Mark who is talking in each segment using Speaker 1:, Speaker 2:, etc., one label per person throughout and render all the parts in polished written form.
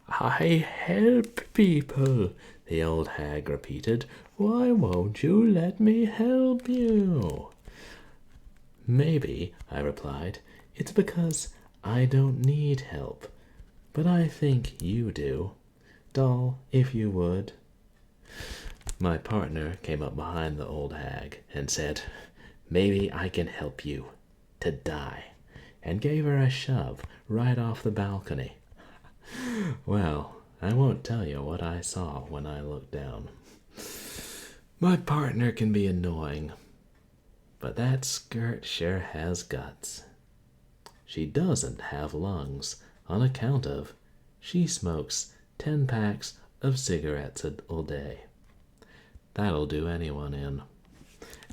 Speaker 1: I help people, the old hag repeated. Why won't you let me help you? Maybe, I replied, it's because I don't need help. But I think you do. Doll, if you would. My partner came up behind the old hag and said, Maybe I can help you to die, and gave her a shove right off the balcony. Well, I won't tell you what I saw when I looked down. My partner can be annoying, but that skirt sure has guts. She doesn't have lungs on account of she smokes 10 packs of cigarettes a day. That'll do anyone in.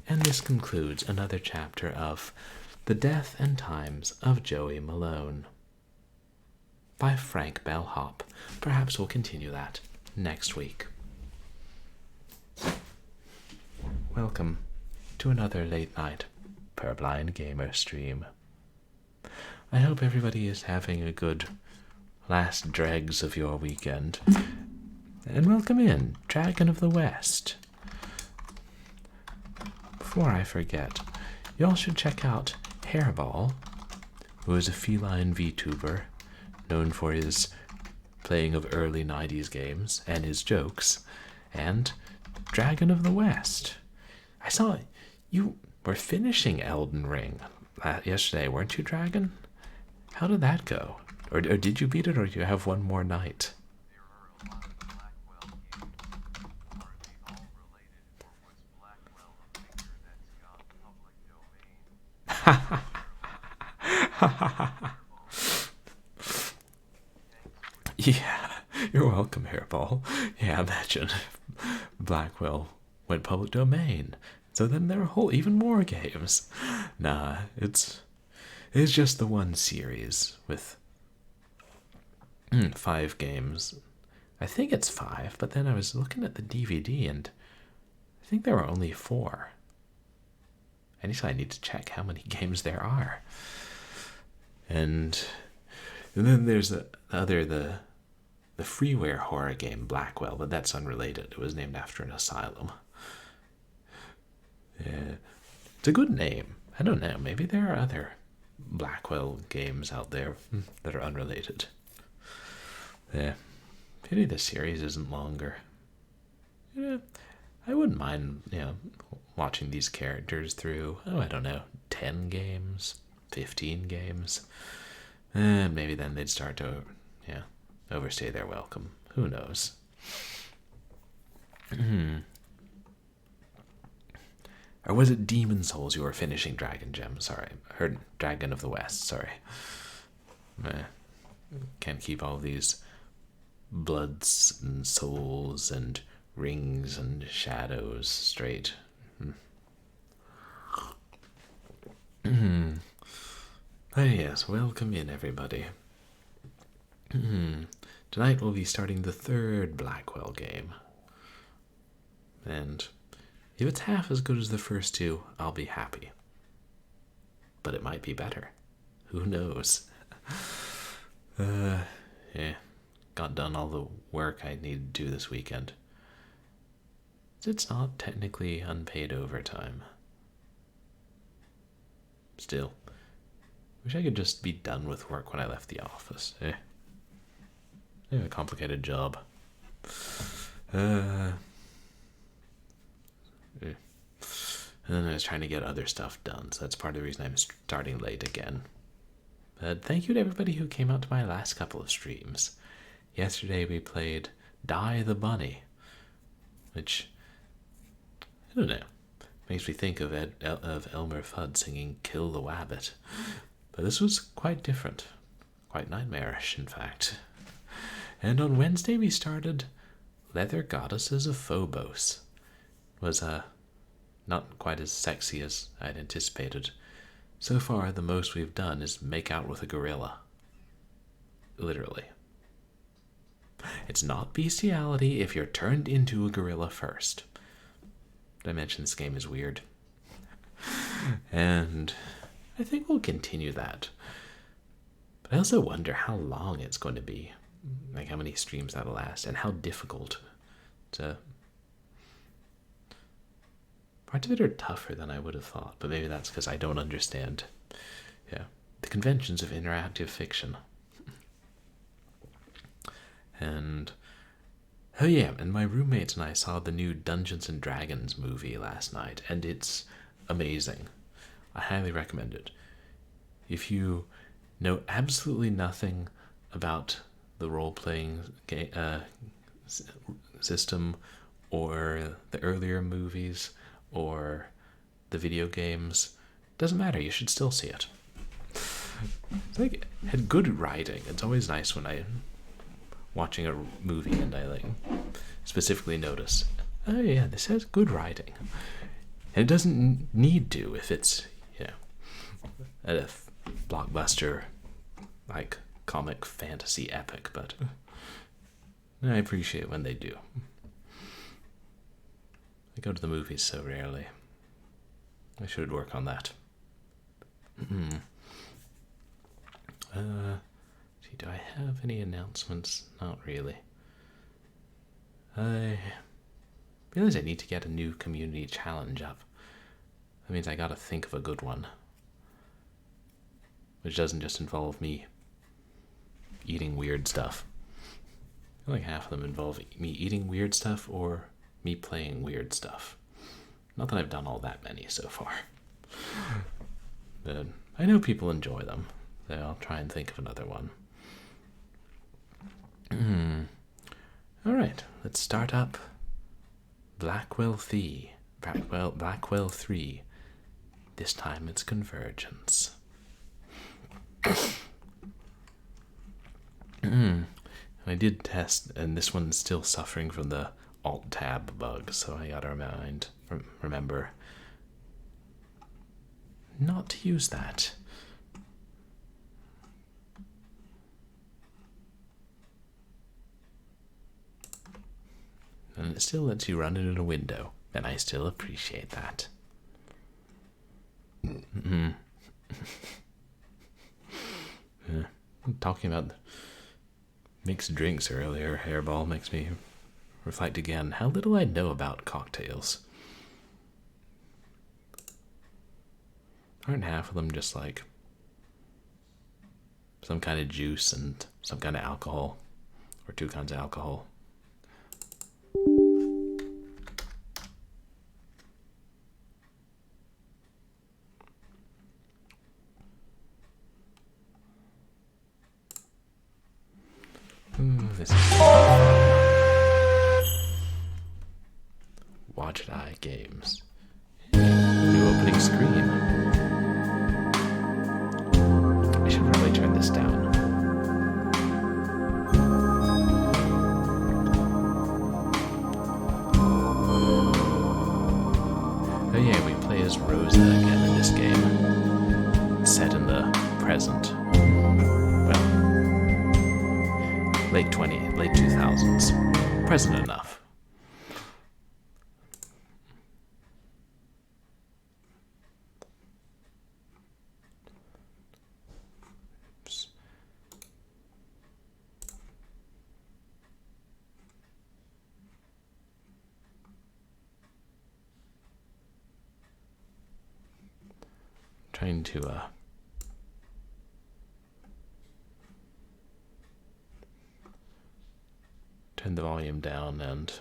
Speaker 1: And this concludes another chapter of The Death and Times of Joey Malone by Frank Bellhop. Perhaps we'll continue that next week. Welcome to another late night Purblind Gamer stream. I hope everybody is having a good last dregs of your weekend. And welcome in, Dragon of the West. Before I forget, y'all should check out Hairball, who is a feline VTuber known for his playing of early 90s games and his jokes, and Dragon of the West. I saw you were finishing Elden Ring yesterday, weren't you, Dragon? How did that go? Or did you beat it, or do you have one more night? Yeah, you're welcome, Hairball. Yeah, imagine if Blackwell went public domain. So then there are even more games. Nah, it's just the one series with 5 games. I think it's 5, but then I was looking at the DVD and I think there were only 4. I need to check how many games there are. And then there's the freeware horror game Blackwell, but that's unrelated. It was named after an asylum. Yeah, it's a good name. I don't know, maybe there are other Blackwell games out there that are unrelated. Yeah, pity the series isn't longer. Yeah, I wouldn't mind, watching these characters through, I don't know, 10 games, 15 games. Maybe then they'd start to, overstay their welcome. Who knows? Or was it Demon Souls you were finishing? Dragon Gem, sorry. I heard Dragon of the West, sorry. Can't keep all these bloods and souls and rings and shadows straight. But yes, welcome in, everybody. Tonight we'll be starting the 3rd Blackwell game. And if it's half as good as the first 2, I'll be happy. But it might be better. Who knows? Got done all the work I needed to do this weekend. It's not technically unpaid overtime. Still, wish I could just be done with work when I left the office. I have a complicated job. And then I was trying to get other stuff done, so that's part of the reason I'm starting late again. But thank you to everybody who came out to my last couple of streams. Yesterday we played Die the Bunny, which, I don't know, makes me think of Elmer Fudd singing Kill the Wabbit. But this was quite different, quite nightmarish, in fact. And on Wednesday we started Leather Goddesses of Phobos. It was not quite as sexy as I'd anticipated. So far, the most we've done is make out with a gorilla. Literally. It's not bestiality if you're turned into a gorilla first. Did I mention this game is weird? And I think we'll continue that. But I also wonder how long it's going to be. like how many streams that'll last, and how difficult to. Parts of it are tougher than I would have thought, but maybe that's because I don't understand, the conventions of interactive fiction. And oh yeah, and my roommates and I saw the new Dungeons and Dragons movie last night, and it's amazing. I highly recommend it. If you know absolutely nothing about the role-playing system, or the earlier movies, or the video games, doesn't matter, you should still see it. It's like, it had good writing. It's always nice when I'm watching a movie and I like specifically notice, oh yeah, this has good writing. And it doesn't need to if it's, a blockbuster, like comic fantasy epic, but I appreciate when they do. I go to the movies so rarely. I should work on that. Do I have any announcements? Not really. I realize I need to get a new community challenge up. That means I gotta think of a good one. Which doesn't just involve me eating weird stuff. I feel like half of them involve me eating weird stuff or me playing weird stuff. Not that I've done all that many so far. But I know people enjoy them. So I'll try and think of another one. Alright, let's start up Blackwell 3. Blackwell 3. This time it's Convergence. I did test, and this one's still suffering from the Alt-Tab bug, so I gotta remember not to use that. And it still lets you run it in a window, and I still appreciate that. Talking about mixed drinks earlier, Hairball makes me reflect again how little I know about cocktails. Aren't half of them just like some kind of juice and some kind of alcohol, or two kinds of alcohol? This is Watch It Eye Games. New opening screen. I should probably turn this down. Oh yeah, we play as Rosa again in this game. It's set in the present. Late 2000s. Present enough. Oops. Trying to turn the volume down, and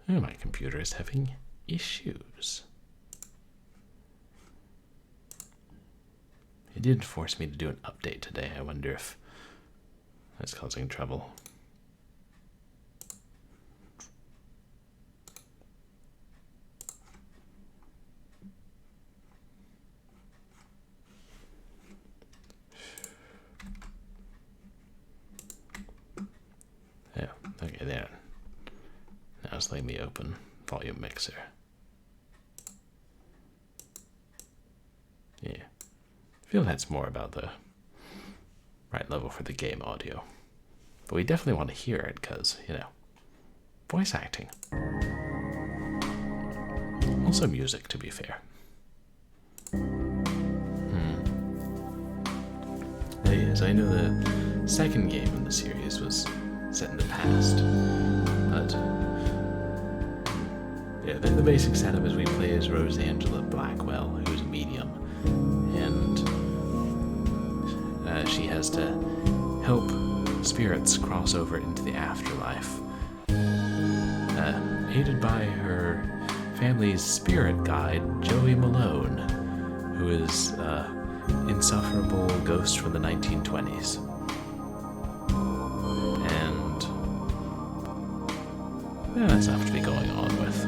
Speaker 1: my computer is having issues. It did force me to do an update today. I wonder if that's causing trouble. Okay, there. Now it's letting me open volume mixer. Yeah. I feel that's more about the right level for the game audio. But we definitely want to hear it because, voice acting. Also music, to be fair. Yes, I know that second game in the series was set in the past. But yeah, the basic setup is we play as Rosangela Blackwell, who's a medium, and she has to help spirits cross over into the afterlife, aided by her family's spirit guide, Joey Malone, who is an insufferable ghost from the 1920s. And yeah, that's enough to be going on with.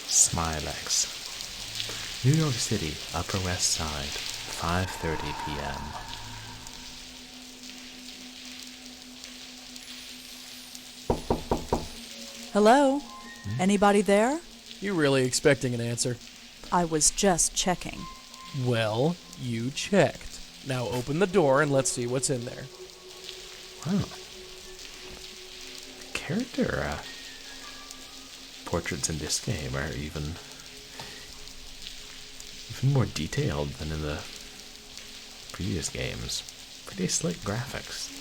Speaker 1: Smilex. New York City, Upper West Side, 5:30 p.m.
Speaker 2: Hello? Anybody there?
Speaker 3: You really expecting an answer?
Speaker 2: I was just checking.
Speaker 3: Well, you checked. Now open the door and let's see what's in there.
Speaker 1: Wow. The character portraits in this game are even more detailed than in the previous games. Pretty slick graphics.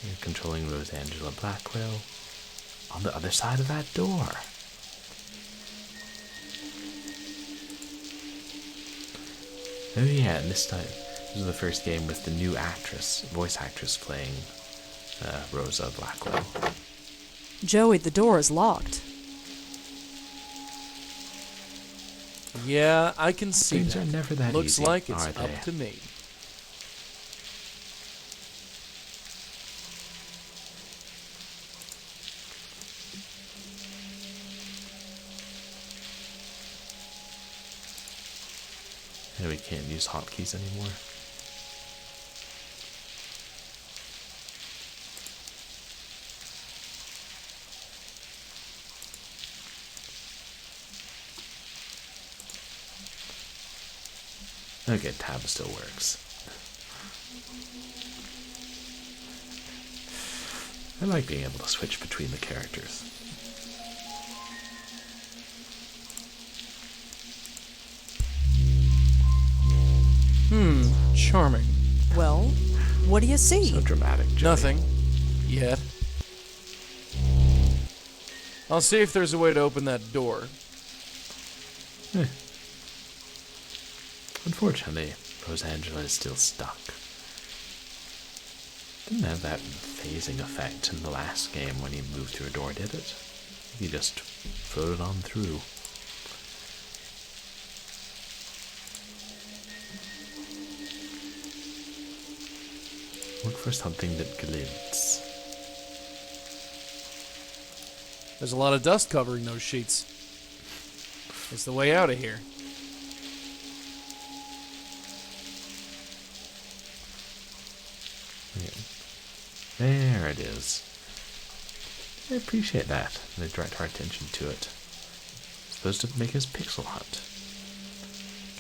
Speaker 1: You're controlling Rosangela Blackwell on the other side of that door. Oh yeah, and this time, this is the first game with the new voice actress playing Rosa Blackwell.
Speaker 2: Joey, the door is locked.
Speaker 3: Yeah, I can see
Speaker 1: Things
Speaker 3: that.
Speaker 1: are never that
Speaker 3: Looks
Speaker 1: easy,
Speaker 3: like it's
Speaker 1: are they?
Speaker 3: up to me.
Speaker 1: Yeah, we can't use hotkeys anymore. Okay, tab still works. I like being able to switch between the characters.
Speaker 3: Charming.
Speaker 2: Well, what do you see?
Speaker 1: So dramatic, Joey.
Speaker 3: Nothing. Yet. I'll see if there's a way to open that door.
Speaker 1: Unfortunately, Rosangela is still stuck. Didn't have that phasing effect in the last game when he moved through a door, did it? He just floated on through. Look for something that glints.
Speaker 3: There's a lot of dust covering those sheets. It's the way out of here.
Speaker 1: There it is. I appreciate that. They direct our attention to it. It's supposed to make us pixel hunt.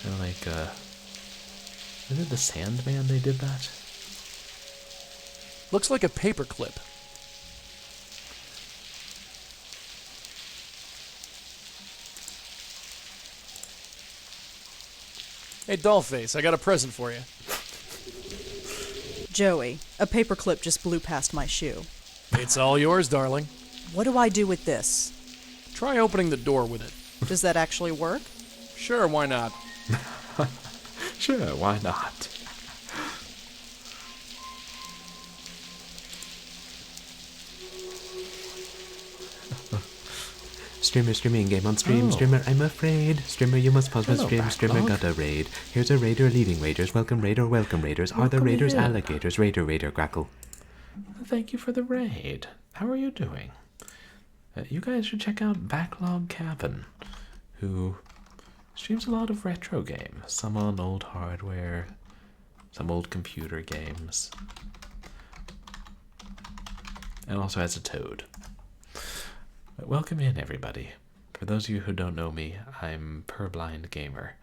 Speaker 1: Kind of like, was it the Sandman they did that?
Speaker 3: Looks like a paperclip. Hey, Dollface, I got a present for you.
Speaker 2: Joey, a paperclip just blew past my shoe.
Speaker 3: It's all yours, darling.
Speaker 2: What do I do with this?
Speaker 3: Try opening the door with it.
Speaker 2: Does that actually work?
Speaker 3: Sure, why not?
Speaker 1: Sure, why not? Streamer streaming game on stream.
Speaker 3: Oh.
Speaker 1: Streamer, I'm afraid. Streamer, you must pause my
Speaker 3: Hello,
Speaker 1: stream. Streamer
Speaker 3: backlog.
Speaker 1: got a raid. Here's a raider leading raiders. Welcome raider, welcome raiders. Are the
Speaker 3: Welcome
Speaker 1: raiders
Speaker 3: in.
Speaker 1: alligators? Raider, grackle. Thank you for the raid. How are you doing? You guys should check out Backlog Cabin, who streams a lot of retro games. Some on old hardware, some old computer games, and also has a toad. Welcome in, everybody. For those of you who don't know me, I'm Purblind Gamer.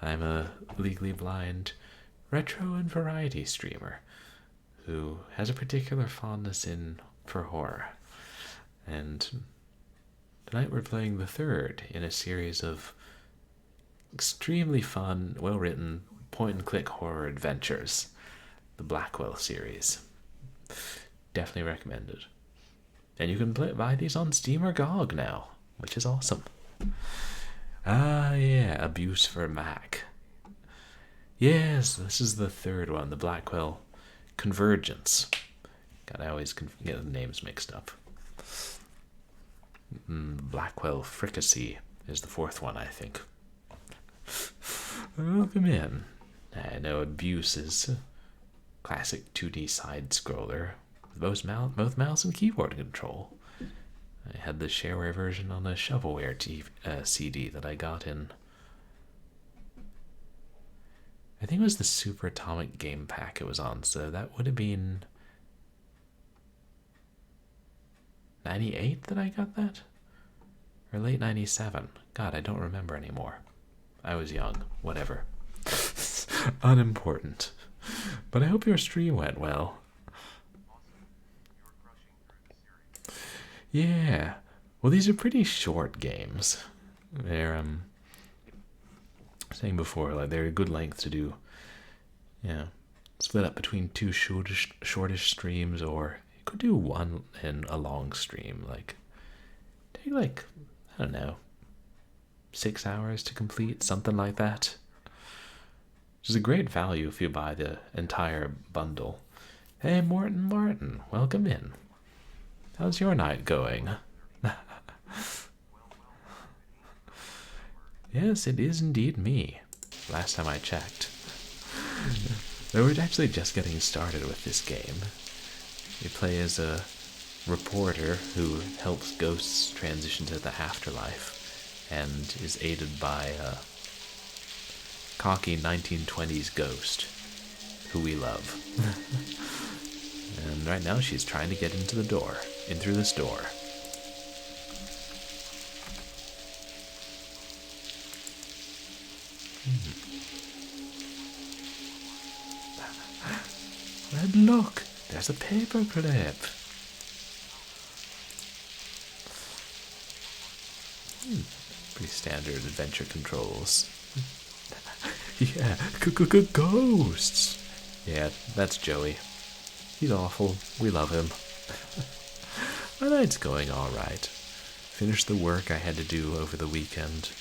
Speaker 1: I'm a legally blind retro and variety streamer who has a particular fondness for horror. And tonight we're playing the third in a series of extremely fun, well-written, point-and-click horror adventures. The Blackwell series. Definitely recommended. And you can buy these on Steam or GOG now, which is awesome. Ah, yeah, Abuse for Mac. Yes, this is the third one, the Blackwell Convergence. God, I always get the names mixed up. Blackwell Fricassee is the fourth one, I think. Welcome in. I know Abuse is a classic 2D side-scroller with both mouse and keyboard control. I had the shareware version on a shovelware CD that I got in. I think it was the Super Atomic Game Pack it was on, so that would have been 98 that I got that? Or late 97. God, I don't remember anymore. I was young. Whatever. Unimportant. But I hope your stream went well. Yeah. Well, these are pretty short games. They're, saying before, like, they're a good length to do. Yeah. Split up between two shortish streams, or you could do one in a long stream. Like, take, like, I don't know, 6 hours to complete, something like that. Which is a great value if you buy the entire bundle. Hey, Martin, welcome in. How's your night going? Yes, it is indeed me. Last time I checked. Though we're actually just getting started with this game. You play as a reporter who helps ghosts transition to the afterlife and is aided by a cocky 1920s ghost who we love. And right now she's trying to get in through this door. And look, there's a paper clip. Pretty standard adventure controls. Yeah, ghosts. Yeah, that's Joey. He's awful. We love him. My night's going alright. Finished the work I had to do over the weekend.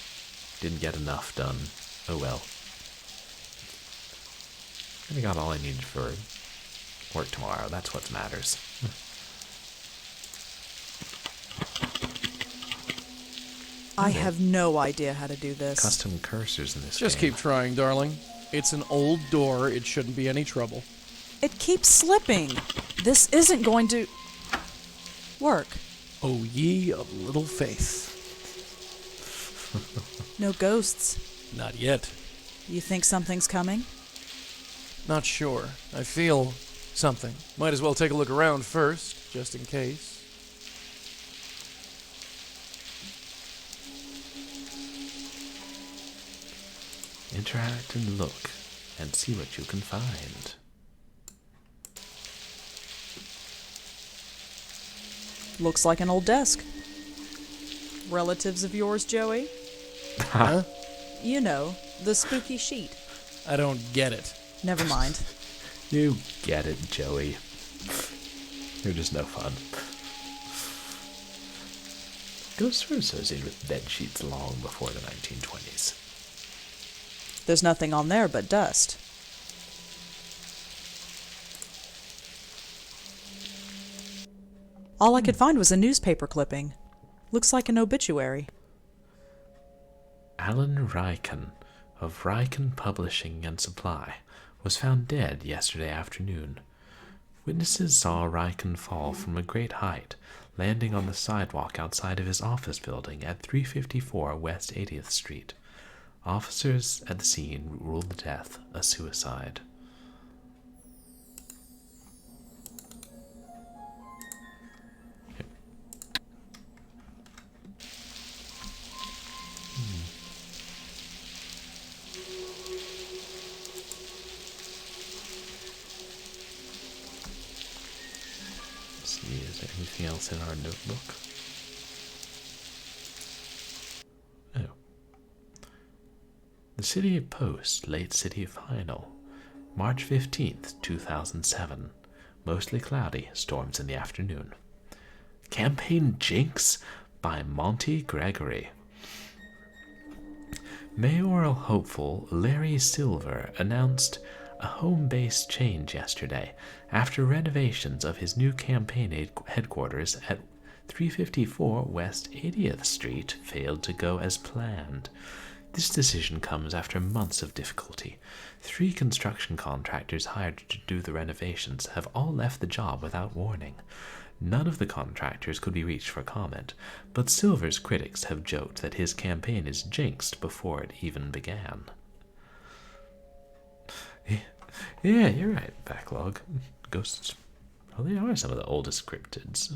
Speaker 1: Didn't get enough done. Oh well. I got all I needed for work tomorrow. That's what matters.
Speaker 2: I have no idea how to do this.
Speaker 1: Custom cursors in this
Speaker 3: Just
Speaker 1: game.
Speaker 3: keep trying, darling. It's an old door. It shouldn't be any trouble.
Speaker 2: It keeps slipping. This isn't going to work.
Speaker 3: O ye of little faith.
Speaker 2: No ghosts.
Speaker 3: Not yet.
Speaker 2: You think something's coming?
Speaker 3: Not sure. I feel something. Might as well take a look around first, just in case.
Speaker 1: Interact and look, and see what you can find.
Speaker 2: Looks like an old desk. Relatives of yours, Joey?
Speaker 3: Huh?
Speaker 2: You know, the spooky sheet.
Speaker 3: I don't get it.
Speaker 2: Never mind.
Speaker 1: You get it, Joey. You're just no fun. Ghosts were associated with bed sheets long before the 1920s.
Speaker 2: There's nothing on there but dust. All I could find was a newspaper clipping. Looks like an obituary.
Speaker 1: Alan Ryken of Ryken Publishing and Supply was found dead yesterday afternoon. Witnesses saw Ryken fall from a great height, landing on the sidewalk outside of his office building at 354 West 80th Street. Officers at the scene ruled the death a suicide. Anything else in our notebook? Oh. The City Post, late city final. March 15th, 2007. Mostly cloudy, storms in the afternoon. Campaign Jinx by Monty Gregory. Mayoral hopeful Larry Silver announced a home-based change yesterday after renovations of his new campaign headquarters at 354 West 80th Street failed to go as planned. This decision comes after months of difficulty. 3 construction contractors hired to do the renovations have all left the job without warning. None of the contractors could be reached for comment, but Silver's critics have joked that his campaign is jinxed before it even began. Yeah, you're right, Backlog. Ghosts, well, they are some of the oldest cryptids.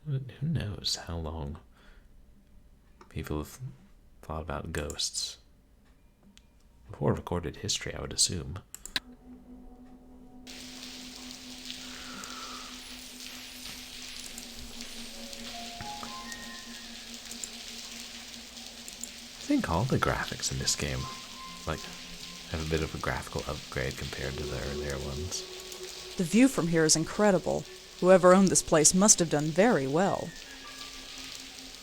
Speaker 1: Who knows how long people have thought about ghosts? Before recorded history, I would assume. I think all the graphics in this game, have a bit of a graphical upgrade compared to the earlier ones.
Speaker 2: The view from here is incredible. Whoever owned this place must have done very well.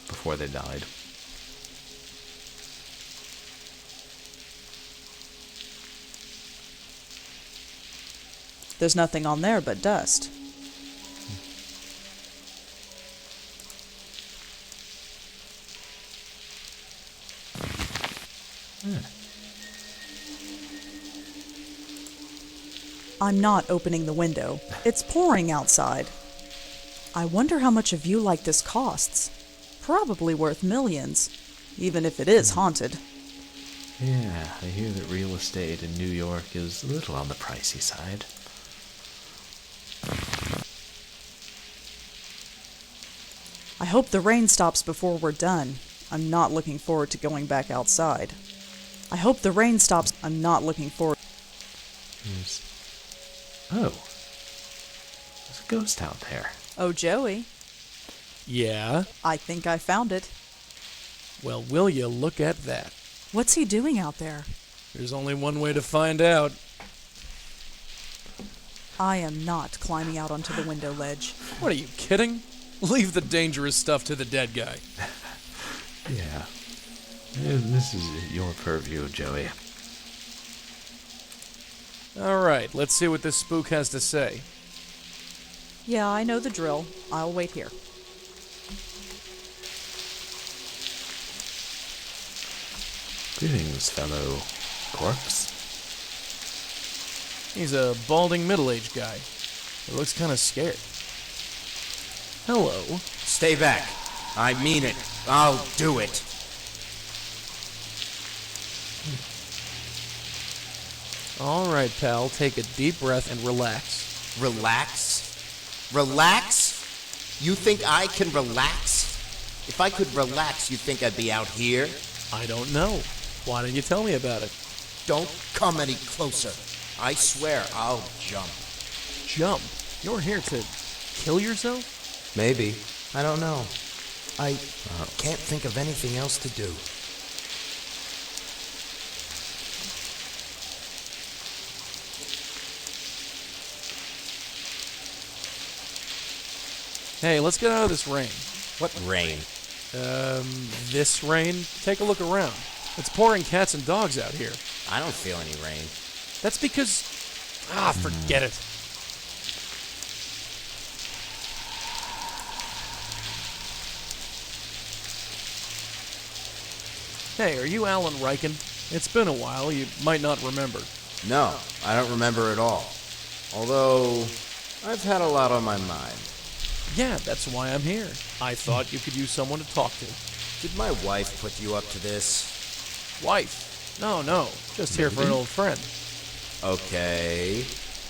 Speaker 1: Before they died.
Speaker 2: There's nothing on there but dust. I'm not opening the window. It's pouring outside. I wonder how much a view like this costs. Probably worth millions, even if it is haunted.
Speaker 1: Yeah, I hear that real estate in New York is a little on the pricey side.
Speaker 2: I hope the rain stops before we're done. I'm not looking forward to going back outside. I hope the rain stops. I'm not looking forward.
Speaker 1: Oh. There's a ghost out there.
Speaker 2: Oh, Joey,
Speaker 3: Yeah?
Speaker 2: I think I found it.
Speaker 3: Well, will you look at that?
Speaker 2: What's he doing out there?
Speaker 3: There's only one way to find out.
Speaker 2: I am not climbing out onto the window ledge.
Speaker 3: What, are you kidding? Leave the dangerous stuff to the dead guy.
Speaker 1: Yeah. This is your purview, Joey.
Speaker 3: Alright, let's see what this spook has to say.
Speaker 2: Yeah, I know the drill. I'll wait here.
Speaker 1: Greetings, fellow corpse.
Speaker 3: He's a balding middle-aged guy. He looks kind of scared. Hello.
Speaker 4: Stay back. I mean it. I'll do it.
Speaker 3: Alright, pal, take a deep breath and relax.
Speaker 4: Relax? Relax? You think I can relax? If I could relax, you think I'd be out here?
Speaker 3: I don't know. Why don't you tell me about it?
Speaker 4: Don't come any closer. I swear I'll jump.
Speaker 3: Jump? You're here to kill yourself?
Speaker 4: Maybe. I don't know. I can't think of anything else to do.
Speaker 3: Hey, let's get out of this rain.
Speaker 4: What rain?
Speaker 3: This rain? Take a look around. It's pouring cats and dogs out here.
Speaker 4: I don't feel any rain.
Speaker 3: That's because... forget it. Hey, are you Alan Riken? It's been a while, you might not remember.
Speaker 4: No, I don't remember at all. Although, I've had a lot on my mind.
Speaker 3: Yeah, that's why I'm here. I thought you could use someone to talk to.
Speaker 4: Did my wife put you up to this?
Speaker 3: Wife? No, just here for an old friend.
Speaker 4: Okay.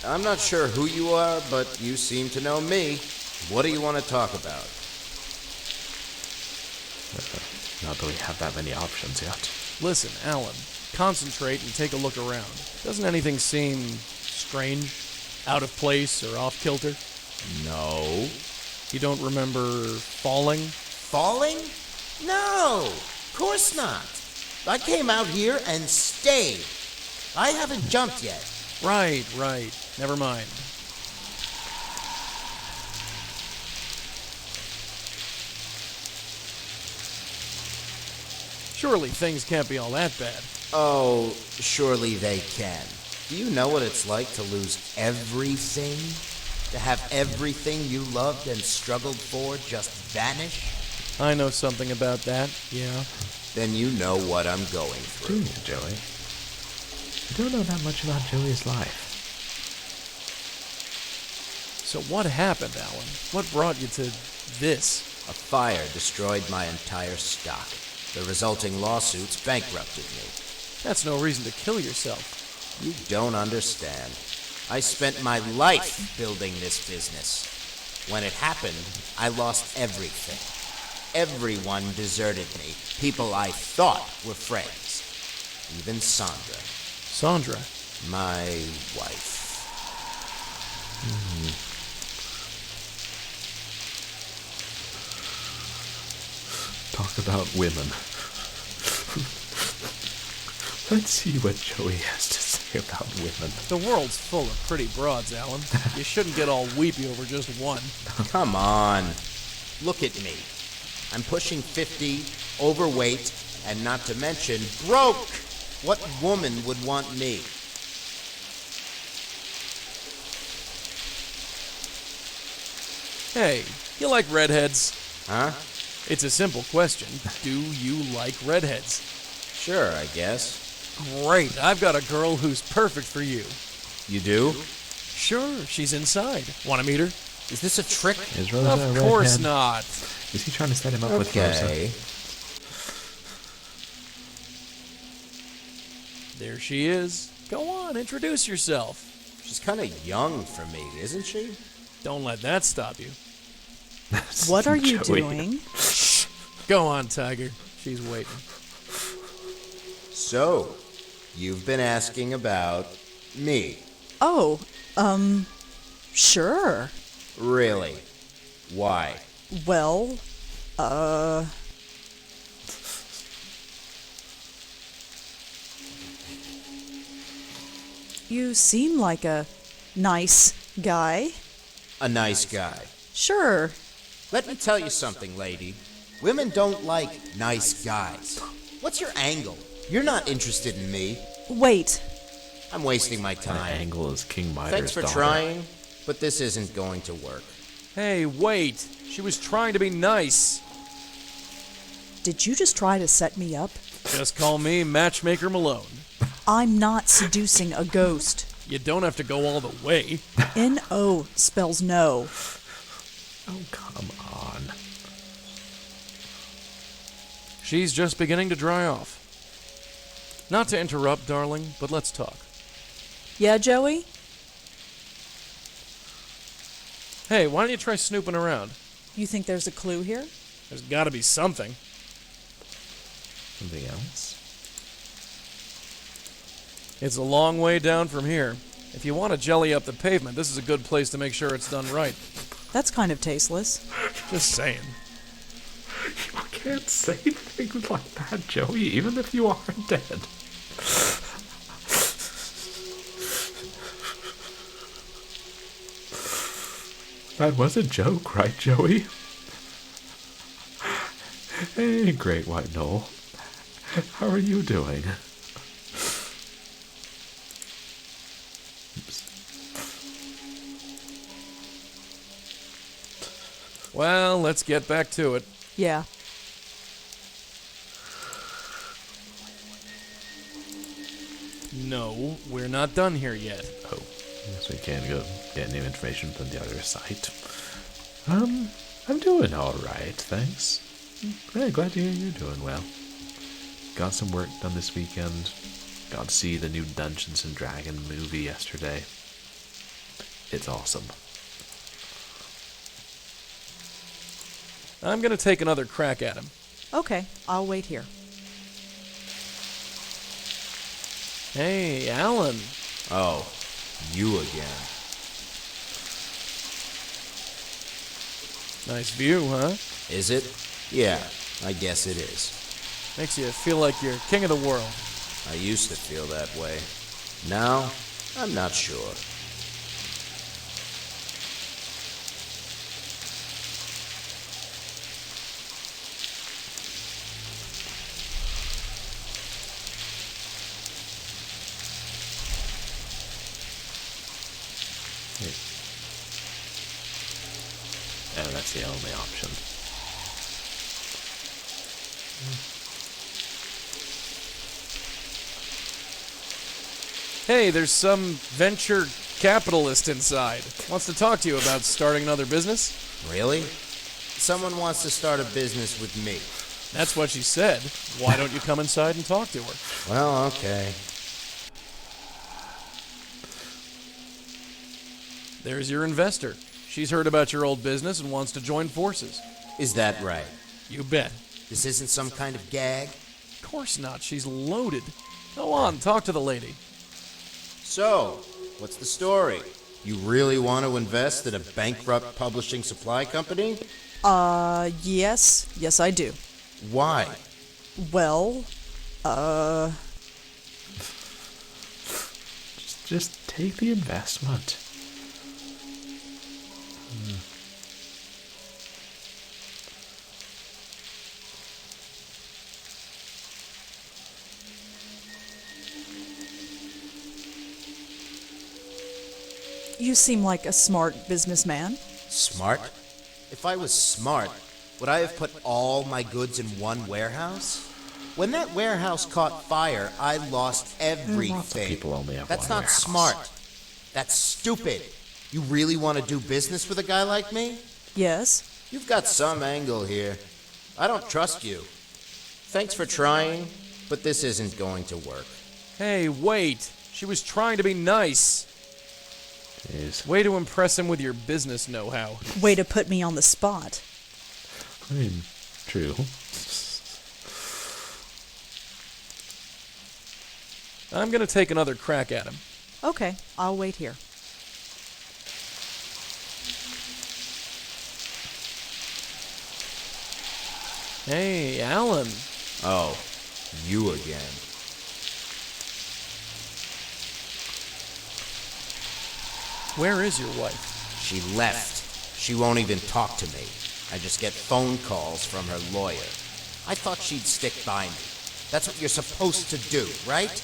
Speaker 4: I'm not sure who you are, but you seem to know me. What do you want to talk about?
Speaker 1: Not that we have that many options yet.
Speaker 3: Listen, Alan, concentrate and take a look around. Doesn't anything seem strange, out of place, or off kilter?
Speaker 4: No.
Speaker 3: You don't remember falling?
Speaker 4: Falling? No, of course not. I came out here and stayed. I haven't jumped yet.
Speaker 3: Right. Never mind. Surely things can't be all that bad.
Speaker 4: Oh, surely they can. Do you know what it's like to lose everything? To have everything you loved and struggled for just vanish?
Speaker 3: I know something about that, yeah.
Speaker 4: Then you know what I'm going
Speaker 1: Do
Speaker 4: through.
Speaker 1: you, Joey? I don't know that much about Joey's life.
Speaker 3: So what happened, Alan? What brought you to this?
Speaker 4: A fire destroyed my entire stock. The resulting lawsuits bankrupted me.
Speaker 3: That's no reason to kill yourself.
Speaker 4: You don't understand. I spent my life building this business. When it happened, I lost everything. Everyone deserted me. People I thought were friends. Even Sandra,
Speaker 3: Sandra?
Speaker 4: my wife.
Speaker 1: Talk about women. Let's see what Joey has to say about women.
Speaker 3: The world's full of pretty broads, Alan. You shouldn't get all weepy over just one.
Speaker 4: Come on. Look at me. I'm pushing 50, overweight, and not to mention broke. What woman would want me?
Speaker 3: Hey, you like redheads?
Speaker 4: Huh?
Speaker 3: It's a simple question. Do you like redheads?
Speaker 4: Sure, I guess.
Speaker 3: Great, I've got a girl who's perfect for you.
Speaker 4: You do?
Speaker 3: Sure, she's inside. Want to meet her?
Speaker 4: Is this a trick?
Speaker 1: Is Rosa a
Speaker 3: Of course
Speaker 1: redhead?
Speaker 3: not.
Speaker 1: Is he trying to set him up with Rosa?
Speaker 4: Okay.
Speaker 3: There she is. Go on, introduce yourself.
Speaker 4: She's kind of young for me, isn't she?
Speaker 3: Don't let that stop you.
Speaker 2: What are you
Speaker 1: Joey.
Speaker 2: doing?
Speaker 3: Go on, Tiger. She's waiting.
Speaker 4: So, you've been asking about me.
Speaker 2: Oh, sure.
Speaker 4: Really? Why?
Speaker 2: Well, you seem like a nice guy.
Speaker 4: A nice guy.
Speaker 2: Sure.
Speaker 4: Let me tell you something, lady. Women don't like nice guys. What's your angle? You're not interested in me.
Speaker 2: Wait.
Speaker 4: I'm wasting my
Speaker 1: My
Speaker 4: time.
Speaker 1: angle is King Midas'
Speaker 4: Thanks for
Speaker 1: daughter.
Speaker 4: trying, but this isn't going to work.
Speaker 3: Hey, wait. She was trying to be nice.
Speaker 2: Did you just try to set me up?
Speaker 3: Just call me Matchmaker Malone.
Speaker 2: I'm not seducing a ghost.
Speaker 3: You don't have to go all the way.
Speaker 2: N-O spells no.
Speaker 1: Oh, come on.
Speaker 3: She's just beginning to dry off. Not to interrupt, darling, but let's talk.
Speaker 2: Yeah, Joey?
Speaker 3: Hey, why don't you try snooping around?
Speaker 2: You think there's a clue here?
Speaker 3: There's gotta be something.
Speaker 1: Something else?
Speaker 3: It's a long way down from here. If you want to jelly up the pavement, this is a good place to make sure it's done right.
Speaker 2: That's kind of tasteless.
Speaker 3: Just saying.
Speaker 1: You can't say things like that, Joey, even if you are dead. That was a joke, right, Joey? Hey, Great White Knoll. How are you doing?
Speaker 3: Well, let's get back to it.
Speaker 2: Yeah.
Speaker 3: No, we're not done here yet.
Speaker 1: Oh, guess we can go get new information from the other site. I'm doing alright, thanks. Hey, glad to hear you're doing well. Got some work done this weekend. Got to see the new Dungeons and Dragons movie yesterday. It's awesome.
Speaker 3: I'm gonna take another crack at him.
Speaker 2: Okay, I'll wait here.
Speaker 3: Hey, Alan.
Speaker 4: Oh, you again.
Speaker 3: Nice view, huh?
Speaker 4: Is it? Yeah, I guess it is.
Speaker 3: Makes you feel like you're king of the world.
Speaker 4: I used to feel that way. Now, I'm not sure.
Speaker 1: Oh, that's the only option.
Speaker 3: Hey, there's some venture capitalist inside. Wants to talk to you about starting another business.
Speaker 4: Really? Someone wants to start a business with me.
Speaker 3: That's what she said. Why don't you come inside and talk to her?
Speaker 4: Well, okay.
Speaker 3: There's your investor. She's heard about your old business and wants to join forces.
Speaker 4: Is that right?
Speaker 3: You bet.
Speaker 4: This isn't some kind of gag?
Speaker 3: Of course not. She's loaded. Go on, talk to the lady.
Speaker 4: So, what's the story? You really want to invest in a bankrupt publishing supply company?
Speaker 2: Yes. Yes, I do.
Speaker 4: Why?
Speaker 2: Well,
Speaker 1: Just take the investment.
Speaker 2: you seem like a smart businessman.
Speaker 4: Smart? If I was smart, would I have put all my goods in one warehouse? When that warehouse caught fire, I lost everything.
Speaker 1: Lots of people only have
Speaker 4: That's
Speaker 1: one
Speaker 4: not
Speaker 1: warehouse.
Speaker 4: smart. That's stupid. You really want to do business with a guy like me?
Speaker 2: Yes.
Speaker 4: You've got some angle here. I don't trust you. Thanks for trying, but this isn't going to work.
Speaker 3: Hey, wait. She was trying to be nice.
Speaker 1: Jeez.
Speaker 3: Way to impress him with your business know-how.
Speaker 2: Way to put me on the spot.
Speaker 1: I mean, true.
Speaker 3: I'm gonna take another crack at him.
Speaker 2: Okay, I'll wait here.
Speaker 3: Hey, Alan.
Speaker 4: Oh, you again.
Speaker 3: Where is your wife?
Speaker 4: She left. She won't even talk to me. I just get phone calls from her lawyer. I thought she'd stick by me. That's what you're supposed to do, right?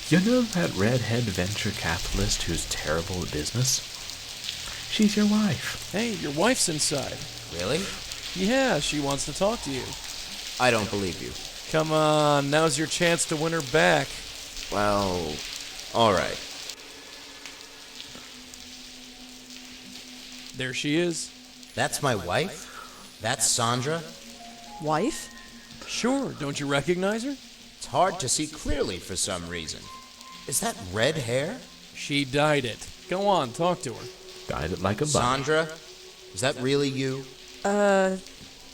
Speaker 1: You know that redhead venture capitalist who's terrible at business? She's your wife.
Speaker 3: Hey, your wife's inside.
Speaker 4: Really?
Speaker 3: Yeah, she wants to talk to you.
Speaker 4: I don't believe you.
Speaker 3: Come on, now's your chance to win her back.
Speaker 4: Well, all right.
Speaker 3: There she is.
Speaker 4: That's my wife? That's Sandra?
Speaker 2: Wife?
Speaker 3: Sure, don't you recognize her?
Speaker 4: It's hard to see clearly for some reason. Is that red hair?
Speaker 3: She dyed it. Go on, talk to her.
Speaker 1: Dyed it like a bunny.
Speaker 4: Sandra? Is that really you?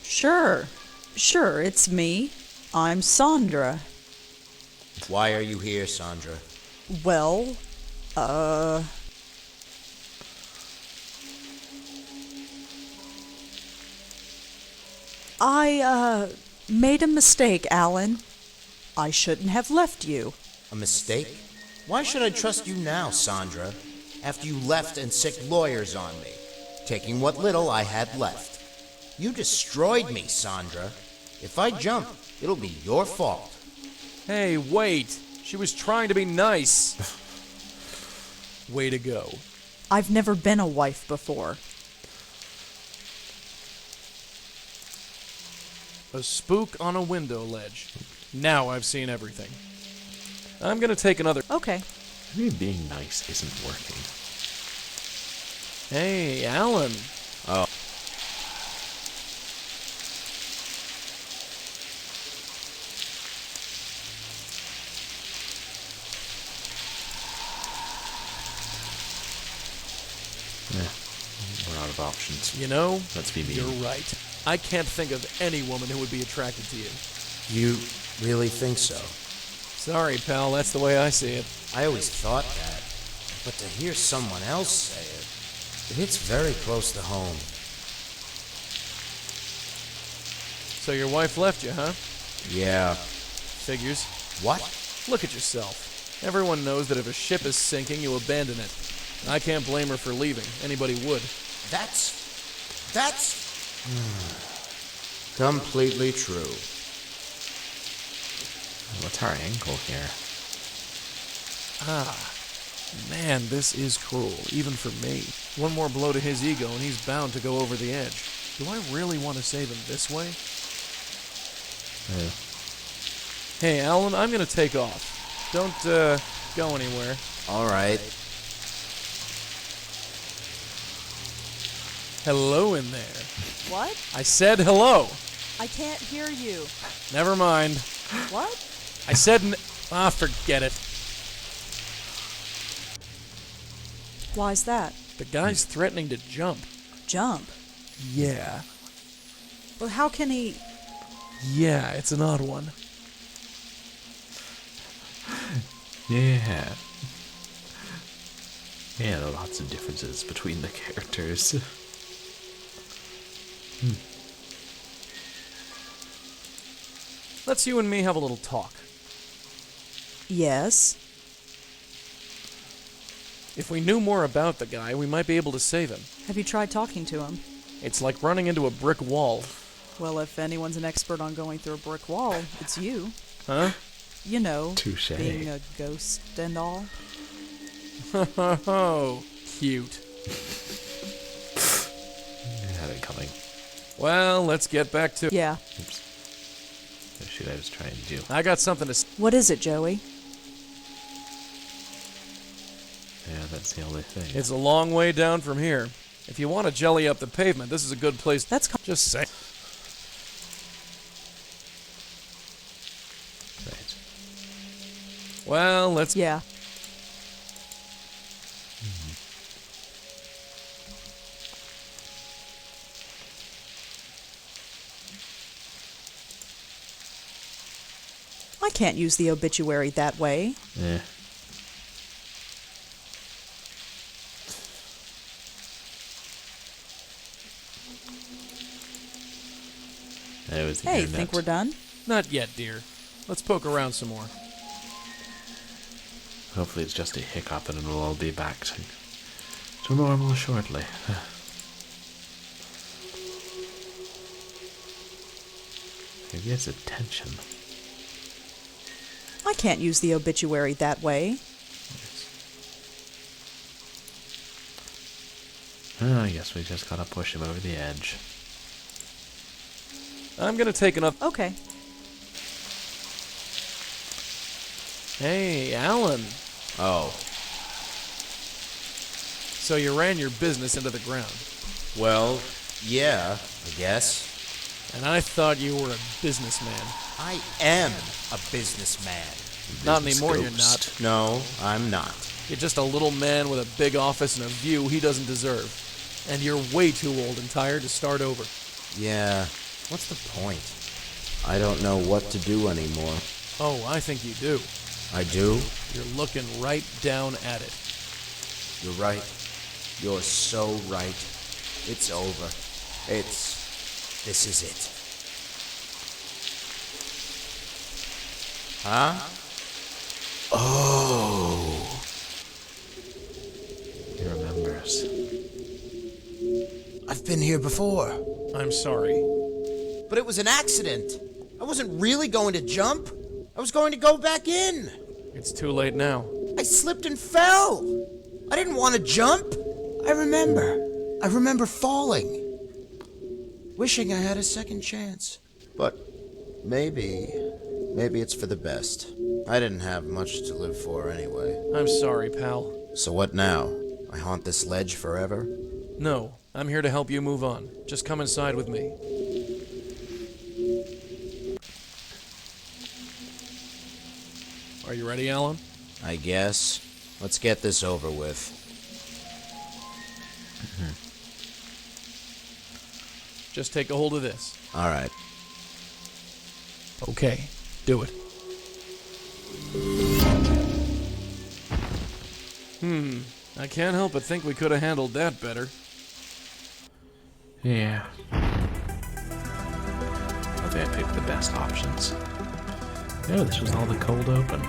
Speaker 2: Sure. Sure, it's me. I'm Sandra.
Speaker 4: Why are you here, Sandra?
Speaker 2: Well, I made a mistake, Alan. I shouldn't have left you.
Speaker 4: A mistake? Why should I trust you now, Sandra, after you left and sick lawyers on me, taking what little I had left? You destroyed me, Sandra. If I jump, it'll be your fault.
Speaker 3: Hey, wait. She was trying to be nice. Way to go.
Speaker 2: I've never been a wife before.
Speaker 3: A spook on a window ledge. Now I've seen everything. I'm gonna take another...
Speaker 2: Okay.
Speaker 1: Maybe being nice isn't working.
Speaker 3: Hey, Alan.
Speaker 4: Oh.
Speaker 1: We're out of options.
Speaker 3: You know,
Speaker 1: Let's be mean.
Speaker 3: you're right. I can't think of any woman who would be attracted to you.
Speaker 4: You really think so?
Speaker 3: Sorry, pal, that's the way I see it.
Speaker 4: I always thought that. but to hear someone else say it hits very close to home.
Speaker 3: So your wife left you, huh?
Speaker 4: Yeah.
Speaker 3: Figures.
Speaker 4: What?
Speaker 3: Look at yourself. Everyone knows that if a ship is sinking, you abandon it. I can't blame her for leaving. Anybody would.
Speaker 4: That's completely true.
Speaker 1: What's our angle here?
Speaker 3: Ah, man, this is cruel, even for me. One more blow to his ego and he's bound to go over the edge. Do I really want to save him this way?
Speaker 1: Yeah.
Speaker 3: Hey, Alan, I'm gonna take off. Don't, go anywhere.
Speaker 4: All right.
Speaker 3: Hello in there.
Speaker 2: What?
Speaker 3: I said hello.
Speaker 2: I can't hear you.
Speaker 3: Never mind.
Speaker 2: What?
Speaker 3: I said forget it.
Speaker 2: Why's that?
Speaker 3: The guy's threatening to jump.
Speaker 2: Jump?
Speaker 3: Yeah.
Speaker 2: But how can he...
Speaker 3: Yeah, it's an odd one.
Speaker 1: Yeah. Yeah, there are lots of differences between the characters.
Speaker 3: Let's you and me have a little talk.
Speaker 2: Yes?
Speaker 3: If we knew more about the guy, we might be able to save him.
Speaker 2: Have you tried talking to him?
Speaker 3: It's like running into a brick wall.
Speaker 2: Well, if anyone's an expert on going through a brick wall, it's you.
Speaker 3: Huh?
Speaker 2: You know,
Speaker 1: Touche.
Speaker 2: being a ghost and all.
Speaker 3: Oh, cute.
Speaker 1: I had it coming.
Speaker 3: Well, let's get back to...
Speaker 2: Yeah.
Speaker 1: Oops. Oh, shoot, I was trying to do.
Speaker 3: I got something to...
Speaker 2: What is it, Joey?
Speaker 1: Yeah, that's the only thing.
Speaker 3: It's a long way down from here. If you want to jelly up the pavement, this is a good place...
Speaker 2: That's...
Speaker 3: Just say...
Speaker 1: Right.
Speaker 3: Well, let's...
Speaker 2: Yeah. I can't use the obituary that way.
Speaker 1: Yeah. That was the
Speaker 2: Hey,
Speaker 1: internet.
Speaker 2: think we're done?
Speaker 3: Not yet, dear. Let's poke around some more.
Speaker 1: Hopefully it's just a hiccup and it'll all be back to normal shortly. Maybe it's attention.
Speaker 2: I can't use the obituary that way.
Speaker 1: Oh, I guess we just gotta push him over the edge.
Speaker 3: I'm gonna take another...
Speaker 2: Okay.
Speaker 3: Hey, Alan.
Speaker 4: Oh,
Speaker 3: So you ran your business into the ground.
Speaker 4: well, yeah, I guess.
Speaker 3: And I thought you were a businessman.
Speaker 4: I am a businessman.
Speaker 3: Not
Speaker 1: Business
Speaker 3: anymore, you're
Speaker 1: ghost.
Speaker 3: not.
Speaker 4: No, I'm not.
Speaker 3: You're just a little man with a big office and a view he doesn't deserve. And you're way too old and tired to start over.
Speaker 4: Yeah, what's the point? I don't know what to do anymore.
Speaker 3: Oh, I think you do.
Speaker 4: I do?
Speaker 3: You're looking right down at it.
Speaker 4: You're right. You're so right. It's over. This is it. Huh? Oh.
Speaker 1: He remembers.
Speaker 4: I've been here before.
Speaker 3: I'm sorry.
Speaker 4: But it was an accident. I wasn't really going to jump. I was going to go back in.
Speaker 3: It's too late now.
Speaker 4: I slipped and fell. I didn't want to jump. I remember falling. Wishing I had a second chance. But maybe it's for the best. I didn't have much to live for anyway.
Speaker 3: I'm sorry, pal.
Speaker 4: So what now? I haunt this ledge forever?
Speaker 3: No, I'm here to help you move on. Just come inside with me. Are you ready, Alan?
Speaker 4: I guess. Let's get this over with.
Speaker 3: Just take a hold of this.
Speaker 4: All right.
Speaker 3: Okay, do it. I can't help but think we could have handled that better.
Speaker 1: Yeah. I think I picked the best options. Oh, this was all the cold open.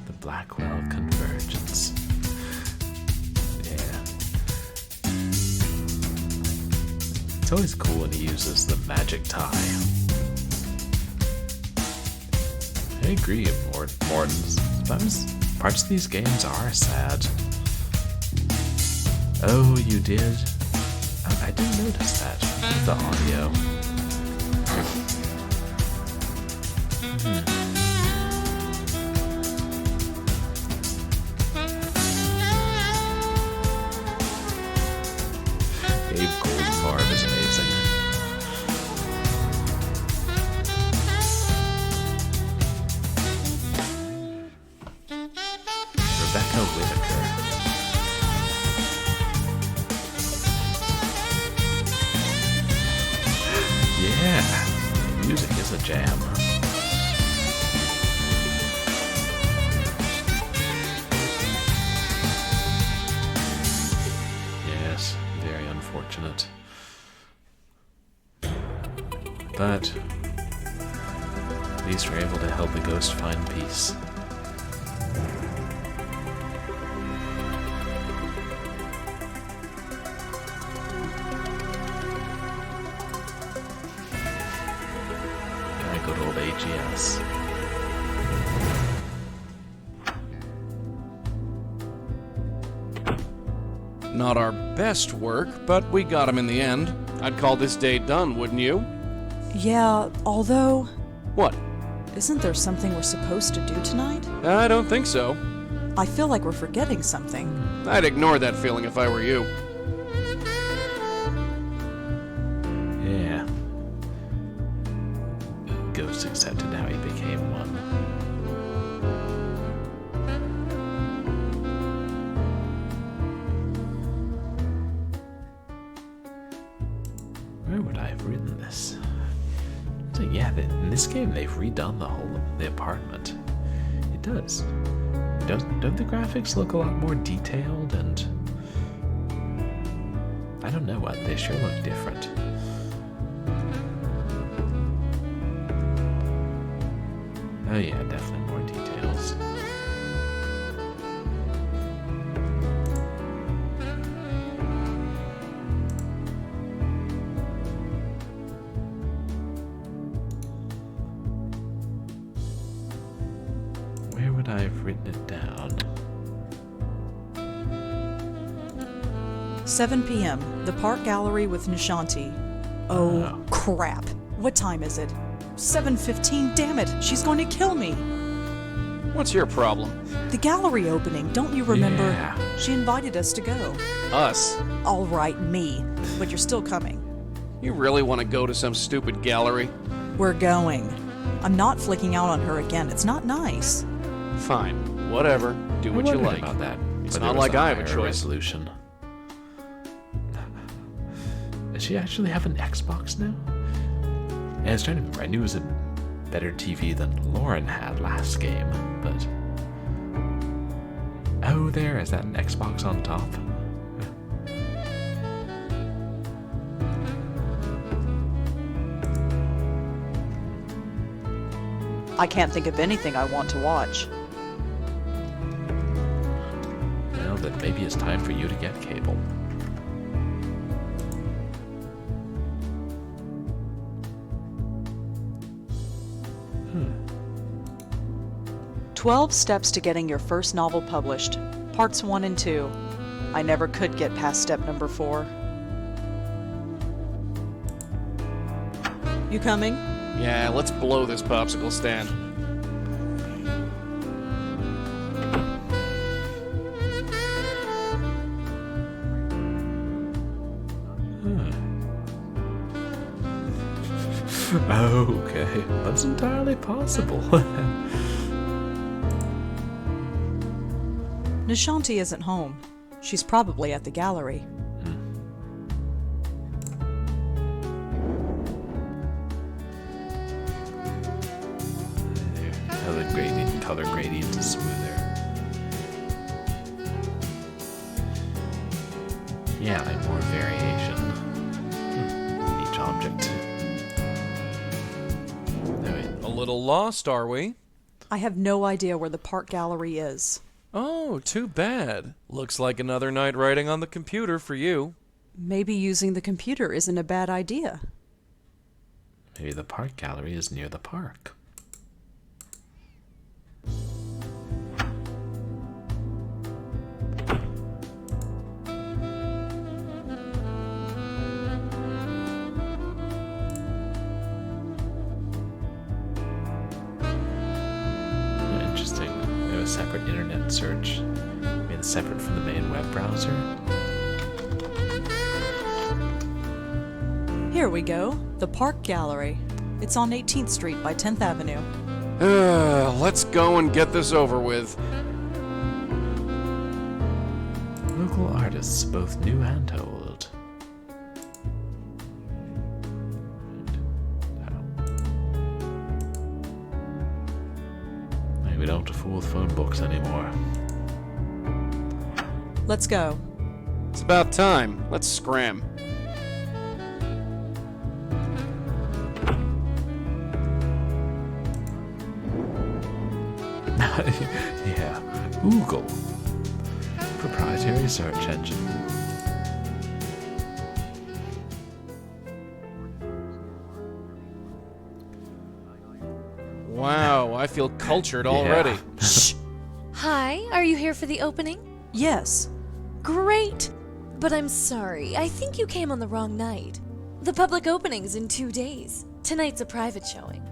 Speaker 1: The Blackwell Convergence. Yeah. It's always cool when he uses the magic tie. I agree, Mortons. Sometimes parts of these games are sad. Oh, you did? Oh, I didn't notice that. The audio. Abe Goldfarb is amazing. Rebecca Whitaker. Yeah, music is a jam. Yes, very unfortunate. But at least we're able to help the ghost find peace. Good old AGS.
Speaker 3: Not our best work, but we got him in the end. I'd call this day done, wouldn't you?
Speaker 2: Yeah, although,
Speaker 3: What?
Speaker 2: isn't there something we're supposed to do tonight?
Speaker 3: I don't think so.
Speaker 2: I feel like we're forgetting something.
Speaker 3: I'd ignore that feeling if I were you.
Speaker 1: Yeah. Ghost accepted how he became one. Where would I have written this? So yeah, in this game they've redone the apartment. It does. Don't the graphics look a lot more detailed and I don't know what they sure look different. Oh yeah, definitely more details. Where would I have written it down?
Speaker 2: 7 p.m., the Park Gallery with Nishanti. Oh,
Speaker 1: Oh.
Speaker 2: crap. What time is it? 7:15, damn it, she's going to kill me.
Speaker 3: What's your problem?
Speaker 2: The gallery opening, don't you remember?
Speaker 1: Yeah.
Speaker 2: She invited us to go.
Speaker 3: Us?
Speaker 2: All right, me, but you're still coming.
Speaker 3: You really want to go to some stupid gallery?
Speaker 2: We're going. I'm not flicking out on her again, it's not nice.
Speaker 3: Fine. Whatever. Do what
Speaker 1: I
Speaker 3: you
Speaker 1: wondered
Speaker 3: like.
Speaker 1: about that.
Speaker 3: It's
Speaker 1: whether
Speaker 3: not
Speaker 1: it was
Speaker 3: like I have a
Speaker 1: higher
Speaker 3: choice.
Speaker 1: Resolution. Does she actually have an Xbox now? And I was trying to remember. I knew it was a better TV than Lauren had last game, but oh, there is that an Xbox on top.
Speaker 2: I can't think of anything I want to watch.
Speaker 1: Well, then maybe it's time for you to get cable.
Speaker 2: 12 Steps to Getting Your First Novel Published, Parts 1 and 2. I never could get past step number 4. You coming?
Speaker 3: Yeah, let's blow this popsicle stand.
Speaker 1: Okay, that's entirely possible.
Speaker 2: Nishanti isn't home. She's probably at the gallery.
Speaker 1: The gradient, color gradient is smoother. Yeah, like more variation in each object.
Speaker 3: A little lost, are we?
Speaker 2: I have no idea where the park gallery is.
Speaker 3: Oh, too bad. Looks like another night writing on the computer for you.
Speaker 2: Maybe using the computer isn't a bad idea.
Speaker 1: Maybe the park gallery is near the park. Interesting. We have a separate internet search. Made it separate from the main web browser.
Speaker 2: Here we go. The park gallery. It's on 18th Street by 10th Avenue.
Speaker 3: Let's go and get this over with.
Speaker 1: Local artists, both new and old. Maybe we don't have to fool with phone books anymore.
Speaker 2: Let's go.
Speaker 5: It's about time. Let's scram.
Speaker 1: Yeah, Google. Proprietary search engine.
Speaker 3: Wow, I feel cultured already.
Speaker 1: Shh.
Speaker 6: Hi, are you here for the opening?
Speaker 2: Yes.
Speaker 6: Great! But I'm sorry, I think you came on the wrong night. The public opening's in 2 days. Tonight's a private showing.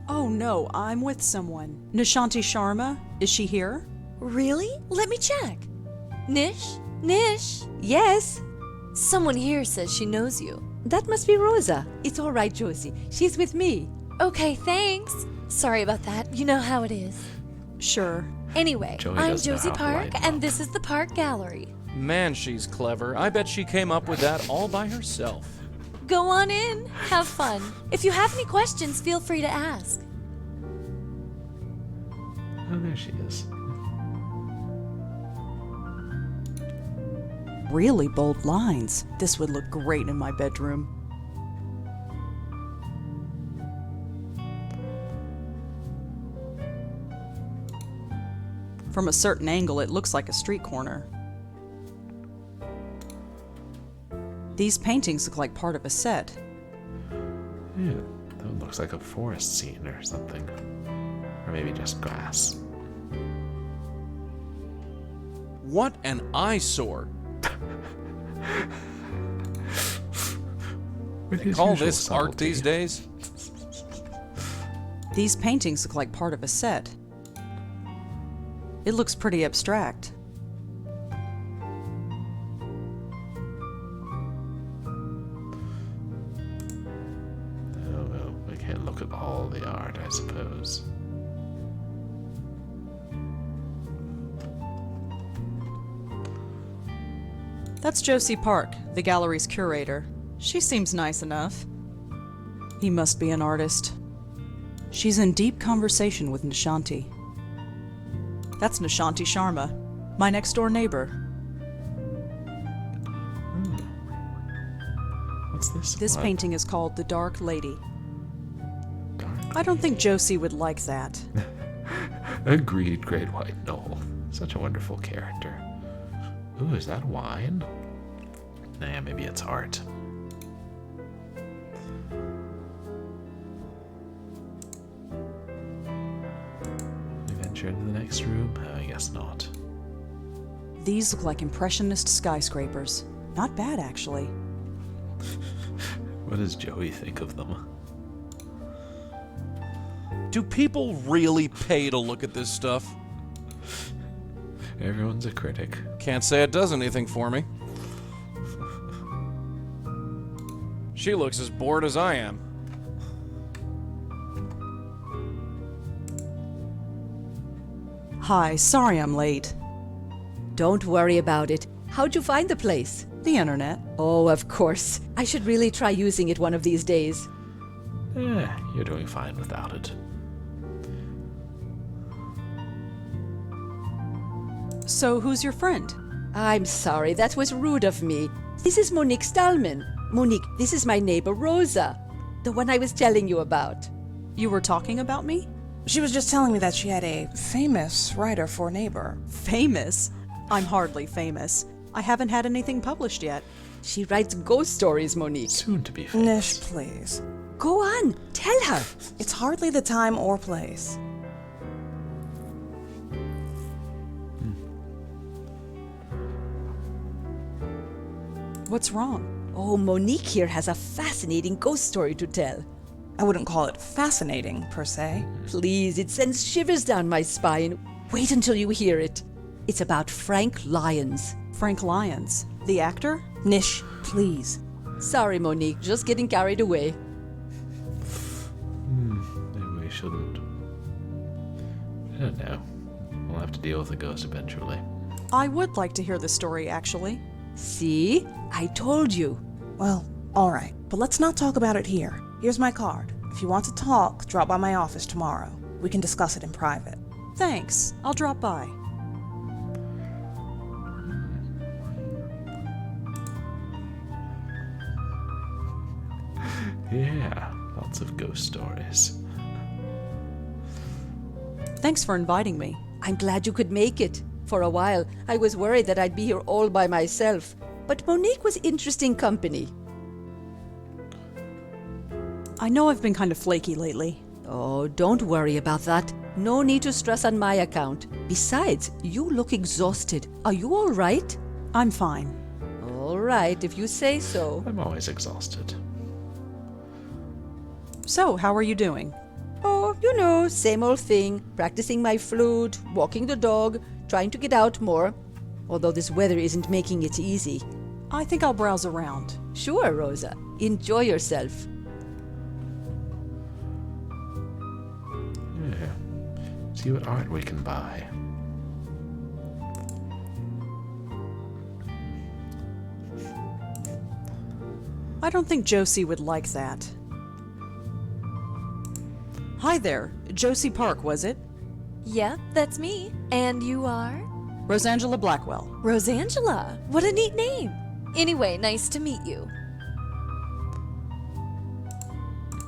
Speaker 2: Oh no, I'm with someone. Nishanti Sharma? Is she here?
Speaker 6: Really? Let me check. Nish? Nish?
Speaker 7: Yes,
Speaker 6: Someone here says she knows you.
Speaker 7: that must be Rosa. It's all right, Josie. She's with me.
Speaker 6: Okay, thanks. Sorry about that. You know how it is.
Speaker 2: Sure.
Speaker 6: Anyway,
Speaker 1: Joey
Speaker 6: I'm
Speaker 1: doesn't know
Speaker 6: Josie
Speaker 1: how to
Speaker 6: Park,
Speaker 1: lighten
Speaker 6: and
Speaker 1: up.
Speaker 6: this is the Park Gallery.
Speaker 3: Man, she's clever. I bet she came up with that all by herself.
Speaker 6: Go on in. Have fun. If you have any questions, feel free to ask.
Speaker 1: Oh, there she is.
Speaker 2: Really bold lines. This would look great in my bedroom. From a certain angle, it looks like a street corner. These paintings look like part of a set.
Speaker 1: Yeah, that one looks like a forest scene or something. Or maybe just grass.
Speaker 3: What an eyesore.
Speaker 1: With his
Speaker 3: Call
Speaker 1: usual
Speaker 3: this art
Speaker 1: subtlety.
Speaker 3: these days?
Speaker 2: These paintings look like part of a set. It looks pretty abstract.
Speaker 1: Oh, well, we can't look at all the art, I suppose.
Speaker 2: That's Josie Park, the gallery's curator. She seems nice enough. He must be an artist. She's in deep conversation with Nishanti. That's Nishanti Sharma, my next door neighbor.
Speaker 1: What's this?
Speaker 2: This
Speaker 1: What?
Speaker 2: painting is called The Dark Lady.
Speaker 1: Dark.
Speaker 2: I don't think Josie would like that.
Speaker 1: Agreed, Great White Knoll. Such a wonderful character. Ooh, is that wine? Nah, maybe it's art. We venture into the next room? Oh, I guess not.
Speaker 2: These look like impressionist skyscrapers. Not bad, actually.
Speaker 1: What does Joey think of them?
Speaker 3: Do people really pay to look at this stuff?
Speaker 1: Everyone's a critic.
Speaker 3: Can't say it does anything for me. She looks as bored as I am.
Speaker 2: Hi, sorry I'm late.
Speaker 7: Don't worry about it. How'd you find the place?
Speaker 2: The internet.
Speaker 7: Oh, of course. I should really try using it one of these days.
Speaker 1: You're doing fine without it.
Speaker 2: So, who's your friend?
Speaker 7: I'm sorry, that was rude of me. This is Monique Stallman. Monique, this is my neighbor Rosa, the one I was telling you about.
Speaker 2: You were talking about me?
Speaker 8: She was just telling me that she had a famous writer for a neighbor.
Speaker 2: Famous? I'm hardly famous. I haven't had anything published yet.
Speaker 7: She writes ghost stories, Monique.
Speaker 1: Soon to be famous.
Speaker 8: Nish, please.
Speaker 7: Go on, tell her.
Speaker 8: It's hardly the time or place.
Speaker 2: What's wrong?
Speaker 7: Oh, Monique here has a fascinating ghost story to tell.
Speaker 8: I wouldn't call it fascinating, per se.
Speaker 7: Please, it sends shivers down my spine. Wait until you hear it. It's about Frank Lyons.
Speaker 2: Frank Lyons, the actor?
Speaker 8: Nish, please.
Speaker 7: Sorry, Monique, just getting carried away.
Speaker 1: Maybe we shouldn't. I don't know. We'll have to deal with the ghost eventually.
Speaker 2: I would like to hear the story, actually.
Speaker 7: See? I told you.
Speaker 8: Well, all right. But let's not talk about it here. Here's my card. If you want to talk, drop by my office tomorrow. We can discuss it in private.
Speaker 2: Thanks. I'll drop by.
Speaker 1: Yeah, lots of ghost stories.
Speaker 2: Thanks for inviting me.
Speaker 7: I'm glad you could make it. For a while, I was worried that I'd be here all by myself. But Monique was interesting company.
Speaker 2: I know I've been kind of flaky lately.
Speaker 7: Oh, don't worry about that. No need to stress on my account. Besides, you look exhausted. Are you all right?
Speaker 2: I'm fine.
Speaker 7: All right, if you say so.
Speaker 1: I'm always exhausted.
Speaker 2: So, how are you doing?
Speaker 7: Oh, you know, same old thing. Practicing my flute, walking the dog, trying to get out more. Although this weather isn't making it easy.
Speaker 2: I think I'll browse around.
Speaker 7: Sure, Rosa. Enjoy yourself.
Speaker 1: Yeah. See what art we can buy.
Speaker 2: I don't think Josie would like that. Hi there. Josie Park, was it?
Speaker 6: Yeah, that's me. And you are?
Speaker 2: Rosangela Blackwell.
Speaker 6: Rosangela. What a neat name. Anyway, nice to meet you.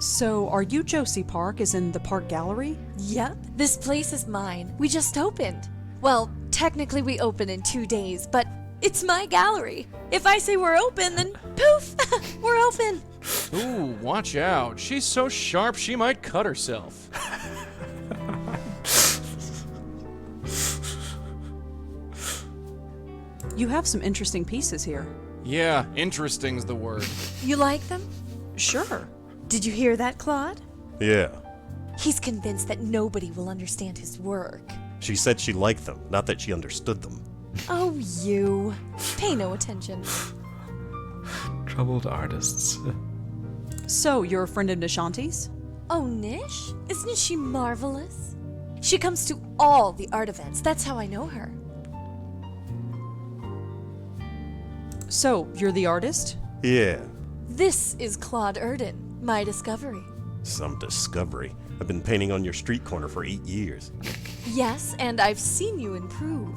Speaker 2: So, are you Josie Park, as in the Park Gallery?
Speaker 6: Yep, this place is mine. We just opened. Well, technically we open in 2 days, but it's my gallery. If I say we're open, then poof, we're open.
Speaker 3: Ooh, watch out. She's so sharp she might cut herself.
Speaker 2: You have some interesting pieces here.
Speaker 3: Yeah, interesting's the word.
Speaker 6: You like them?
Speaker 2: Sure.
Speaker 6: Did you hear that, Claude?
Speaker 9: Yeah.
Speaker 6: He's convinced that nobody will understand his work.
Speaker 9: She said she liked them, not that she understood them.
Speaker 6: Oh, you. Pay no attention.
Speaker 1: Troubled artists.
Speaker 2: So, you're a friend of Nishanti's?
Speaker 6: Oh, Nish? Isn't she marvelous? She comes to all the art events. That's how I know her.
Speaker 2: So, you're the artist?
Speaker 9: Yeah.
Speaker 6: This is Claude Erden, my discovery.
Speaker 9: Some discovery. I've been painting on your street corner for 8 years.
Speaker 6: Yes, and I've seen you improve.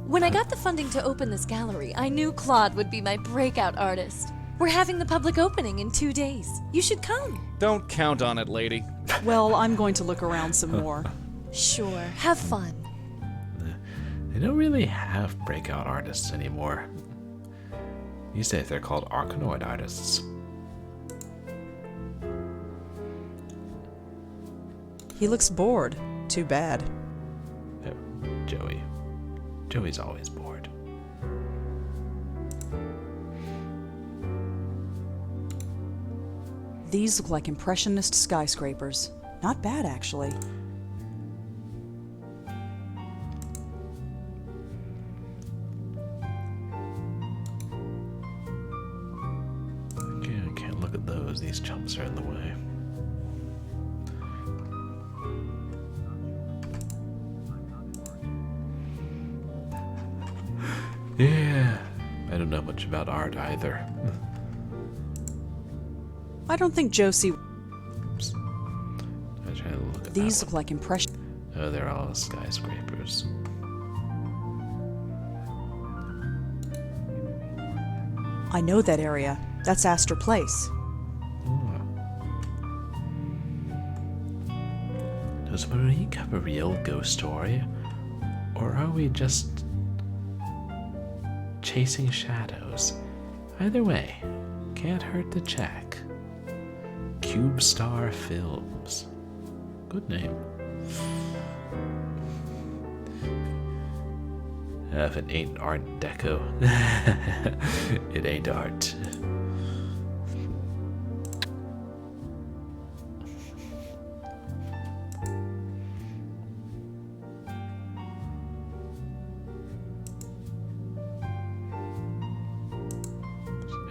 Speaker 6: When I got the funding to open this gallery, I knew Claude would be my breakout artist. We're having the public opening in 2 days. You should come.
Speaker 3: Don't count on it, lady.
Speaker 2: Well, I'm going to look around some more.
Speaker 6: Sure, have fun.
Speaker 1: They don't really have breakout artists anymore. These days they're called arcanoid artists.
Speaker 2: He looks bored. Too bad.
Speaker 1: Oh, Joey. Joey's always bored.
Speaker 2: These look like impressionist skyscrapers. Not bad, actually.
Speaker 1: Okay, I can't look at those. These chumps are in the way. Yeah, I don't know much about art either.
Speaker 2: I don't think Josie...
Speaker 1: Oops. I try to look at
Speaker 2: These
Speaker 1: that
Speaker 2: look
Speaker 1: one.
Speaker 2: like impressions.
Speaker 1: Oh, they're all skyscrapers.
Speaker 2: I know that area. That's Astor Place.
Speaker 1: Does Marie have a real ghost story? Or are we just chasing shadows? Either way, can't hurt to check. Cube Star Films. Good name. If it ain't Art Deco, it ain't art.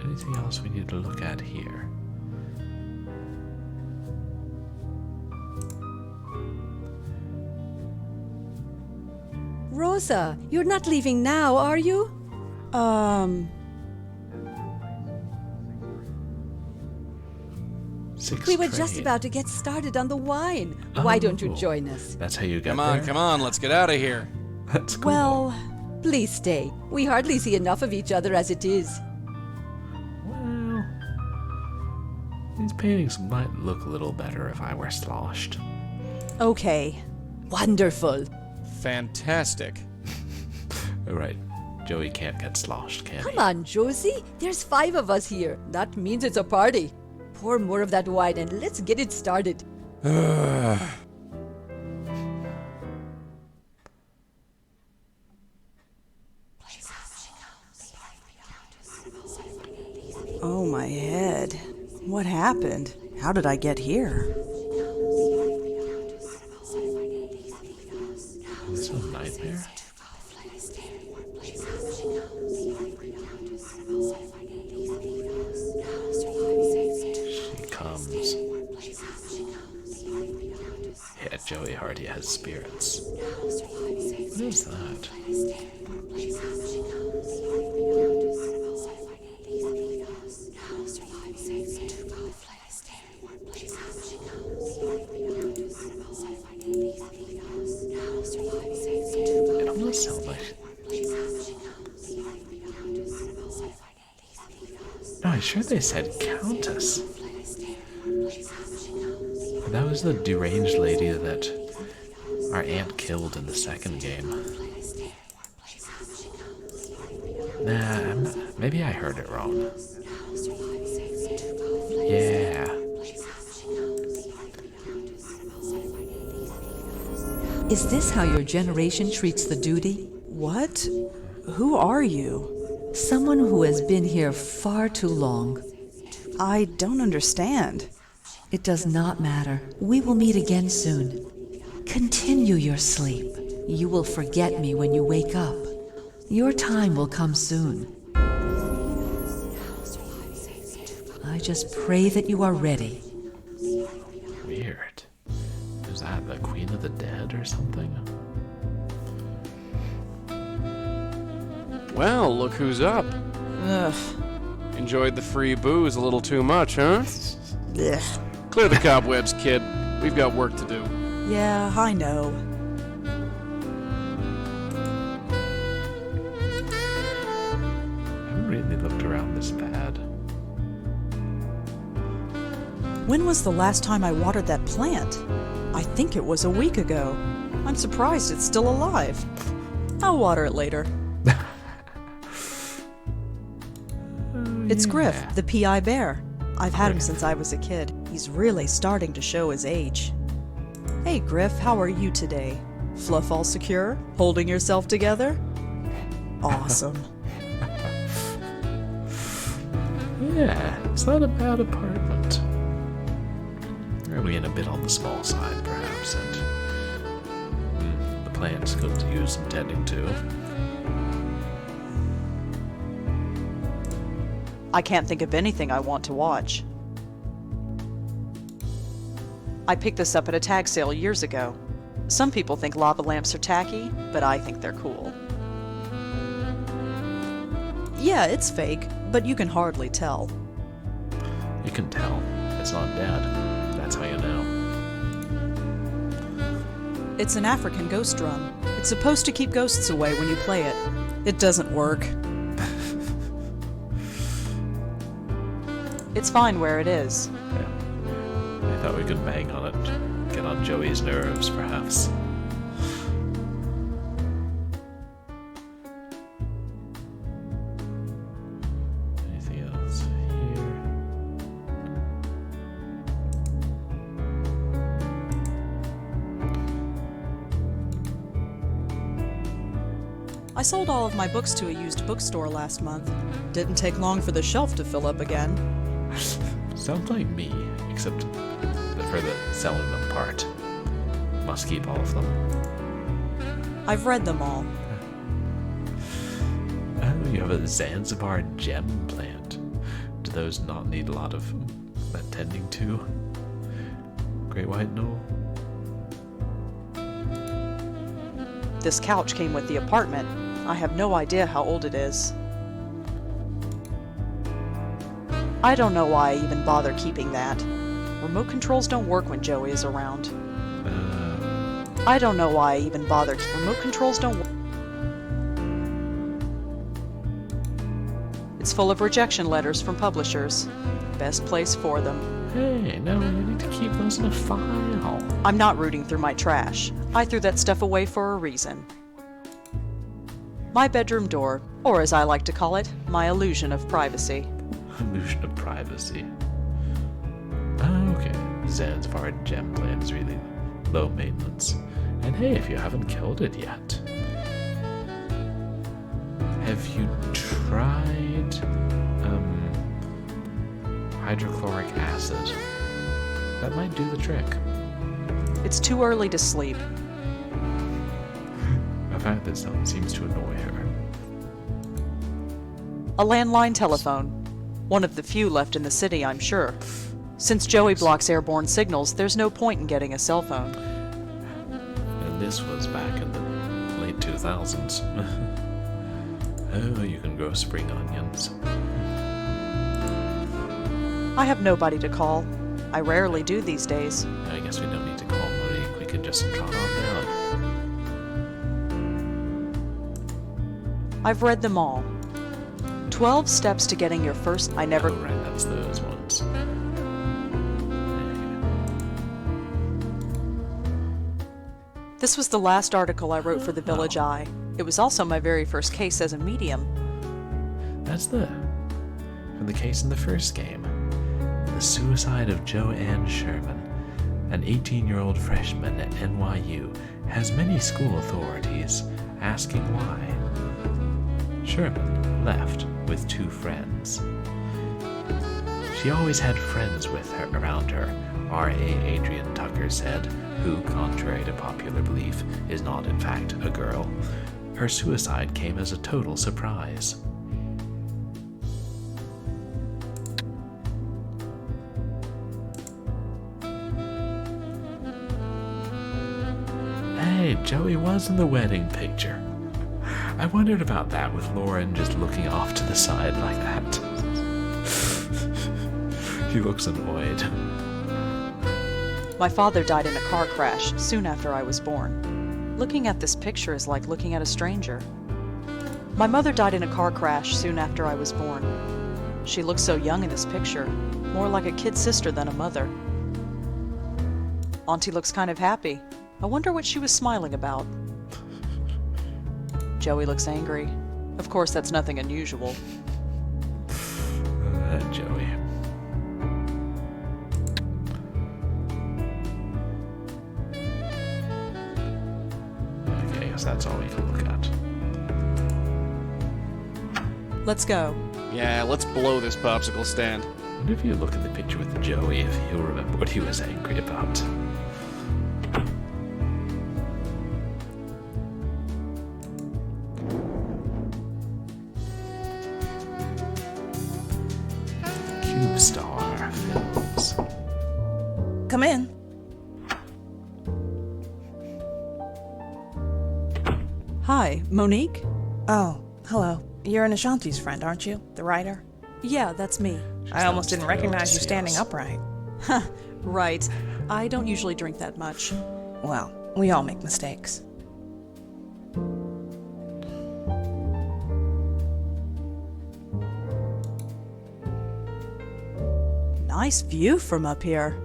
Speaker 1: Anything else we need to look at here?
Speaker 7: Rosa, you're not leaving now, are you?
Speaker 1: Sixth
Speaker 7: We were just
Speaker 1: grade.
Speaker 7: about to get started on the wine. Why don't you
Speaker 1: Oh.
Speaker 7: join us?
Speaker 1: That's how you got
Speaker 5: Come on,
Speaker 1: there?
Speaker 5: come on, let's get out of here.
Speaker 1: That's cool.
Speaker 7: Well, please stay. We hardly see enough of each other as it is.
Speaker 1: Well, these paintings might look a little better if I were sloshed.
Speaker 2: Okay.
Speaker 7: Wonderful.
Speaker 5: Fantastic.
Speaker 1: Alright, Joey can't get sloshed, can
Speaker 7: Come
Speaker 1: he?
Speaker 7: on, Josie. There's 5 of us here. That means it's a party. Pour more of that wine and let's get it started.
Speaker 2: Oh, my head. What happened? How did I get here?
Speaker 1: Is this a nightmare? She comes. Yeah, Joey Hardy has spirits. What is that? It almost sounds like... No, I'm sure they said Countess. That was the deranged lady that our aunt killed in the second game. Nah, maybe I heard it wrong. Yeah.
Speaker 10: Is this how your generation treats the duty?
Speaker 2: What? Who are you?
Speaker 10: Someone who has been here far too long.
Speaker 2: I don't understand.
Speaker 10: It does not matter. We will meet again soon. Continue your sleep. You will forget me when you wake up. Your time will come soon. I just pray that you are ready.
Speaker 1: Weird. Is that the Queen of the Dead or something?
Speaker 5: Well, look who's up.
Speaker 2: Ugh.
Speaker 5: Enjoyed the free booze a little too much, huh?
Speaker 2: Ugh.
Speaker 5: Clear the cobwebs, kid. We've got work to do.
Speaker 2: Yeah, I know.
Speaker 1: I haven't really looked around this bad.
Speaker 2: When was the last time I watered that plant? I think it was a week ago. I'm surprised it's still alive. I'll water it later. It's Griff, the PI bear. I've had him since I was a kid. He's really starting to show his age. Hey Griff, how are you today? Fluff all secure? Holding yourself together? Awesome.
Speaker 1: Yeah, it's not a bad apartment. Probably in a bit on the small side, perhaps, and the plants could use some tending to.
Speaker 2: I can't think of anything I want to watch. I picked this up at a tag sale years ago. Some people think lava lamps are tacky, but I think they're cool. Yeah, it's fake, but you can hardly tell.
Speaker 1: You can tell. It's not dead. That's how you know.
Speaker 2: It's an African ghost drum. It's supposed to keep ghosts away when you play it. It doesn't work. It's fine where it is.
Speaker 1: Yeah. I thought we could bang on it. Get on Joey's nerves, perhaps. Anything else here?
Speaker 2: I sold all of my books to a used bookstore last month. Didn't take long for the shelf to fill up again.
Speaker 1: Sounds like me, except for the selling them part. Must keep all of them.
Speaker 2: I've read them all.
Speaker 1: Oh, you have a Zanzibar gem plant. Do those not need a lot of attending to? Great White Knoll?
Speaker 2: This couch came with the apartment. I have no idea how old it is. I don't know why I even bother keeping that. Remote controls don't work when Joey is around. I don't know why I even bother. Remote controls don't work. It's full of rejection letters from publishers. Best place for them.
Speaker 1: Hey, no, you need to keep those in a file.
Speaker 2: I'm not rooting through my trash. I threw that stuff away for a reason. My bedroom door, or as I like to call it, my illusion of privacy.
Speaker 1: Illusion of privacy. Oh, okay. Zanzibar gem plant is really low maintenance. And hey, if you haven't killed it yet, have you tried hydrochloric acid? That might do the trick.
Speaker 2: It's too early to sleep.
Speaker 1: The fact that something seems to annoy her.
Speaker 2: A landline telephone. One of the few left in the city, I'm sure. Since Joey blocks airborne signals, there's no point in getting a cell phone.
Speaker 1: And this was back in the late 2000s. Oh, you can grow spring onions.
Speaker 2: I have nobody to call. I rarely do these days.
Speaker 1: I guess we don't need to call Monique. We could just trot on down.
Speaker 2: I've read them all. 12 steps to getting your first. I never.
Speaker 1: Oh, right, that's those ones.
Speaker 2: This was the last article I wrote for the Village Eye. It was also my very first case as a medium.
Speaker 1: That's from the case in the first game. The suicide of Joanne Sherman, an 18-year-old freshman at NYU, has many school authorities asking why. Sherman left with 2 friends. She always had friends with her around her, R.A. Adrian Tucker said, who, contrary to popular belief, is not in fact a girl. Her suicide came as a total surprise. Hey, Joey was in the wedding picture. I wondered about that with Lauren just looking off to the side like that. He looks annoyed.
Speaker 2: My father died in a car crash soon after I was born. Looking at this picture is like looking at a stranger. My mother died in a car crash soon after I was born. She looks so young in this picture, more like a kid sister than a mother. Auntie looks kind of happy. I wonder what she was smiling about. Joey looks angry. Of course, that's nothing unusual.
Speaker 1: Joey. Okay, I guess that's all we can look at.
Speaker 2: Let's go.
Speaker 5: Yeah, let's blow this popsicle stand.
Speaker 1: I wonder if you look at the picture with Joey, if he'll remember what he was angry about. Cube Star Films.
Speaker 8: Come in.
Speaker 2: Hi, Monique?
Speaker 8: Oh, hello. You're Nishanti's friend, aren't you? The writer?
Speaker 2: Yeah, that's me.
Speaker 8: I almost didn't recognize you
Speaker 1: see
Speaker 8: standing
Speaker 1: us.
Speaker 8: upright.
Speaker 2: Right. I don't usually drink that much.
Speaker 8: Well, we all make mistakes.
Speaker 2: Nice view from up here.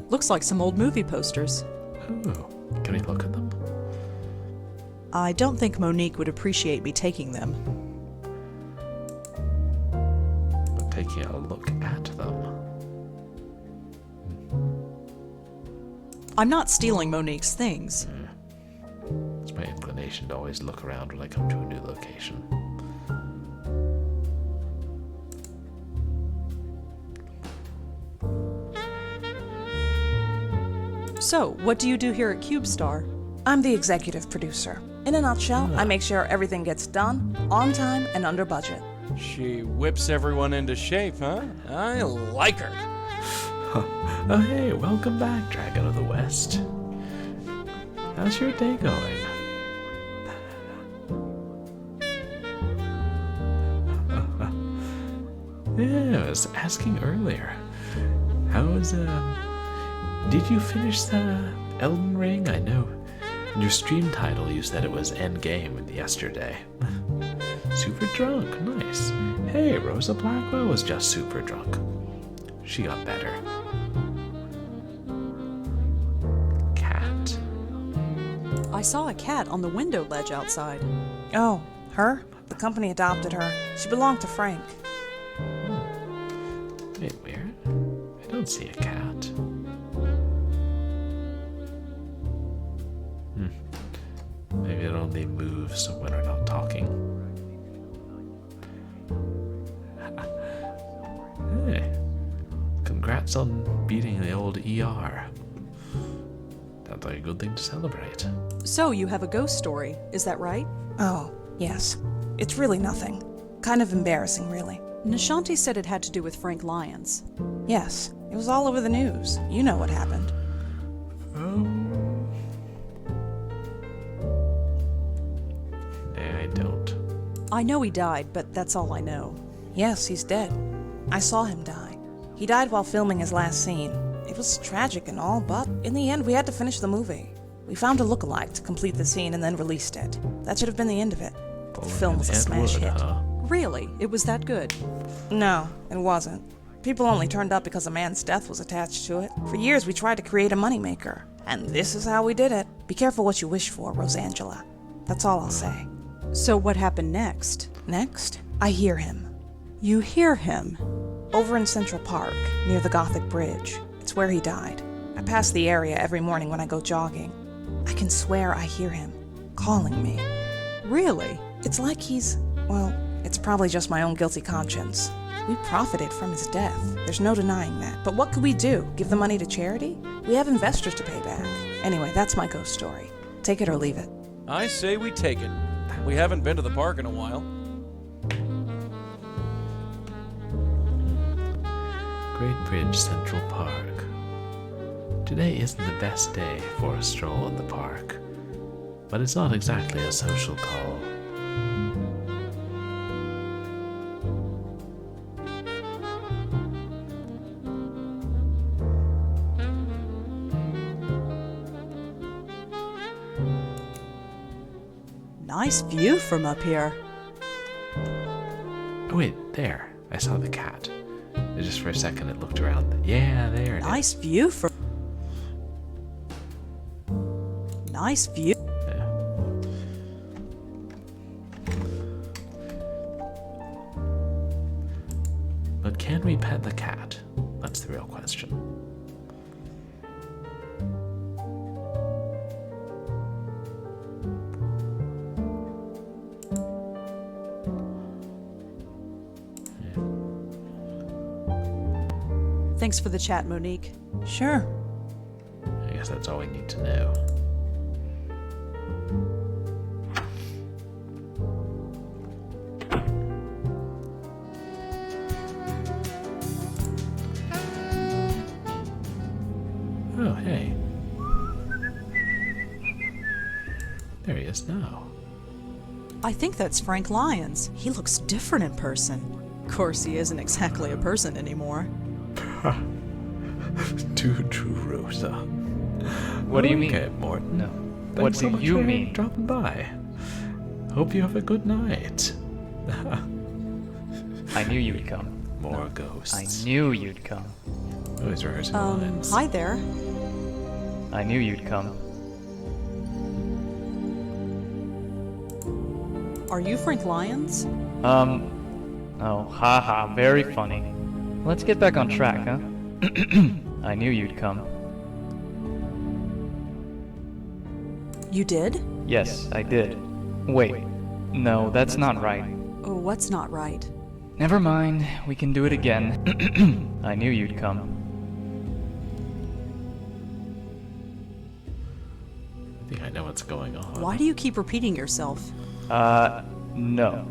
Speaker 2: Looks like some old movie posters.
Speaker 1: Oh, can we look at them?
Speaker 2: I don't think Monique would appreciate me taking them.
Speaker 1: I'm taking a look at them.
Speaker 2: I'm not stealing Monique's things.
Speaker 1: It's my inclination to always look around when I come to a new location.
Speaker 2: So, what do you do here at CubeStar?
Speaker 8: I'm the executive producer. In a nutshell, I make sure everything gets done, on time, and under budget.
Speaker 3: She whips everyone into shape, huh? I like her.
Speaker 1: Oh hey, welcome back, Dragon of the West. How's your day going? Yeah, I was asking earlier. How's, did you finish the Elden Ring? I know in your stream title you said it was endgame yesterday. Super drunk, nice. Hey, Rosa Blackwell was just super drunk. She got better. Cat.
Speaker 2: I saw a cat on the window ledge outside.
Speaker 8: Oh, her? The company adopted her. She belonged to Frank.
Speaker 1: Wait, where? I don't see a cat. Maybe it only moves when we're not talking. Hey, congrats on beating the old ER. Sounds like a good thing to celebrate.
Speaker 2: So, you have a ghost story, is that right?
Speaker 8: Oh, yes. It's really nothing. Kind of embarrassing, really.
Speaker 2: Nishanti said it had to do with Frank Lyons.
Speaker 8: Yes, it was all over the news. You know what happened.
Speaker 1: I don't.
Speaker 2: I know he died, but that's all I know.
Speaker 8: Yes, he's dead. I saw him die. He died while filming his last scene. It was tragic and all, but in the end, we had to finish the movie. We found a lookalike to complete the scene and then released it. That should have been the end of it. The film was a smash hit.
Speaker 2: Really? It was that good?
Speaker 8: No, it wasn't. People only turned up because a man's death was attached to it. For years, we tried to create a moneymaker. And this is how we did it. Be careful what you wish for, Rosangela. That's all I'll say.
Speaker 2: So what happened next?
Speaker 8: Next, I hear him.
Speaker 2: You hear him?
Speaker 8: Over in Central Park, near the Gothic Bridge. It's where he died. I pass the area every morning when I go jogging. I can swear I hear him, calling me.
Speaker 2: Really?
Speaker 8: It's like he's, well, it's probably just my own guilty conscience. We profited from his death. There's no denying that. But what could we do? Give the money to charity? We have investors to pay back. Anyway, that's my ghost story. Take it or leave it.
Speaker 3: I say we take it. We haven't been to the park in a while.
Speaker 1: Great Bridge Central Park. Today isn't the best day for a stroll in the park, but it's not exactly a social call.
Speaker 2: Nice view from up here.
Speaker 1: Oh wait, there. I saw the cat. Just for a second it looked around. Yeah, there it is.
Speaker 2: Nice view from... Nice view.
Speaker 1: Yeah. But can we pet the cat? That's the real question.
Speaker 2: Thanks for the chat, Monique.
Speaker 8: Sure.
Speaker 1: I guess that's all we need to know. Oh, hey. There he is now.
Speaker 2: I think that's Frank Lyons. He looks different in person. Of course, he isn't exactly a person anymore.
Speaker 1: Too true, Rosa.
Speaker 11: What do you mean?
Speaker 1: Okay, Morton.
Speaker 11: No.
Speaker 1: Thanks
Speaker 11: What
Speaker 1: so
Speaker 11: do
Speaker 1: much
Speaker 11: you
Speaker 1: for
Speaker 11: mean?
Speaker 1: dropping by. Hope you have a good night.
Speaker 11: I knew you'd come.
Speaker 1: More ghosts.
Speaker 11: I knew you'd come.
Speaker 1: Oh, he's rehearsing lines.
Speaker 2: Hi there.
Speaker 11: I knew you'd come.
Speaker 2: Are you Frank Lyons?
Speaker 11: Oh, haha, very funny. Let's get back on track, huh? I knew you'd come.
Speaker 2: You did?
Speaker 11: Yes, I did. Wait, no, that's not right.
Speaker 2: Oh, what's not right?
Speaker 11: Never mind, we can do it again. I knew you'd come.
Speaker 1: I think I know what's going on.
Speaker 2: Why do you keep repeating yourself?
Speaker 11: No.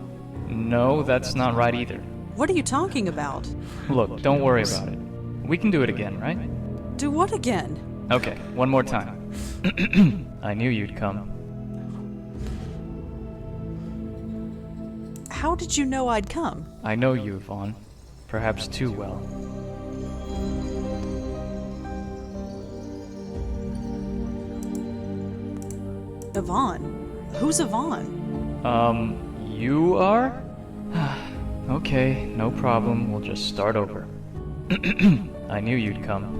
Speaker 11: No, that's not right either.
Speaker 2: What are you talking about?
Speaker 11: Look, don't worry about it. We can do it again, right?
Speaker 2: Do what again?
Speaker 11: Okay, one more time. I knew you'd come.
Speaker 2: How did you know I'd come?
Speaker 11: I know you, Vaughn. Perhaps too well.
Speaker 2: Yvonne? Who's Yvonne?
Speaker 11: You are? Okay, no problem. We'll just start over. I knew you'd come.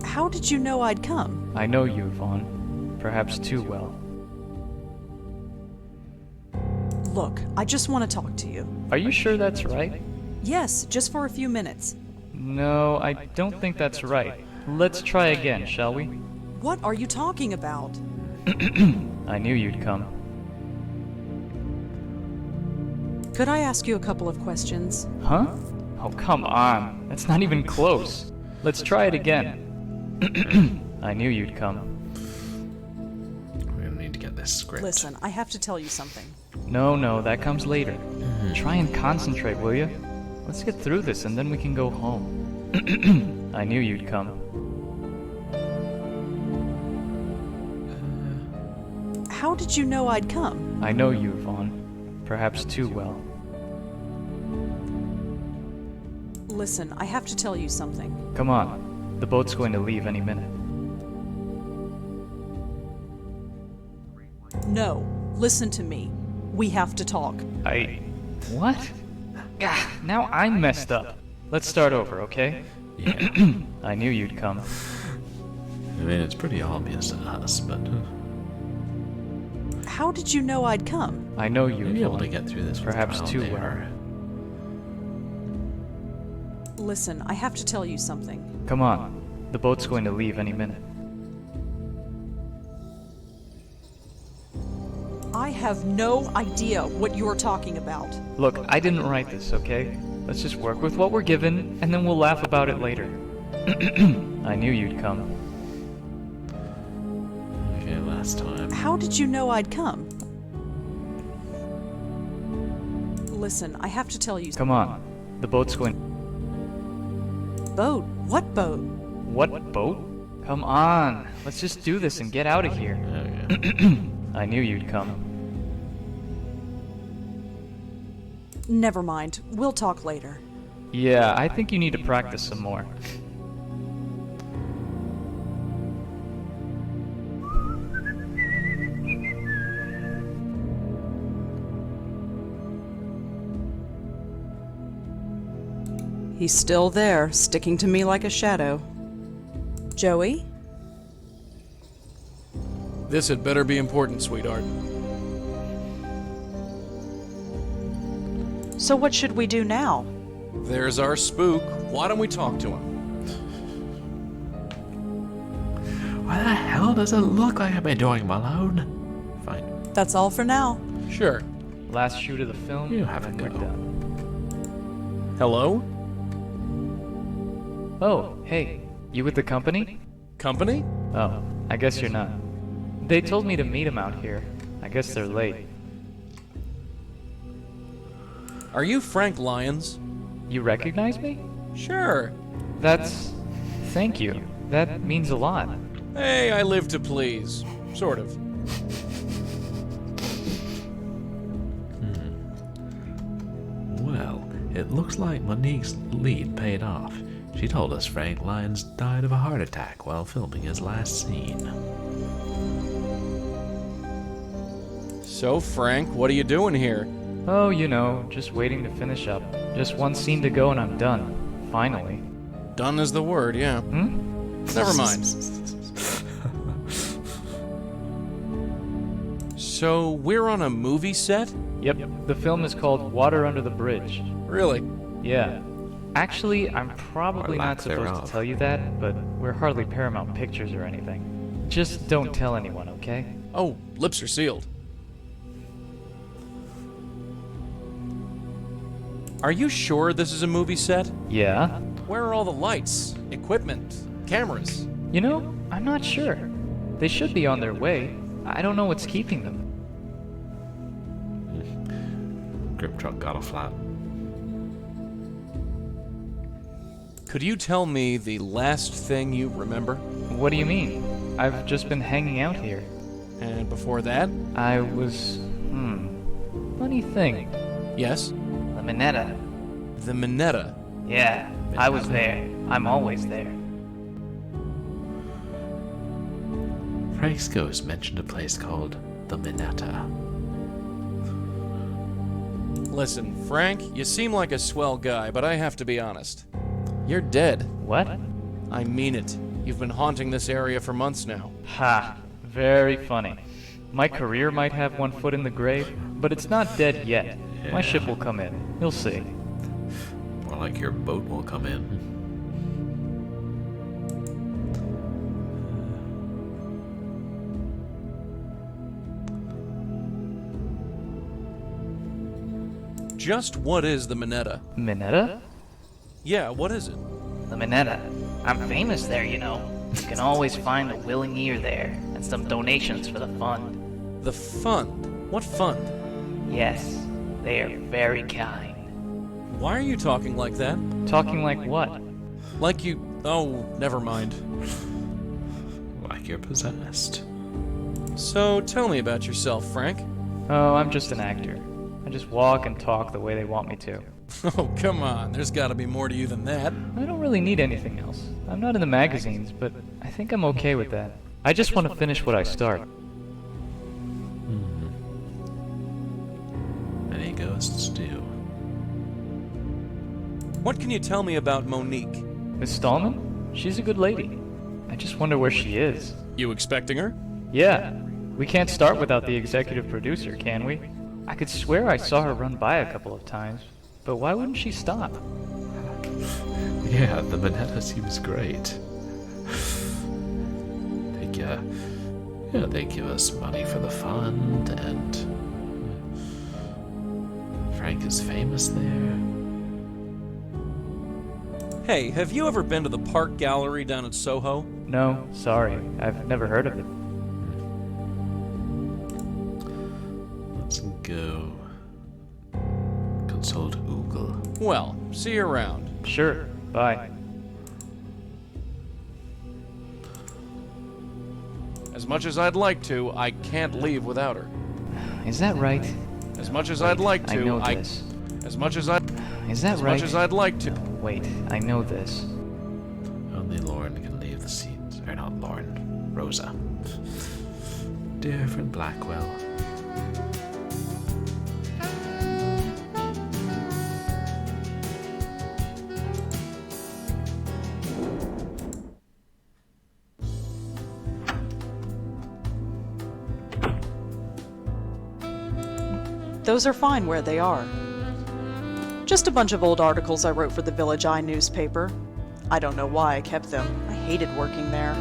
Speaker 2: How did you know I'd come?
Speaker 11: I know you, Vaughn. Perhaps too well.
Speaker 2: Look, I just want to talk to you.
Speaker 11: Are you sure that's right?
Speaker 2: Yes, just for a few minutes.
Speaker 11: No, I don't think that's right. Let's try again, shall we?
Speaker 2: What are you talking about?
Speaker 11: I knew you'd come.
Speaker 2: Could I ask you a couple of questions?
Speaker 11: Huh? Oh, come on. That's not even close. Let's try it again. I knew you'd come.
Speaker 1: We're gonna need to get this script.
Speaker 2: Listen, I have to tell you something.
Speaker 11: No, that comes later. Try and concentrate, will you? Let's get through this and then we can go home. I knew you'd come.
Speaker 2: How did you know I'd come?
Speaker 11: I know you, Vaughn. Perhaps too well.
Speaker 2: Listen, I have to tell you something.
Speaker 11: Come on. The boat's going to leave any minute.
Speaker 2: No, listen to me. We have to talk.
Speaker 11: What? Now I'm messed up. Let's start over, okay?
Speaker 1: Yeah.
Speaker 11: I knew you'd come.
Speaker 1: I mean, it's pretty obvious to us, but
Speaker 2: How did you know I'd come?
Speaker 11: I know you,
Speaker 1: we'll be able
Speaker 11: Vaughn.
Speaker 1: to get through this.
Speaker 11: Perhaps
Speaker 1: with
Speaker 11: too
Speaker 1: trial and
Speaker 11: well.
Speaker 1: error.
Speaker 2: Listen, I have to tell you something.
Speaker 11: Come on. The boat's going to leave any minute.
Speaker 2: I have no idea what you're talking about.
Speaker 11: Look, I didn't write this, okay? Let's just work with what we're given, and then we'll laugh about it later. I knew you'd come.
Speaker 1: Okay, last time.
Speaker 2: How did you know I'd come? Listen, I have to tell you.
Speaker 11: Come on. The boat's going...
Speaker 2: Boat? What boat?
Speaker 11: What boat? Come on. Let's just do this and get out of here.
Speaker 1: Okay.
Speaker 11: I knew you'd come.
Speaker 2: Never mind. We'll talk later.
Speaker 11: Yeah, I think you need to practice some more.
Speaker 2: He's still there, sticking to me like a shadow. Joey?
Speaker 3: This had better be important, sweetheart.
Speaker 2: So what should we do now?
Speaker 3: There's our spook. Why don't we talk to him?
Speaker 1: Why the hell does it look like I've been doing, Malone? Fine.
Speaker 2: That's all for now.
Speaker 3: Sure.
Speaker 11: Last shoot of the film,
Speaker 1: You have a
Speaker 11: and we're
Speaker 1: go.
Speaker 11: done.
Speaker 3: Hello?
Speaker 11: Oh, hey. You with the company?
Speaker 3: Company?
Speaker 11: Oh, I guess you're not. They told me to meet him out here. I guess they're late.
Speaker 3: Are you Frank Lyons?
Speaker 11: You recognize me?
Speaker 3: Sure.
Speaker 11: That's... Thank you. That means a lot.
Speaker 3: Hey, I live to please. Sort of.
Speaker 1: Well, it looks like Monique's lead paid off. She told us Frank Lyons died of a heart attack while filming his last scene.
Speaker 3: So, Frank, what are you doing here?
Speaker 11: Oh, you know, just waiting to finish up. Just one scene to go and I'm done. Finally.
Speaker 3: Done is the word, yeah. Never mind. So, we're on a movie set?
Speaker 11: Yep, the film is called Water Under the Bridge.
Speaker 3: Really?
Speaker 11: Yeah. Actually, I'm probably
Speaker 1: Or lack
Speaker 11: not supposed
Speaker 1: thereof.
Speaker 11: to tell you that, but we're hardly Paramount Pictures or anything. Just don't tell anyone, okay?
Speaker 3: Oh, lips are sealed. Are you sure this is a movie set?
Speaker 11: Yeah?
Speaker 3: Where are all the lights, equipment, cameras?
Speaker 11: You know, I'm not sure. They should be on their way. I don't know what's keeping them.
Speaker 1: Grip truck got a flat.
Speaker 3: Could you tell me the last thing you remember?
Speaker 11: What do you mean? I've just been hanging out here.
Speaker 3: And before that?
Speaker 11: I was... Funny thing.
Speaker 3: Yes?
Speaker 11: The Minetta.
Speaker 3: The Minetta.
Speaker 11: Yeah, I was there. I'm always there.
Speaker 1: Frank's ghost mentioned a place called the Minetta.
Speaker 3: Listen, Frank, you seem like a swell guy, but I have to be honest. You're dead.
Speaker 11: What?
Speaker 3: I mean it. You've been haunting this area for months now.
Speaker 11: Ha! Very funny. My career might have one foot in the grave, but it's not dead yet. My ship will come in. You'll see.
Speaker 1: More like your boat will come in.
Speaker 3: Just what is the Minetta?
Speaker 11: Minetta?
Speaker 3: Yeah, what is it?
Speaker 12: The Minetta. I'm famous there, you know. You can always find a willing ear there, and some donations for the fund.
Speaker 3: The fund? What fund?
Speaker 12: Yes, they are very kind.
Speaker 3: Why are you talking like that?
Speaker 11: Talking like what?
Speaker 3: Like you... Oh, never mind.
Speaker 1: Like you're possessed.
Speaker 3: So, tell me about yourself, Frank.
Speaker 11: Oh, I'm just an actor. I just walk and talk the way they want me to.
Speaker 3: Oh, come on. There's gotta be more to you than that.
Speaker 11: I don't really need anything else. I'm not in the magazines, but I think I'm okay with that. I just want to finish what I start.
Speaker 1: Many ghosts do.
Speaker 3: What can you tell me about Monique?
Speaker 11: Miss Stallman? She's a good lady. I just wonder where she is.
Speaker 3: You expecting her?
Speaker 11: Yeah. We can't start without the executive producer, can we? I could swear I saw her run by a couple of times, but why wouldn't she stop?
Speaker 1: Yeah, the Minetta seems great. They give us money for the fund, and Frank is famous there.
Speaker 3: Hey, have you ever been to the Park Gallery down in Soho?
Speaker 11: No, sorry. I've never heard of it.
Speaker 1: Let's go consult Google.
Speaker 3: Well, see you around.
Speaker 11: Sure. Bye.
Speaker 3: As much as I'd like to, I can't leave without her.
Speaker 11: Is that right?
Speaker 3: As much as I'd like to,
Speaker 11: I know this.
Speaker 3: As much as I...
Speaker 11: Is that
Speaker 3: as
Speaker 11: right?
Speaker 3: much as I'd like to.
Speaker 11: Wait, I know this.
Speaker 1: Only Lauren can leave the scenes. Or not Lauren. Rosa. Dear friend Blackwell.
Speaker 2: Those are fine where they are. Just a bunch of old articles I wrote for the Village Eye newspaper. I don't know why I kept them. I hated working there.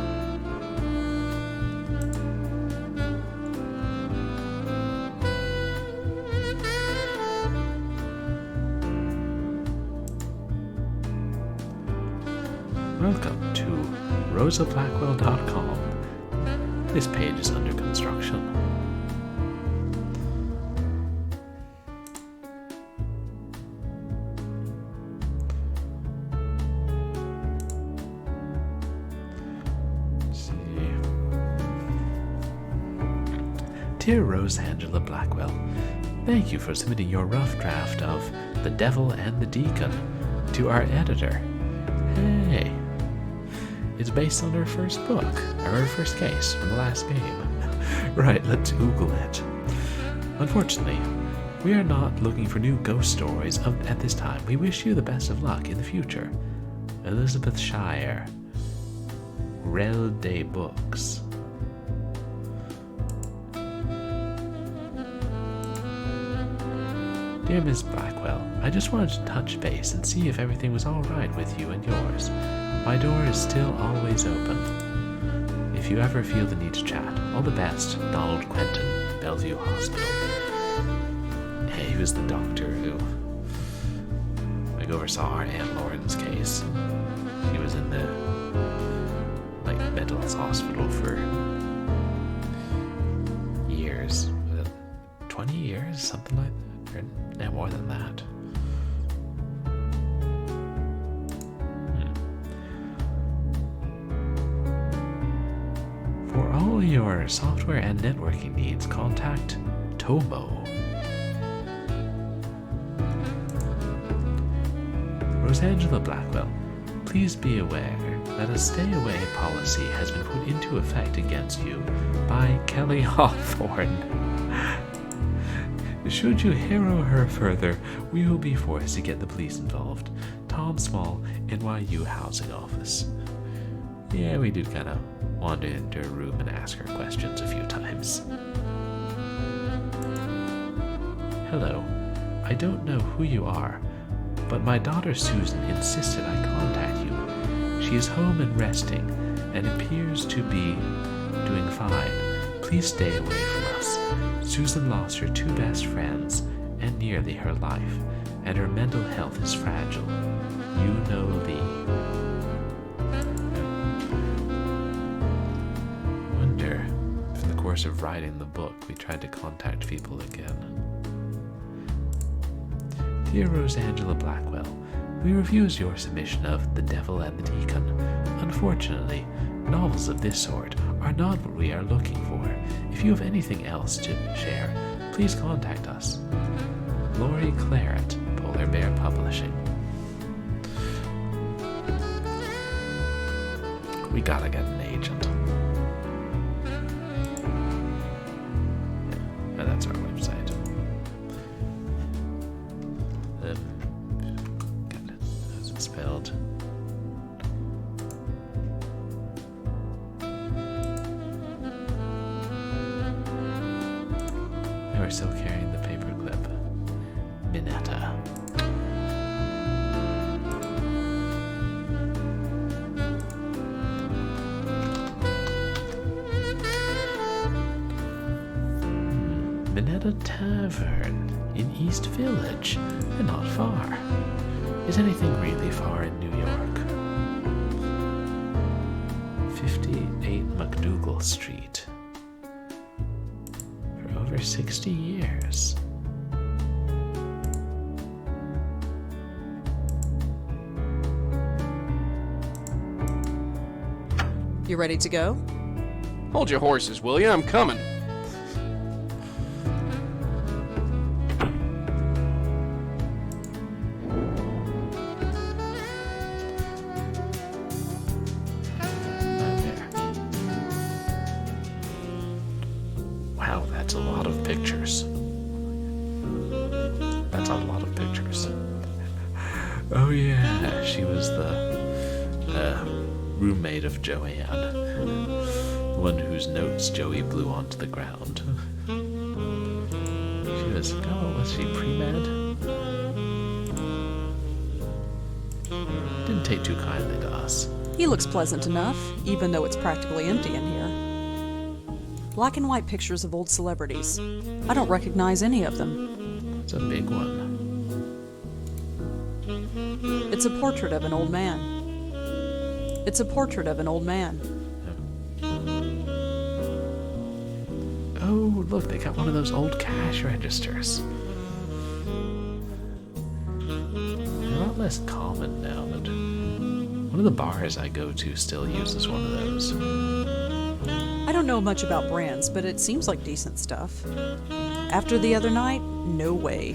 Speaker 1: Welcome to rosablackwell.com. This page is under construction. Let's see. Dear Rosangela Blackwell, thank you for submitting your rough draft of The Devil and the Deacon to our editor. Hey, it's based on her first book, or her first case from the last game. Right, let's Google it. Unfortunately, we are not looking for new ghost stories at this time. We wish you the best of luck in the future. Elizabeth Shire, Rel Day Books. Dear Miss Blackwell, I just wanted to touch base and see if everything was all right with you and yours. My door is still always open. If you ever feel the need to chat, all the best, Donald Quentin, Bellevue Hospital. Hey, he was the doctor who oversaw our Aunt Lauren's case. He was in the mental hospital for years. 20 years, something like that. Or no, more than that. For all your software and networking needs, contact Tomo. Rosangela Blackwell, please be aware that a stay-away policy has been put into effect against you by Kelly Hawthorne. Should you harrow her further, we will be forced to get the police involved. Tom Small, NYU Housing Office. Yeah, we did kind of wander into her room and ask her questions a few times. Hello, I don't know who you are, but my daughter Susan insisted I contact you. She is home and resting, and appears to be doing fine. Please stay away from us. Susan lost her two best friends, and nearly her life, and her mental health is fragile. You know Lee. Wonder if in the course of writing the book we tried to contact people again. Dear Rosangela Blackwell, we refuse your submission of The Devil and the Deacon. Unfortunately, novels of this sort are not what we are looking for. If you have anything else to share, please contact us. Lori Claret, Polar Bear Publishing. We gotta get an agent. Yeah, that's our website. How's it spelled? We're still carrying the paperclip. Minetta. Minetta Tavern in East Village. They're not far. Is anything really far in New York? 58 McDougal Street. For 60 years.
Speaker 2: You ready to go?
Speaker 5: Hold your horses, will you? I'm coming.
Speaker 1: Wow, that's a lot of pictures. That's a lot of pictures. Oh yeah, she was the roommate of Joanne. The one whose notes Joey blew onto the ground. She was she pre-med? Didn't take too kindly to us.
Speaker 2: He looks pleasant enough, even though it's practically empty in here. Black and white pictures of old celebrities. I don't recognize any of them.
Speaker 1: It's a big one.
Speaker 2: It's a portrait of an old man. It's a portrait of an old man.
Speaker 1: Oh, look, they got one of those old cash registers. They're a lot less common now, but one of the bars I go to still uses one of those.
Speaker 2: I don't know much about brands, but it seems like decent stuff. After the other night, no way.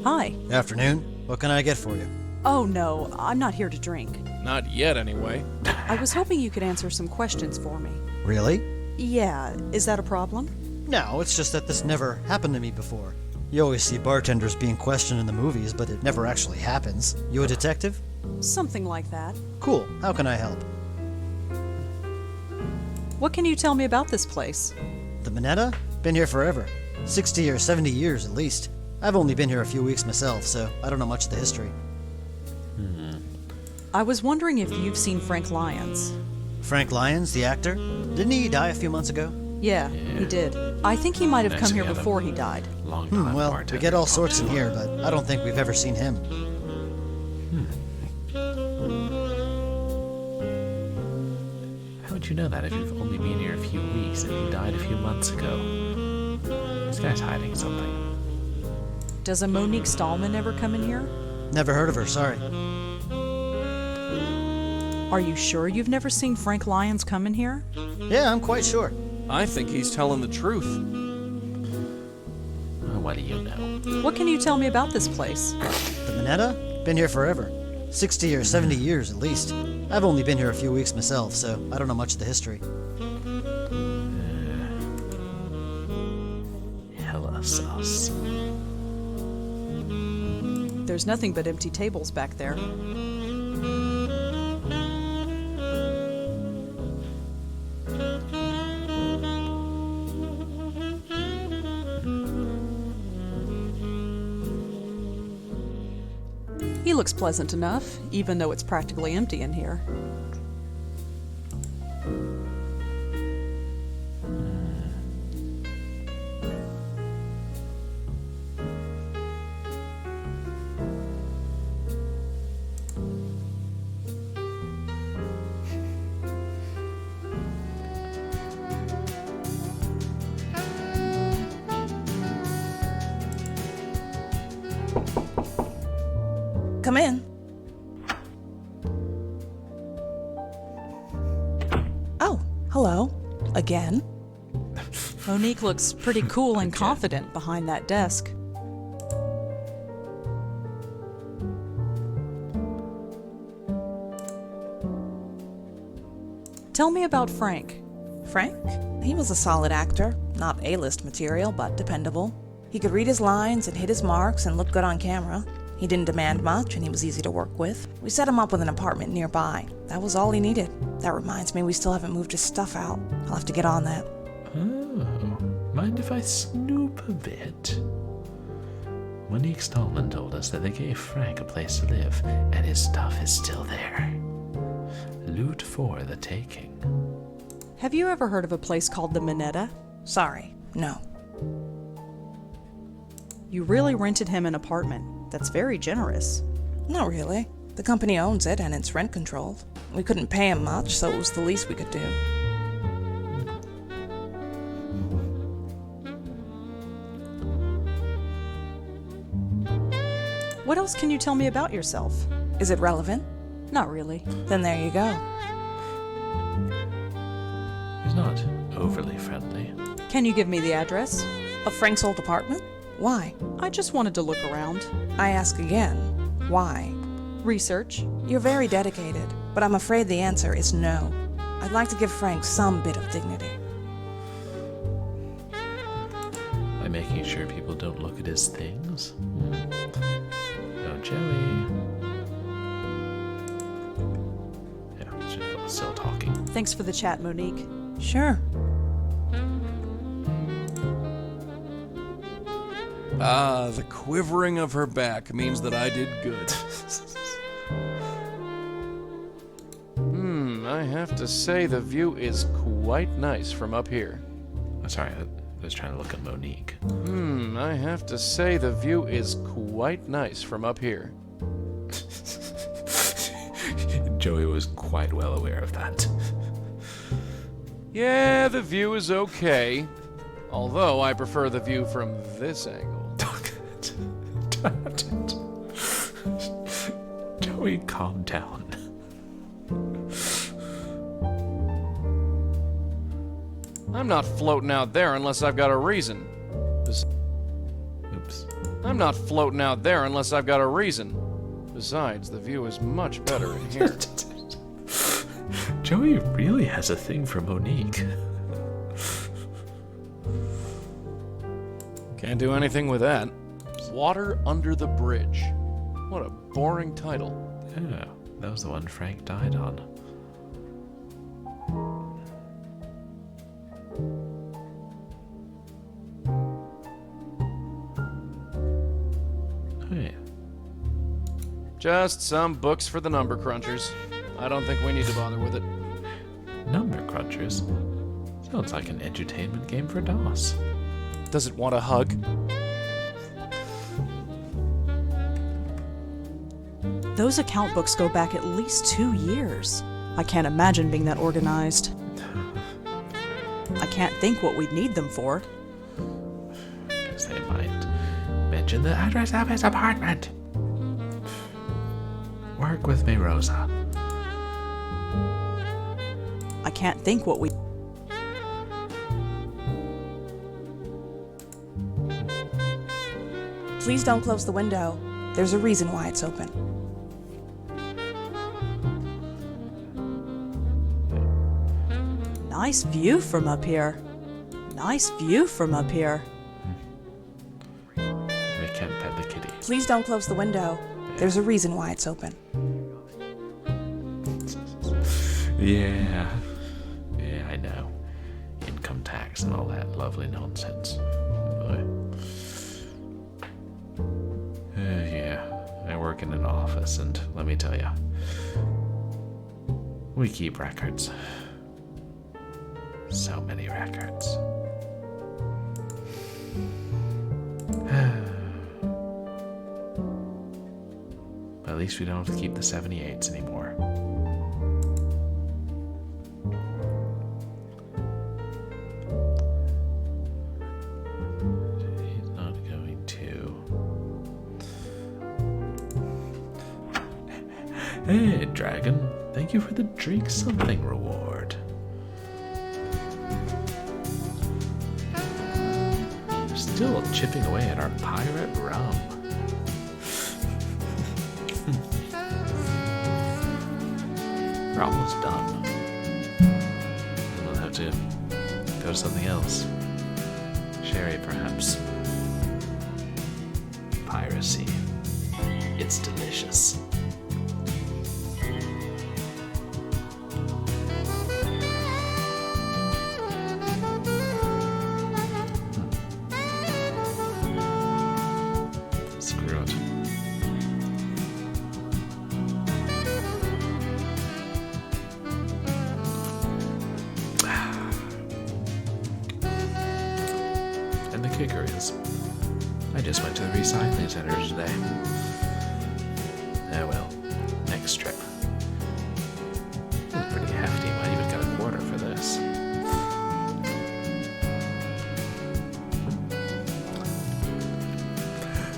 Speaker 2: Hi.
Speaker 13: Afternoon. What can I get for you?
Speaker 2: Oh no, I'm not here to drink.
Speaker 3: Not yet, anyway.
Speaker 2: I was hoping you could answer some questions for me.
Speaker 13: Really?
Speaker 2: Yeah, is that a problem?
Speaker 13: No, it's just that this never happened to me before. You always see bartenders being questioned in the movies, but it never actually happens. You a detective?
Speaker 2: Something like that.
Speaker 13: Cool. How can I help?
Speaker 2: What can you tell me about this place?
Speaker 13: The Minetta? Been here forever. 60 or 70 years at least. I've only been here a few weeks myself, so I don't know much of the history.
Speaker 2: I was wondering if you've seen Frank Lyons.
Speaker 13: Frank Lyons, the actor? Didn't he die a few months ago?
Speaker 2: Yeah, he did. I think he might have come here before he died.
Speaker 13: Well, we get all sorts in here, but I don't think we've ever seen him.
Speaker 1: How would you know that if you've only been here a few weeks and he died a few months ago? This guy's hiding something.
Speaker 2: Does a Monique Stallman ever come in here?
Speaker 13: Never heard of her, sorry.
Speaker 2: Are you sure you've never seen Frank Lyons come in here?
Speaker 13: Yeah, I'm quite sure.
Speaker 3: I think he's telling the truth.
Speaker 1: What do you know?
Speaker 2: What can you tell me about this place?
Speaker 13: The Minetta? Been here forever. 60 or 70 years at least. I've only been here a few weeks myself, so I don't know much of the history.
Speaker 1: Hella sus.
Speaker 2: There's nothing but empty tables back there. He looks pleasant enough, even though it's practically empty in here.
Speaker 8: Come in. Oh, hello. Again.
Speaker 2: Monique looks pretty cool and confident behind that desk. Tell me about Frank.
Speaker 8: Frank? He was a solid actor. Not A-list material, but dependable. He could read his lines and hit his marks and look good on camera. He didn't demand much, and he was easy to work with. We set him up with an apartment nearby. That was all he needed. That reminds me, we still haven't moved his stuff out. I'll have to get on that.
Speaker 1: Oh, mind if I snoop a bit? Monique Stallman told us that they gave Frank a place to live, and his stuff is still there. Loot for the taking.
Speaker 2: Have you ever heard of a place called the Minetta?
Speaker 8: Sorry, no.
Speaker 2: You really rented him an apartment. That's very generous.
Speaker 8: Not really. The company owns it, and it's rent controlled. We couldn't pay him much, so it was the least we could do.
Speaker 2: What else can you tell me about yourself?
Speaker 8: Is it relevant?
Speaker 2: Not really.
Speaker 8: Then there you go.
Speaker 1: He's not overly friendly.
Speaker 2: Can you give me the address?
Speaker 8: Of Frank's old apartment? Why?
Speaker 2: I just wanted to look around.
Speaker 8: I ask again. Why?
Speaker 2: Research.
Speaker 8: You're very dedicated, but I'm afraid the answer is no. I'd like to give Frank some bit of dignity.
Speaker 1: By making sure people don't look at his things? Oh, Joey. Yeah, still talking.
Speaker 2: Thanks for the chat, Monique.
Speaker 8: Sure.
Speaker 3: Ah, the quivering of her back means that I did good. I have to say the view is quite nice from up here.
Speaker 1: I'm sorry, I was trying to look at Monique.
Speaker 3: I have to say the view is quite nice from up here.
Speaker 1: Joey was quite well aware of that.
Speaker 3: Yeah, the view is okay. Although I prefer the view from this angle.
Speaker 1: Joey, calm down.
Speaker 3: I'm not floating out there unless I've got a reason.
Speaker 1: Oops.
Speaker 3: I'm not floating out there unless I've got a reason. Besides, the view is much better in here.
Speaker 1: Joey really has a thing for Monique.
Speaker 3: Can't do anything with that. Water Under the Bridge. What a boring title.
Speaker 1: Yeah, that was the one Frank died on. Hey.
Speaker 3: Just some books for the number crunchers. I don't think we need to bother with it.
Speaker 1: Number crunchers? Sounds like an entertainment game for DOS.
Speaker 3: Does it want a hug?
Speaker 2: Those account books go back at least 2 years. I can't imagine being that organized. I can't think what we'd need them for.
Speaker 1: Guess they might mention the address of his apartment. Work with me, Rosa.
Speaker 2: I can't think what we...
Speaker 8: Please don't close the window. There's a reason why it's open.
Speaker 2: Nice view from up here. Nice view from up here.
Speaker 1: We can't pet the kitty.
Speaker 8: Please don't close the window. There's a reason why it's open.
Speaker 1: Yeah, I know. Income tax and all that lovely nonsense. Boy. Yeah, I work in an office, and let me tell you, we keep records. So many records. At least we don't have to keep the 78s anymore. He's not going to. Hey, Dragon. Thank you for the drink something reward. Still chipping away at our pirate rum. We're almost done. Then we'll have to go to something else. Sherry, perhaps. Piracy. It's delicious. Screw it. And the kicker is, I just went to the recycling center today. Ah well, next trip. This is pretty hefty. Might even get a quarter for this.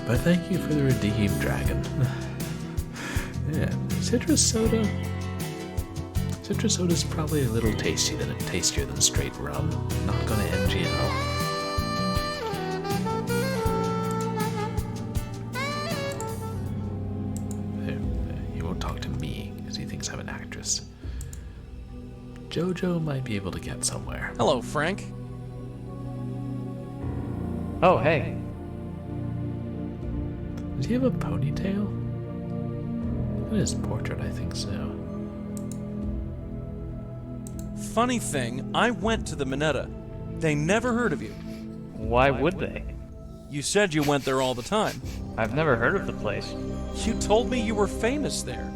Speaker 1: But thank you for the redeem, Dragon. Yeah, citrus soda. Citrus soda's probably a little tastier than straight rum. Not gonna MGL. He won't talk to me because he thinks I'm an actress. Jojo might be able to get somewhere.
Speaker 3: Hello, Frank.
Speaker 11: Oh, hey.
Speaker 1: Does he have a ponytail? In his portrait, I think so.
Speaker 3: Funny thing, I went to the Minetta. They never heard of you.
Speaker 11: Why would they?
Speaker 3: You said you went there all the time.
Speaker 11: I've never heard of the place.
Speaker 3: You told me you were famous there.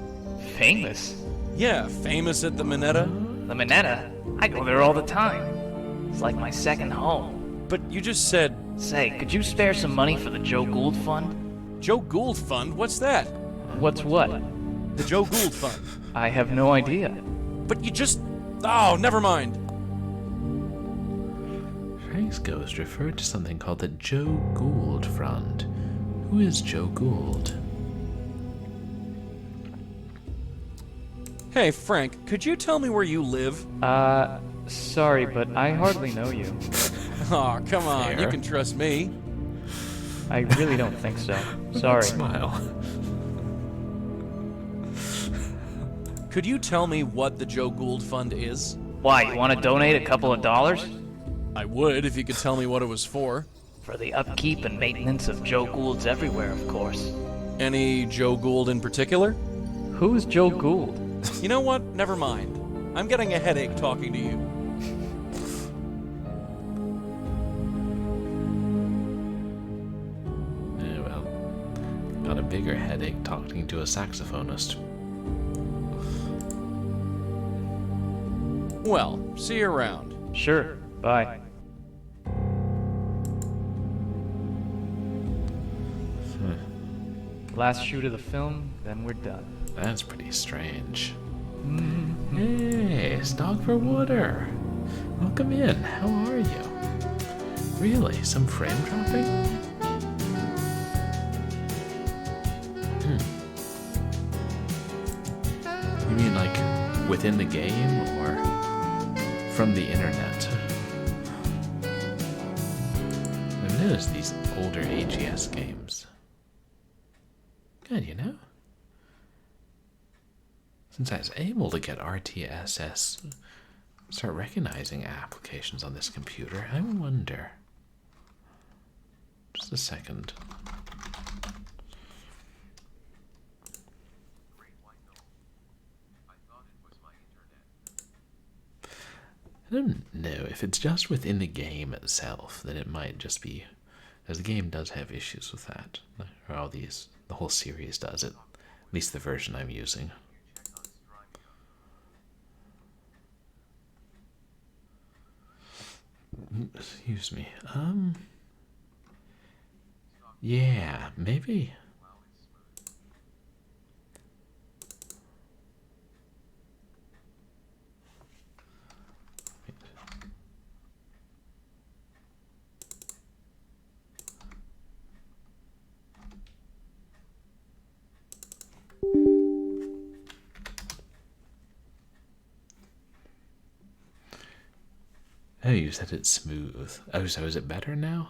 Speaker 11: Famous?
Speaker 3: Yeah, famous at the Minetta.
Speaker 12: The Minetta? I go there all the time. It's like my second home.
Speaker 3: But you just said...
Speaker 12: Say, could you spare some money for the Joe Gould Fund?
Speaker 3: Joe Gould Fund? What's that?
Speaker 11: What's what?
Speaker 3: The Joe Gould Fund.
Speaker 11: I have no idea.
Speaker 3: But you just... Oh, never mind.
Speaker 1: Frank's ghost referred to something called the Joe Gould Fund. Who is Joe Gould?
Speaker 3: Hey, Frank, could you tell me where you live?
Speaker 11: Sorry, but I hardly know you.
Speaker 3: Aw, come on, you
Speaker 1: Fair.
Speaker 3: can trust me.
Speaker 11: I really don't think so. Sorry.
Speaker 1: Smile.
Speaker 3: Could you tell me what the Joe Gould Fund is?
Speaker 12: Why, you want to donate a couple of dollars?
Speaker 3: I would if you could tell me what it was for.
Speaker 12: For the upkeep and maintenance of Joe Goulds everywhere, of course.
Speaker 3: Any Joe Gould in particular?
Speaker 11: Who's Joe Gould?
Speaker 3: You know what? Never mind. I'm getting a headache talking to you.
Speaker 1: Well, got a bigger headache talking to a saxophonist.
Speaker 3: Well, see you around.
Speaker 11: Sure, bye. Last shoot of the film, then we're done.
Speaker 1: That's pretty strange. Hey, stop for water. Welcome in. How are you? Really? Some frame dropping? You mean like within the game or from the internet? I've noticed these older AGS games. Good, you know? Since I was able to get RTSS, start recognizing applications on this computer, I wonder. Just a second. I don't know if it's just within the game itself, then it might just be, as the game does have issues with that. Or all these, the whole series does it. At least the version I'm using. Excuse me. Yeah, maybe. Oh, you said it's smooth. Oh, so is it better now?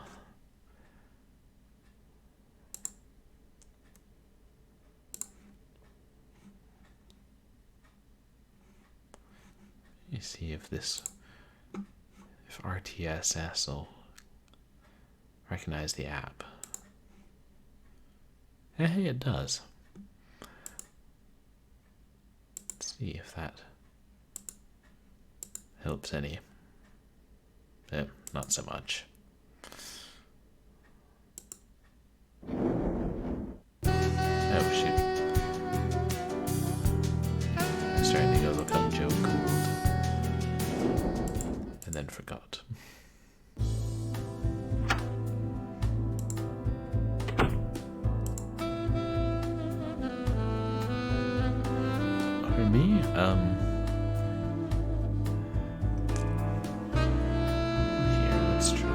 Speaker 1: Let me see if RTSS will recognize the app. Hey, it does. Let's see if that helps any. Not so much. Oh, shoot. I was trying to go look up Joe Gould. And then forgot. For me, let's try.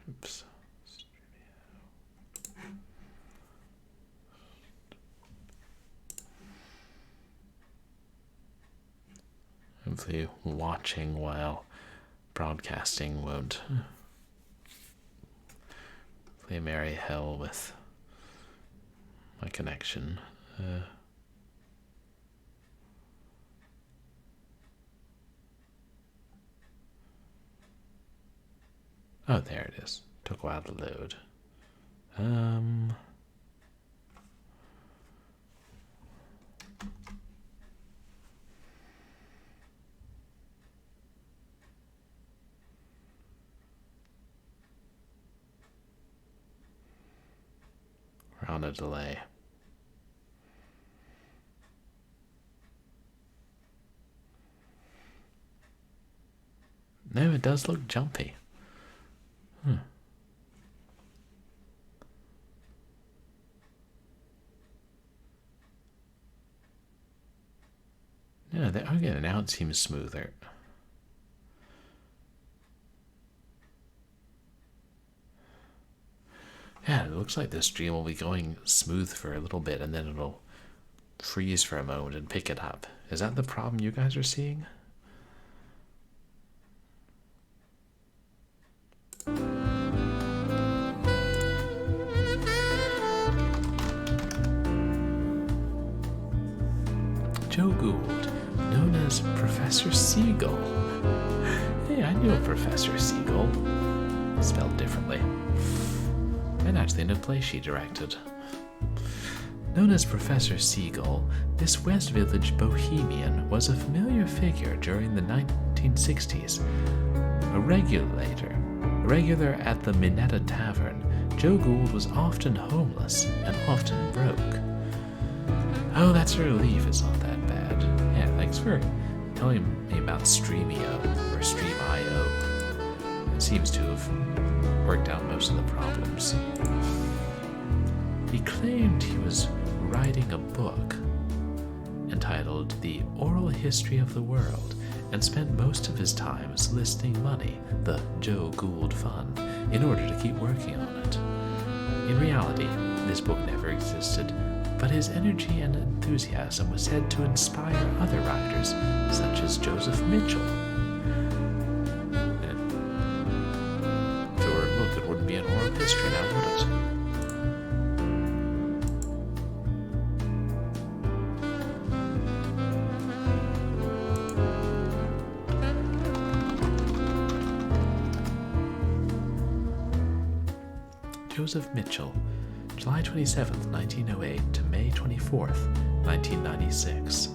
Speaker 1: Oops. Hopefully watching while broadcasting won't play merry hell with my connection. Oh, there it is. Took a while to load. We're on a delay. No, it does look jumpy. Yeah, okay, now it seems smoother. Yeah, it looks like this stream will be going smooth for a little bit and then it'll freeze for a moment and pick it up. Is that the problem you guys are seeing? Joe Gould, known as Professor Seagull. Hey, I knew a Professor Seagull. Spelled differently. And actually in a play she directed. Known as Professor Seagull, this West Village bohemian was a familiar figure during the 1960s. A regular at the Minetta Tavern, Joe Gould was often homeless and often broke. Oh, that's a relief, it's not that bad. Yeah, thanks for telling me about Streamio, or Stream.io. It seems to have worked out most of the problems. He claimed he was writing a book entitled The Oral History of the World and spent most of his time soliciting money, the Joe Gould Fund, in order to keep working on it. In reality, this book never existed, but his energy and enthusiasm was said to inspire other writers, such as Joseph Mitchell. And if it were a book, it wouldn't be an oral history now, would it? Joseph Mitchell, July 27th, 1908 to May 24th, 1996.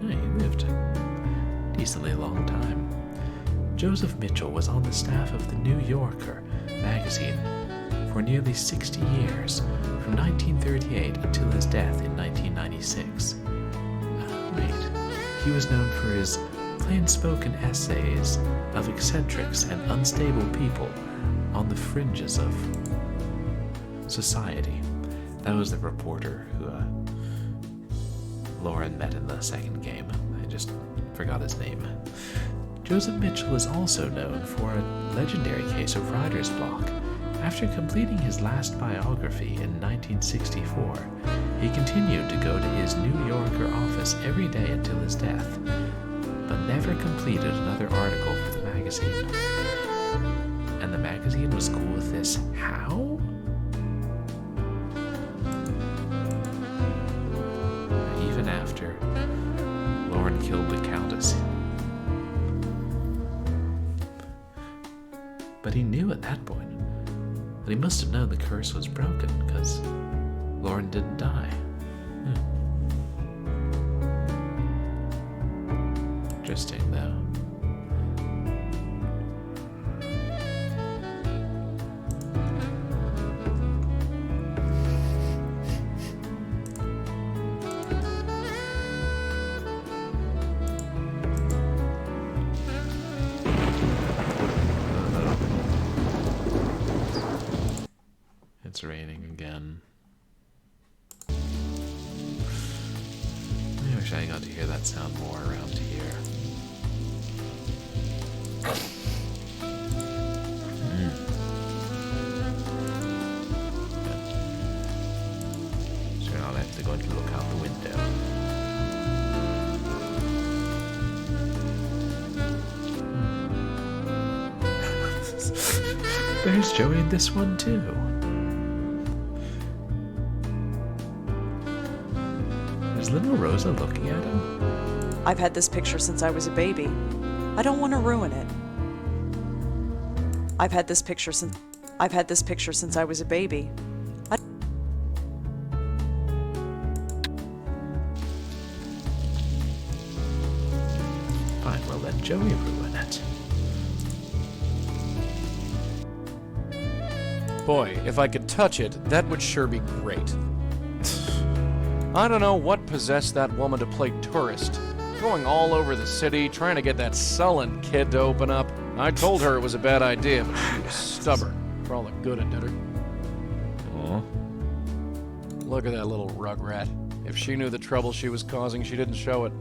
Speaker 1: Yeah, he lived a decently long time. Joseph Mitchell was on the staff of the New Yorker magazine for nearly 60 years, from 1938 until his death in 1996. He was known for his plain-spoken essays of eccentrics and unstable people on the fringes of society. That was the reporter who Lauren met in the second game. I just forgot his name. Joseph Mitchell is also known for a legendary case of writer's block. After completing his last biography in 1964, he continued to go to his New Yorker office every day until his death, but never completed another article for the magazine. And the magazine was cool with this. How? Even after Lauren killed the Countess. But he knew at that point that he must have known the curse was broken, because Lauren didn't die. Interesting, though. It's raining again. I wish I got to hear that sound more around here. So now I have to go and look out the window. There's Joey in this one too. Is little Rosa looking at him?
Speaker 2: I've had this picture since I was a baby. I don't want to ruin it. I've had this picture since I was a baby.
Speaker 1: Fine, we'll let Joey ruin it.
Speaker 3: Boy, if I could touch it, that would sure be great. I don't know what possessed that woman to play tourist. Going all over the city, trying to get that sullen kid to open up. I told her it was a bad idea, but she was stubborn, for all the good it did her.
Speaker 1: Aw.
Speaker 3: Look at that little rugrat. If she knew the trouble she was causing, she didn't show it.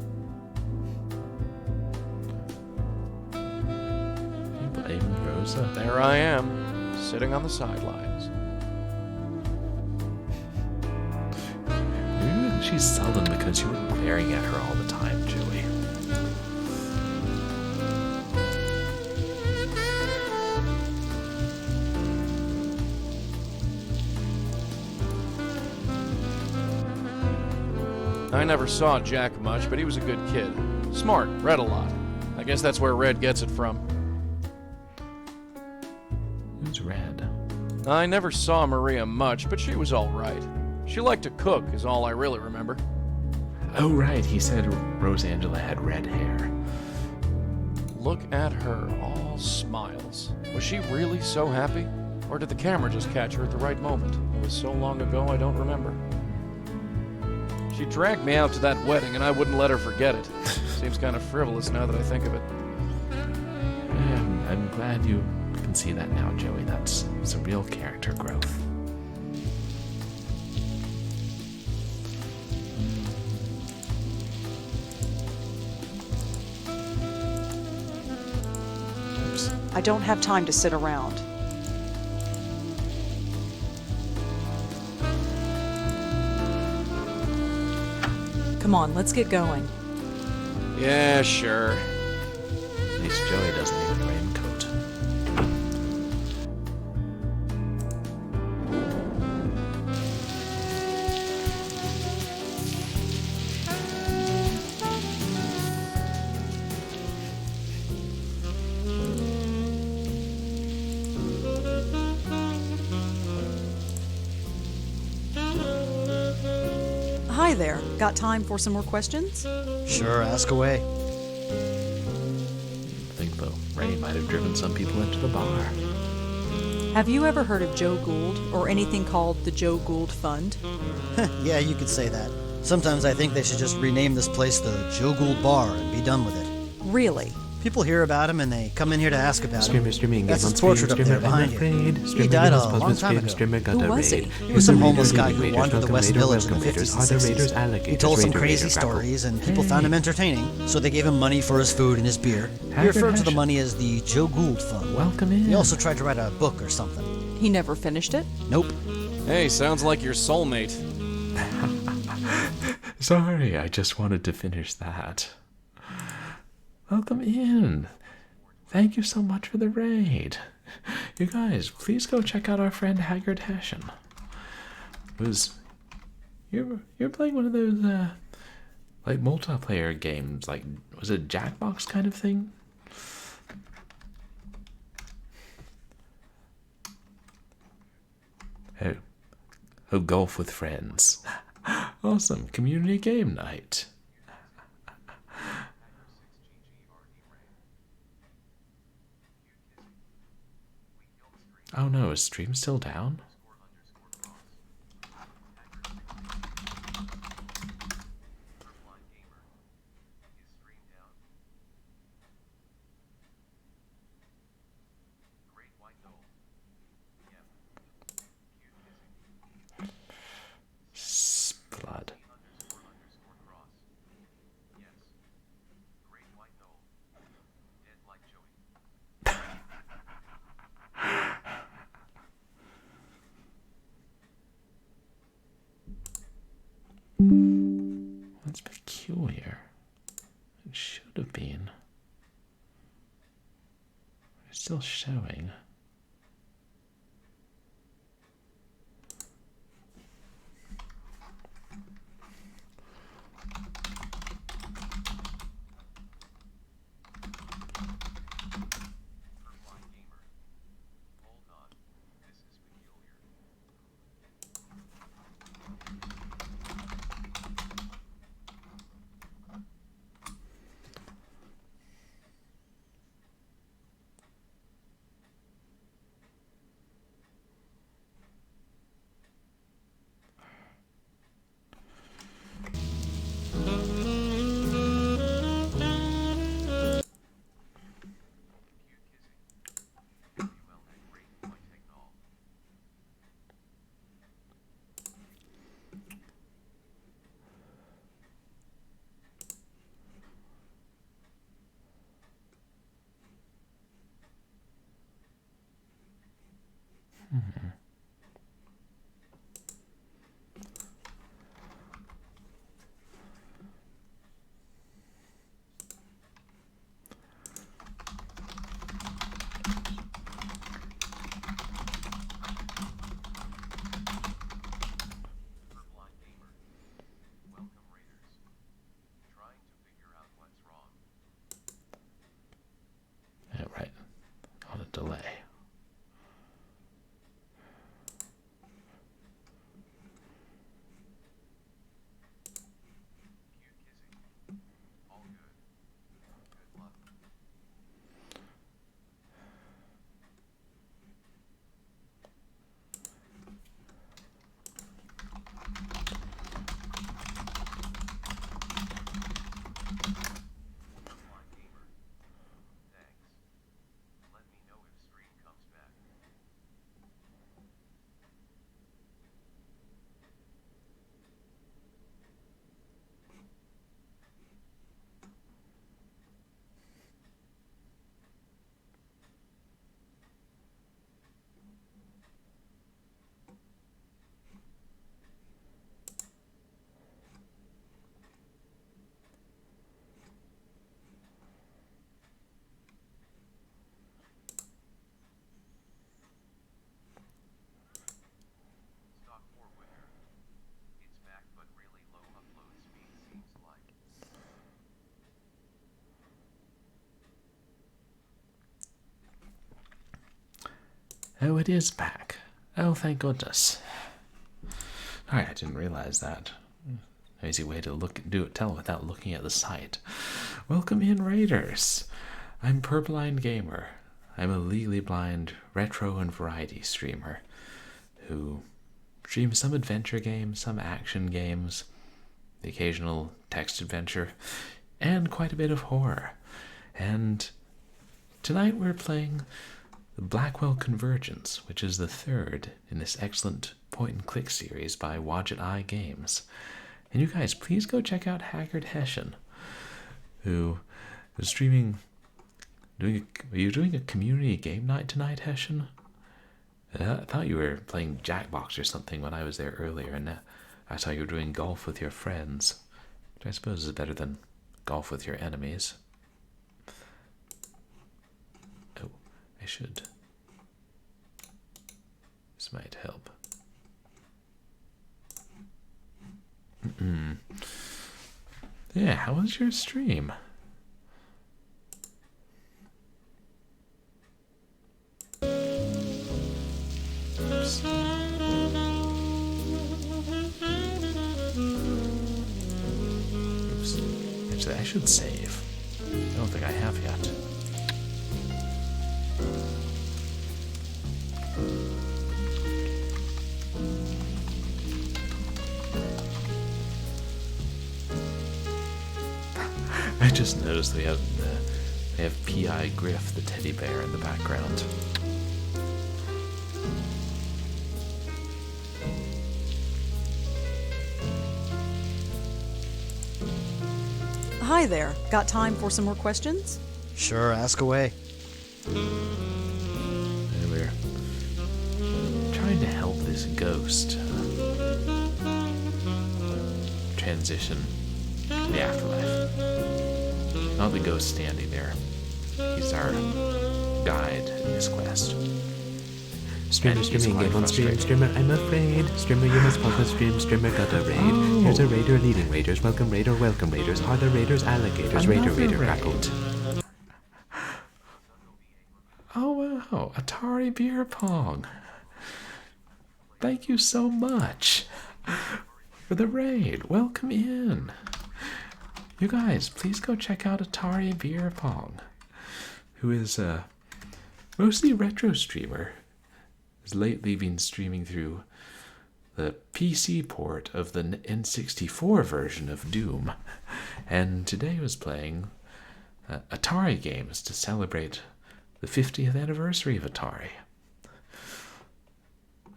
Speaker 1: You blame Rosa?
Speaker 3: There I am, sitting on the sidelines.
Speaker 1: Maybe she's sullen because you were glaring at her all the time, Joey.
Speaker 3: I never saw Jack much, but he was a good kid. Smart, read a lot. I guess that's where Red gets it from.
Speaker 1: Who's Red?
Speaker 3: I never saw Maria much, but she was all right. She liked to cook, is all I really remember.
Speaker 1: Oh, right, he said Rosangela had red hair.
Speaker 3: Look at her, all smiles. Was she really so happy? Or did the camera just catch her at the right moment? It was so long ago, I don't remember. She dragged me out to that wedding, and I wouldn't let her forget it. Seems kind of frivolous now that I think of it.
Speaker 1: I'm glad you can see that now, Joey. That's some real character growth.
Speaker 2: I don't have time to sit around. Come on, let's get going.
Speaker 3: Yeah, sure.
Speaker 1: At least Joey doesn't need a raincoat.
Speaker 2: Hi there. Got time for some more questions?
Speaker 13: Sure, ask away.
Speaker 1: I think the rain might have driven some people into the bar.
Speaker 2: Have you ever heard of Joe Gould or anything called the Joe Gould Fund?
Speaker 13: Yeah, you could say that. Sometimes I think they should just rename this place the Joe Gould Bar and be done with it.
Speaker 2: Really?
Speaker 13: People hear about him and they come in here to ask about him.
Speaker 1: Streaming,
Speaker 13: That's his portrait up there behind you. He died a long time ago.
Speaker 2: Who was he?
Speaker 13: He was some homeless guy who wandered the West Village in the 50s and 60s. He told some crazy stories and people found him entertaining, so they gave him money for his food and his beer. He referred to the money as the Joe Gould Fund.
Speaker 1: Welcome in.
Speaker 13: He also tried to write a book or something.
Speaker 2: He never finished it?
Speaker 13: Nope.
Speaker 3: Hey, sounds like your soulmate.
Speaker 1: Sorry, I just wanted to finish that. Welcome in. Thank you so much for the raid. You guys, please go check out our friend Haggard Hashin. You're playing one of those like multiplayer games, like was it Jackbox kind of thing? Oh, golf with friends. Awesome, community game night. Oh no, is stream still down? Blood. That's peculiar. It should have been. It's still showing. Yeah, right. On a delay. Oh, it is back. Oh, thank goodness. Alright, I didn't realize that. Easy way to tell without looking at the site. Welcome in, Raiders. I'm Purblind Gamer. I'm a legally blind retro and variety streamer who streams some adventure games, some action games, the occasional text adventure, and quite a bit of horror. And tonight we're playing the BLACKWELL CONVERGENCE, which is the third in this excellent point-and-click series by Wadget Eye Games. And you guys, please go check out Haggard Hessian, who was streaming. Are you doing a community game night tonight, Hessian? I thought you were playing Jackbox or something when I was there earlier, and I saw you were doing golf with your friends, which I suppose is better than golf with your enemies. Oh, I should. This might help. Yeah, how was your stream? Oops. Oops. Actually, I should save. I don't think I have yet. I just noticed they have P.I. Griff, the teddy bear, in the background.
Speaker 2: Hi there. Got time for some more questions?
Speaker 13: Sure, ask away.
Speaker 1: We're trying to help this ghost transition to the afterlife. Not the ghost standing there. He's our guide in this quest.
Speaker 14: Streamer streaming game on stream. Streamer, I'm afraid. Streamer, you must pause the stream. Streamer got a raid. Oh. Here's a raider leading raiders. Welcome raider, welcome raiders. Are the raiders alligators? Raider, crackled.
Speaker 1: Oh wow, Atari Beer Pong. Thank you so much for the raid. Welcome in. You guys, please go check out Atari Beer Pong, who is a mostly retro streamer. Has lately been streaming through the PC port of the N64 version of Doom, and today was playing Atari games to celebrate the 50th anniversary of Atari.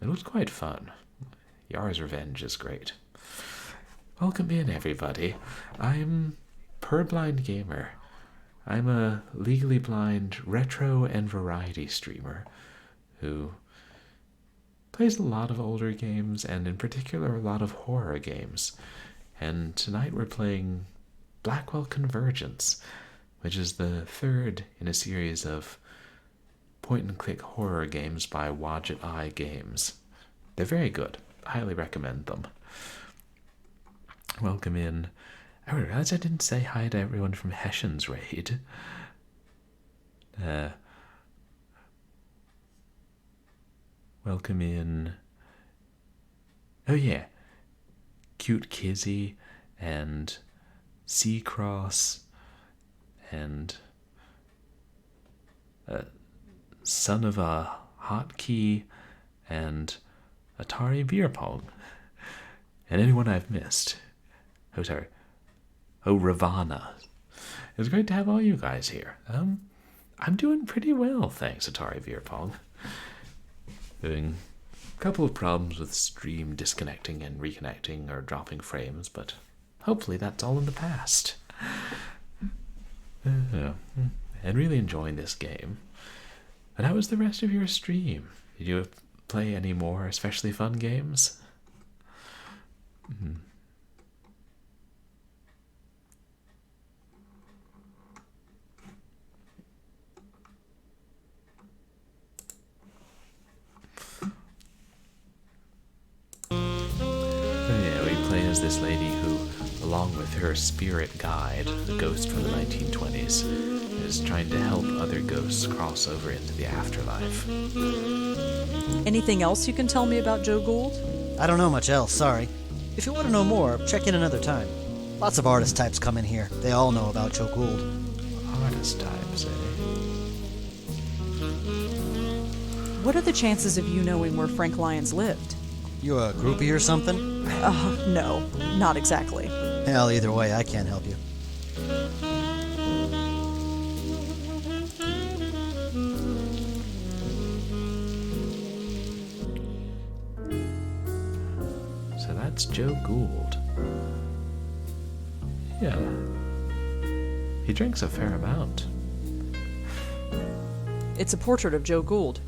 Speaker 1: It was quite fun. Yar's Revenge is great. Welcome in, everybody. I'm Purblind Gamer. I'm a legally blind retro and variety streamer who plays a lot of older games, and in particular a lot of horror games. And tonight we're playing Blackwell Convergence, which is the third in a series of point-and-click horror games by Wadget Eye Games. They're very good. I highly recommend them. Welcome in. I realized I didn't say hi to everyone from Hessian's raid. Welcome in. Oh yeah. Cute Kizzy and Seacross and son of a hotkey and Atari beer pong. And anyone I've missed. Oh, sorry. Oh, Ravana. It's great to have all you guys here. I'm doing pretty well, thanks, Atari beer pong. Having a couple of problems with stream disconnecting and reconnecting or dropping frames, but hopefully that's all in the past. And really enjoying this game. And how was the rest of your stream? Did you play any more especially fun games? As this lady who, along with her spirit guide, the ghost from the 1920s, is trying to help other ghosts cross over into the afterlife.
Speaker 2: Anything else you can tell me about Joe Gould?
Speaker 13: I don't know much else, sorry. If you want to know more, check in another time. Lots of artist types come in here. They all know about Joe Gould.
Speaker 1: Artist types, eh?
Speaker 2: What are the chances of you knowing where Frank Lyons lived?
Speaker 13: You a groupie or something?
Speaker 2: No, not exactly.
Speaker 13: Hell, either way, I can't help you.
Speaker 1: So that's Joe Gould. Yeah. He drinks a fair amount.
Speaker 2: It's a portrait of Joe Gould.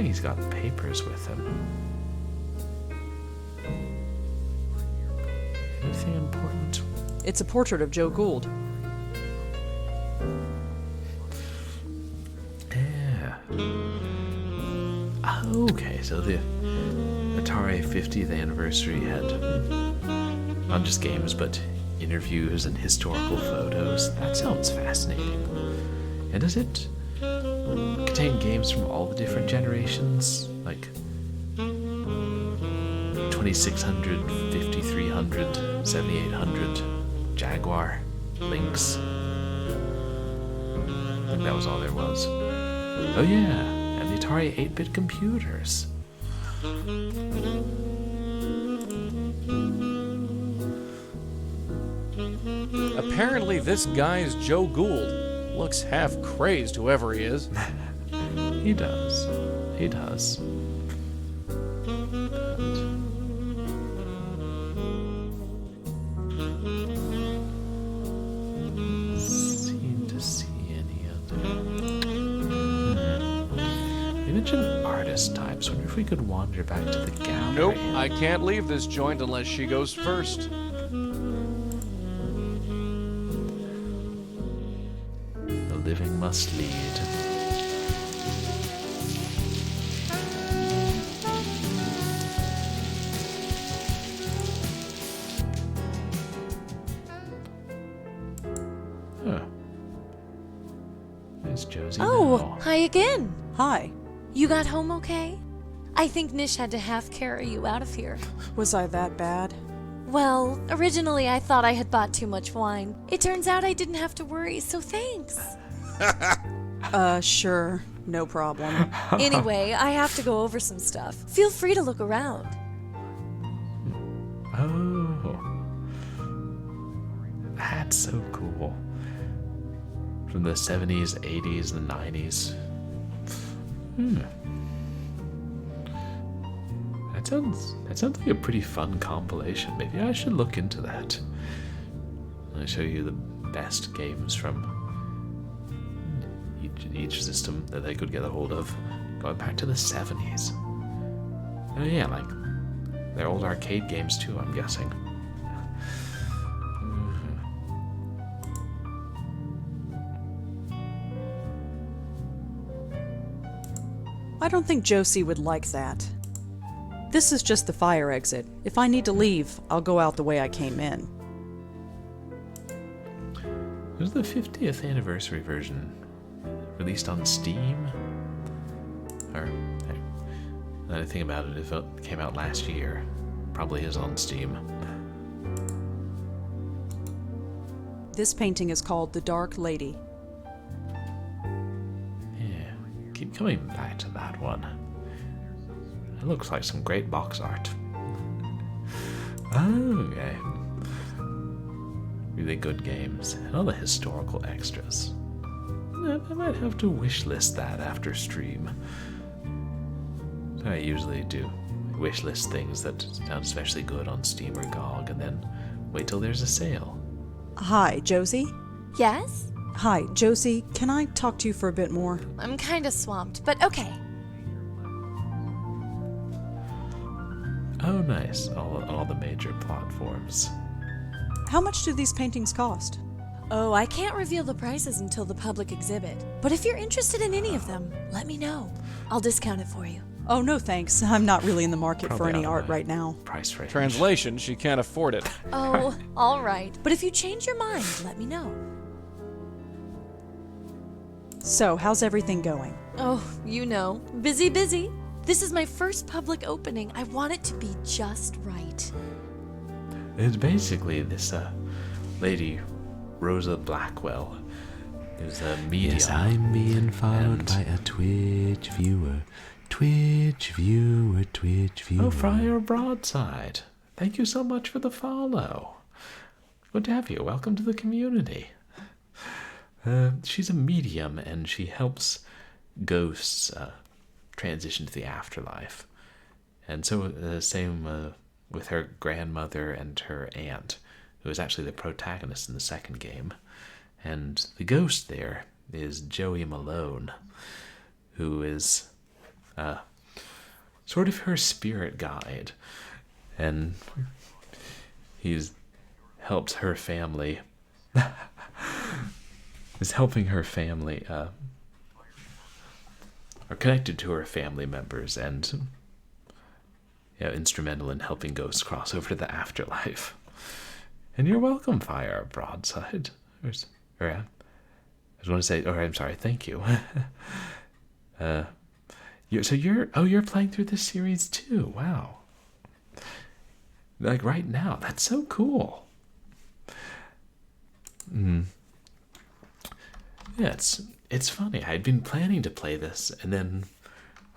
Speaker 1: He's got papers with him. Anything important?
Speaker 2: It's a portrait of Joe Gould.
Speaker 1: Yeah. Okay, so the Atari 50th anniversary had not just games, but interviews and historical photos. That sounds fascinating. And does it contain games from all the different generations, like 2600, 5300, 7800, Jaguar, Lynx. I think that was all there was. Oh yeah, and the Atari 8-bit computers.
Speaker 3: Apparently this guy's Joe Gould. Looks half crazed, whoever he is.
Speaker 1: He does. He does. Seem to see any other. You mentioned artist types. Wonder if we could wander back to the gallery.
Speaker 3: Nope, I can't leave this joint unless she goes first.
Speaker 1: The living must lead. Josie
Speaker 6: Oh,
Speaker 1: now.
Speaker 6: hi again.
Speaker 2: Hi.
Speaker 6: You got home okay? I think Nish had to half carry you out of here.
Speaker 2: Was I that bad?
Speaker 6: Well, originally I thought I had bought too much wine. It turns out I didn't have to worry, so thanks.
Speaker 2: Sure. No problem.
Speaker 6: Anyway, I have to go over some stuff. Feel free to look around.
Speaker 1: Oh. That's so cool. From the 70s, 80s, and 90s. That sounds like a pretty fun compilation. Maybe I should look into that. I'll show you the best games from each system that they could get a hold of, going back to the 70s. Oh yeah, like they're old arcade games too, I'm guessing.
Speaker 2: I don't think Josie would like that. This is just the fire exit. If I need to leave, I'll go out the way I came in.
Speaker 1: Was the 50th anniversary version released on Steam? Or, another thing about it, if it came out last year, probably is on Steam.
Speaker 2: This painting is called The Dark Lady.
Speaker 1: Yeah, keep coming back to that one. It looks like some great box art. Okay. Really good games. And all the historical extras. I might have to wishlist that after stream. I usually do wishlist things that sound especially good on Steam or GOG and then wait till there's a sale.
Speaker 2: Hi, Josie?
Speaker 6: Yes?
Speaker 2: Hi, Josie, can I talk to you for a bit more?
Speaker 6: I'm kinda swamped, but okay.
Speaker 1: Oh, nice. All the major platforms.
Speaker 2: How much do these paintings cost?
Speaker 6: Oh, I can't reveal the prices until the public exhibit. But if you're interested in any of them, let me know. I'll discount it for you.
Speaker 2: Oh, no thanks. I'm not really in the market
Speaker 1: Probably
Speaker 2: for any
Speaker 1: out of
Speaker 2: art
Speaker 1: my
Speaker 2: right now.
Speaker 1: Price range.
Speaker 3: Translation, she can't afford it.
Speaker 6: Oh, all right. But if you change your mind, let me know.
Speaker 2: So, how's everything going?
Speaker 6: Oh, you know, busy. This is my first public opening. I want it to be just right.
Speaker 1: It's basically this lady, Rosa Blackwell, is a medium.
Speaker 14: Yes, I'm being followed by a Twitch viewer. Twitch viewer.
Speaker 1: Oh, Friar Broadside. Thank you so much for the follow. Good to have you. Welcome to the community. She's a medium, and she helps ghosts transition to the afterlife. And so same with her grandmother and her aunt, who is actually the protagonist in the second game. And the ghost there is Joey Malone, who is sort of her spirit guide. And he's helps her family is helping her family are connected to her family members and instrumental in helping ghosts cross over to the afterlife. And you're welcome, Fire Broadside. I just want to say, I'm sorry, thank you. You're playing through this series too. Wow. Like right now. That's so cool. Yeah, it's funny. I'd been planning to play this, and then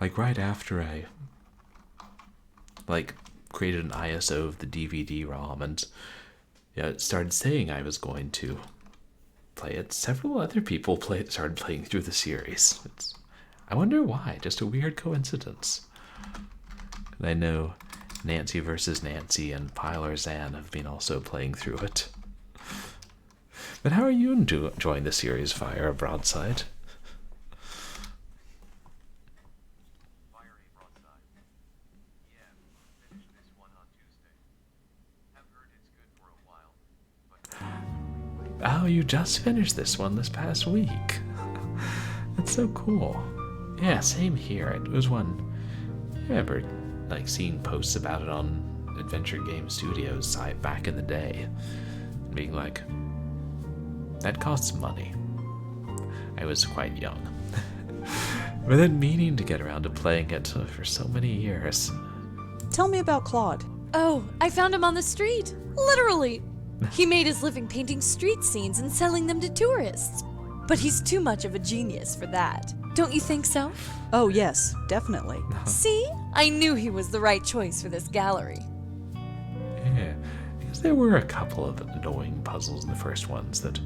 Speaker 1: like right after I created an ISO of the DVD-ROM and started saying I was going to play it, several other people started playing through the series. I wonder why. Just a weird coincidence. And I know Nancy vs. Nancy and Pilar Zan have been also playing through it. But how are you enjoying the series, Fire Broadside? Oh, you just finished this one this past week. That's so cool. Yeah, same here. It was one. I remember seeing posts about it on Adventure Game Studios site back in the day, and being like, that costs money. I was quite young. But then meaning to get around to playing it for so many years.
Speaker 2: Tell me about Claude.
Speaker 6: Oh, I found him on the street. Literally. He made his living painting street scenes and selling them to tourists. But he's too much of a genius for that. Don't you think so?
Speaker 2: Oh, yes, definitely.
Speaker 6: See? I knew he was the right choice for this gallery.
Speaker 1: Yeah, because there were a couple of annoying puzzles in the first ones that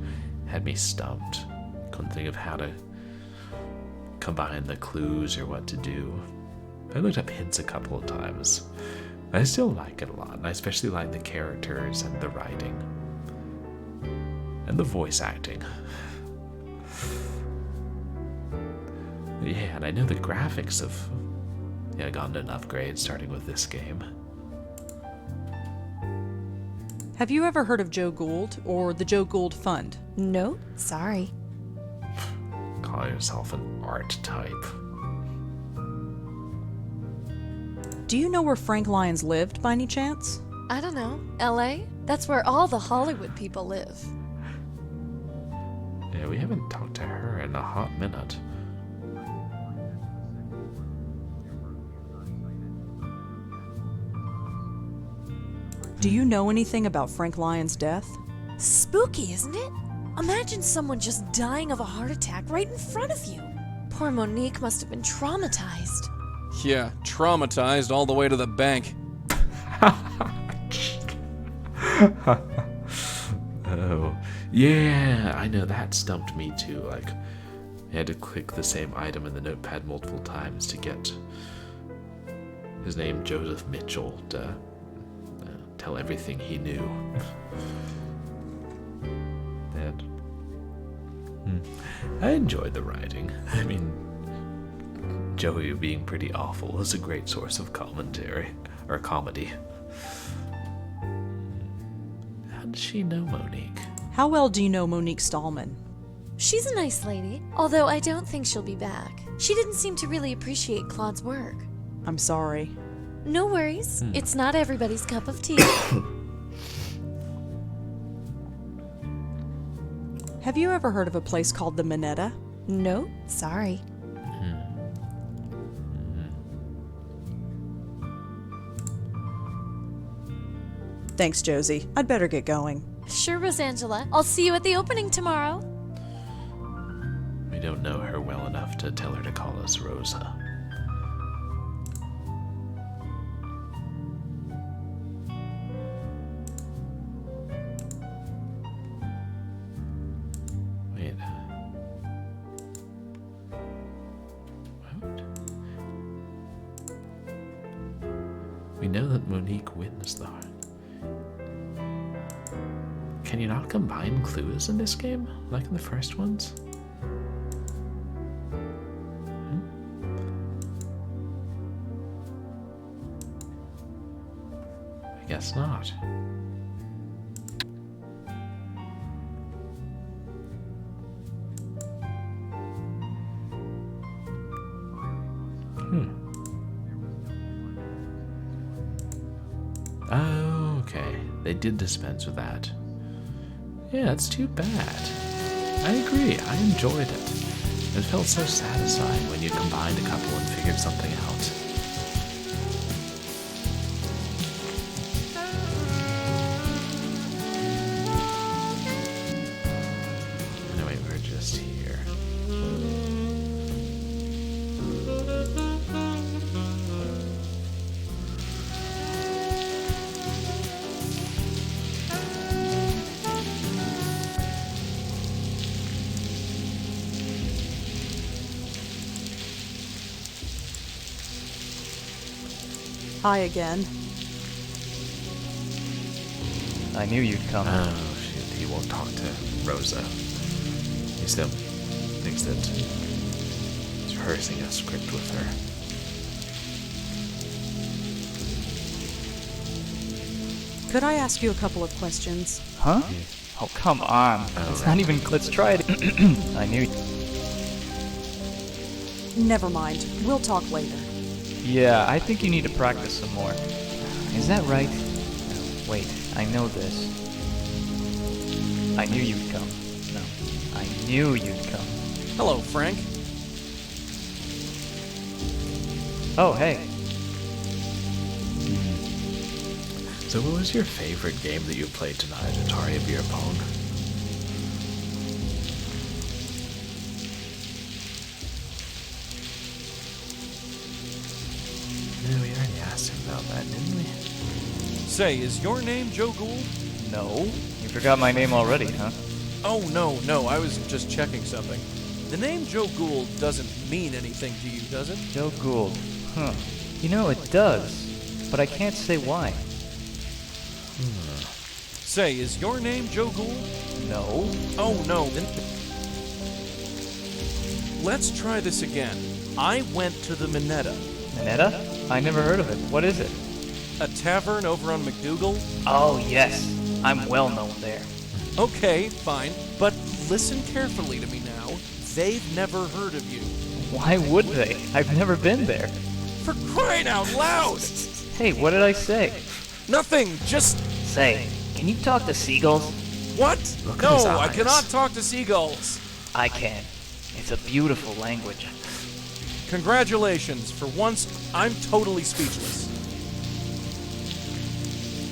Speaker 1: had me stumped. Couldn't think of how to combine the clues or what to do. I looked up hints a couple of times. I still like it a lot, and I especially like the characters and the writing. And the voice acting. Yeah, and I know the graphics have gone to an upgrade starting with this game.
Speaker 2: Have you ever heard of Joe Gould or the Joe Gould Fund?
Speaker 6: No, sorry.
Speaker 1: Call yourself an art type.
Speaker 2: Do you know where Frank Lyons lived, by any chance?
Speaker 6: I don't know. LA? That's where all the Hollywood people live.
Speaker 1: Yeah, we haven't talked to her in a hot minute.
Speaker 2: Do you know anything about Frank Lyons' death?
Speaker 6: Spooky, isn't it? Imagine someone just dying of a heart attack right in front of you. Poor Monique must have been traumatized.
Speaker 3: Yeah, traumatized all the way to the bank.
Speaker 1: Oh, yeah, I know that stumped me too. Like, I had to click the same item in the notepad multiple times to get his name, Joseph Mitchell, to tell everything he knew. And I enjoyed the writing. I mean, Joey being pretty awful is a great source of commentary, or comedy. How does she know Monique?
Speaker 2: How well do you know Monique Stallman?
Speaker 6: She's a nice lady, although I don't think she'll be back. She didn't seem to really appreciate Claude's work.
Speaker 2: I'm sorry.
Speaker 6: No worries. It's not everybody's cup of tea.
Speaker 2: Have you ever heard of a place called the Minetta?
Speaker 6: No, sorry.
Speaker 2: Thanks, Josie. I'd better get going.
Speaker 6: Sure, Rosangela. I'll see you at the opening tomorrow.
Speaker 1: We don't know her well enough to tell her to call us Rosa. Wait. What? We know that Monique wins the heart. Can you not combine clues in this game, like in the first ones? I guess not. Oh, okay. They did dispense with that. Yeah, it's too bad. I agree, I enjoyed it. It felt so satisfying when you combined a couple and figured something out. Anyway, we're just here.
Speaker 2: Hi again.
Speaker 11: I knew you'd come.
Speaker 1: Oh, shit, he won't talk to Rosa. He still thinks that he's rehearsing a script with her.
Speaker 2: Could I ask you a couple of questions?
Speaker 11: Huh? Oh, come on. It's not even. Let's try it. I knew.
Speaker 2: Never mind. We'll talk later.
Speaker 11: Yeah, I think you need to practice some more. Is that right? No, wait, I know this. I knew you'd come. No, I knew you'd come.
Speaker 3: Hello, Frank.
Speaker 11: Oh, hey.
Speaker 1: So what was your favorite game that you played tonight, Atari Beer Pong? Yeah, we already asked him about that, didn't we?
Speaker 3: Say, is your name Joe Gould?
Speaker 11: No. You forgot my name already, huh?
Speaker 3: Oh, no, I was just checking something. The name Joe Gould doesn't mean anything to you, does it?
Speaker 11: Joe Gould. Huh. You know, it does. But I can't say why.
Speaker 3: Say, is your name Joe Gould?
Speaker 11: No.
Speaker 3: Oh, no, then... Let's try this again. I went to the Minetta.
Speaker 11: Minetta? I never heard of it. What is it?
Speaker 3: A tavern over on McDougal?
Speaker 12: Oh, yes. I'm well known there.
Speaker 3: Okay, fine. But listen carefully to me now. They've never heard of you.
Speaker 11: Why would they? I've never been there.
Speaker 3: For crying out loud!
Speaker 11: Hey, what did I say?
Speaker 3: Nothing, just...
Speaker 12: Say, can you talk to seagulls?
Speaker 3: What?
Speaker 14: Look at
Speaker 3: No,
Speaker 14: his
Speaker 3: I
Speaker 14: eyes.
Speaker 3: cannot talk to seagulls.
Speaker 12: I can. It's a beautiful language.
Speaker 3: Congratulations. For once, I'm totally speechless.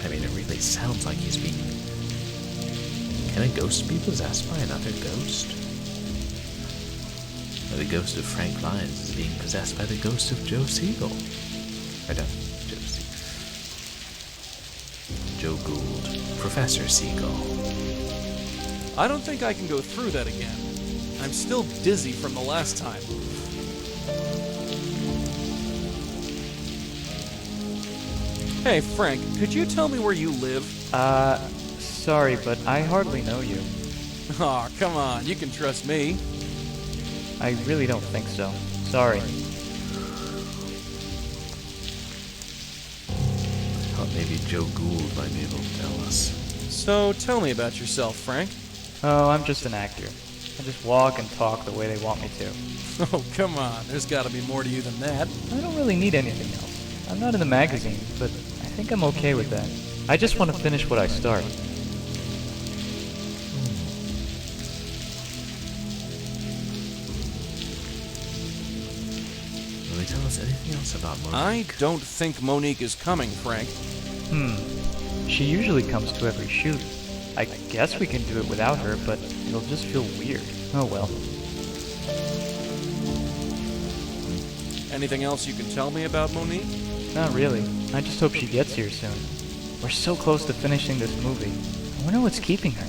Speaker 1: I mean, it really sounds like he's being... Can a ghost be possessed by another ghost? Or the ghost of Frank Lyons is being possessed by the ghost of Joe Siegel? Or no, Joe Gould. Professor Siegel.
Speaker 3: I don't think I can go through that again. I'm still dizzy from the last time. Hey, Frank, could you tell me where you live?
Speaker 11: Sorry, but I hardly know you.
Speaker 3: Aw, come on, you can trust me.
Speaker 11: I really don't think so. Sorry.
Speaker 1: Thought maybe Joe Gould might be able to tell us.
Speaker 3: So, tell me about yourself, Frank.
Speaker 11: Oh, I'm just an actor. I just walk and talk the way they want me to.
Speaker 3: Oh, come on, there's gotta be more to you than that.
Speaker 11: I don't really need anything else. I'm not in the magazine, but I think I'm okay with that. I just want to finish what I start.
Speaker 1: Will they tell us anything else about Monique?
Speaker 3: I don't think Monique is coming, Frank.
Speaker 11: She usually comes to every shoot. I guess we can do it without her, but it'll just feel weird. Oh well.
Speaker 3: Anything else you can tell me about Monique?
Speaker 11: Not really. I just hope she gets here soon. We're so close to finishing this movie. I wonder what's keeping her.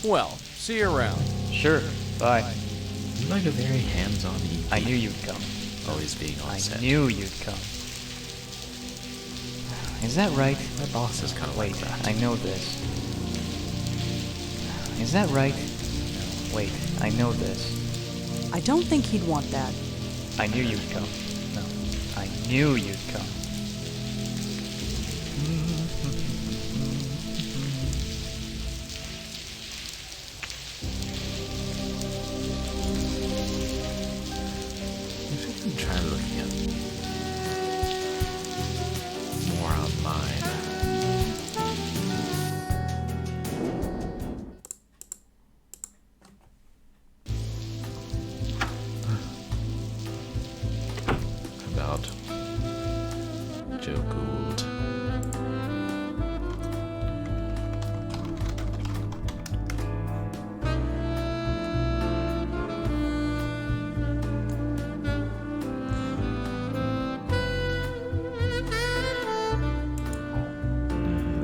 Speaker 3: Well, see you around.
Speaker 11: Sure. Bye.
Speaker 1: You're like a very hands-on EP.
Speaker 11: I knew you'd come.
Speaker 1: Always being on set.
Speaker 11: I knew you'd come. Is that right?
Speaker 1: My boss is kind of
Speaker 11: Wait,
Speaker 1: like that.
Speaker 11: I know this. Is that right? No, wait, I know this.
Speaker 2: I don't think he'd want that.
Speaker 11: I knew you'd come. No, I knew you'd come.
Speaker 1: I've been trying looking at more online. About Joe Gould.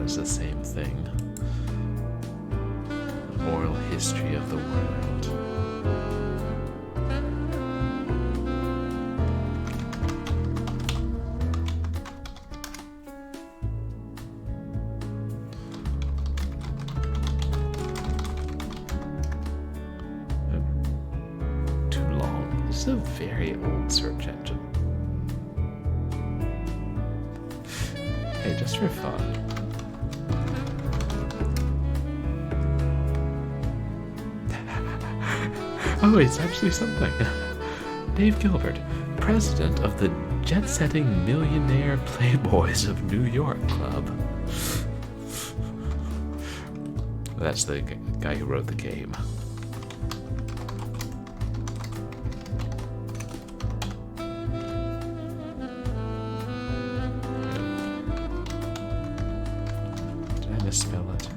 Speaker 1: It's the same thing. Oral history of the world. Too long. This is a very old search engine. Hey, just for fun. Oh, it's actually something. Dave Gilbert, president of the jet-setting millionaire Playboys of New York Club. That's the guy who wrote the game. Did I misspell it?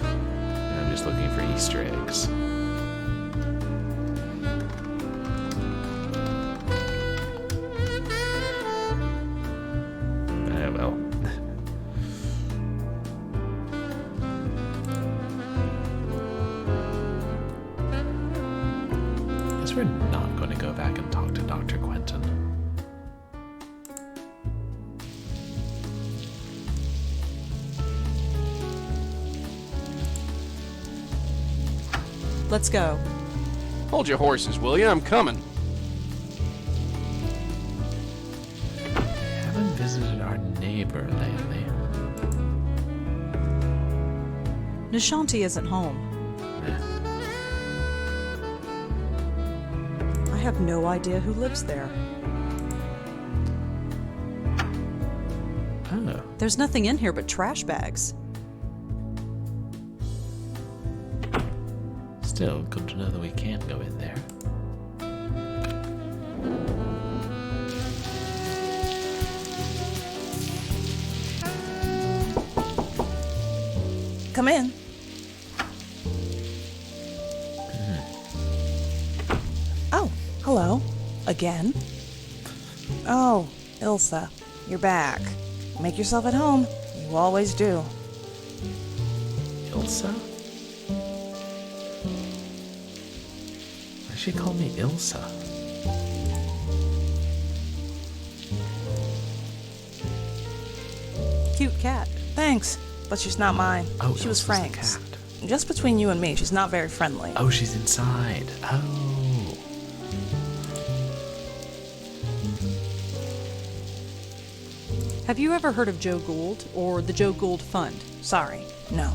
Speaker 1: I'm just looking for Easter eggs. Well. Guess we're not going to go back and talk to Dr. Quentin.
Speaker 2: Let's go.
Speaker 5: Hold your horses, will you? I'm coming.
Speaker 1: Haven't visited our neighbor lately.
Speaker 2: Nishanti isn't home. I have no idea who lives there.
Speaker 1: Oh.
Speaker 2: There's nothing in here but trash bags.
Speaker 1: Still, good to know that we can't go in there.
Speaker 8: Come in. Oh, hello. Again? Oh, Ilsa, you're back. Make yourself at home. You always do.
Speaker 1: Ilsa? Why she call me Ilsa?
Speaker 2: Cute cat.
Speaker 8: Thanks, but she's not mine.
Speaker 1: Oh,
Speaker 8: she was
Speaker 1: Ilsa's the
Speaker 8: Frank's.
Speaker 1: cat.
Speaker 8: Just between you and me, she's not very friendly.
Speaker 1: Oh, she's inside. Oh.
Speaker 2: Have you ever heard of Joe Gould or the Joe Gould Fund?
Speaker 8: Sorry, no.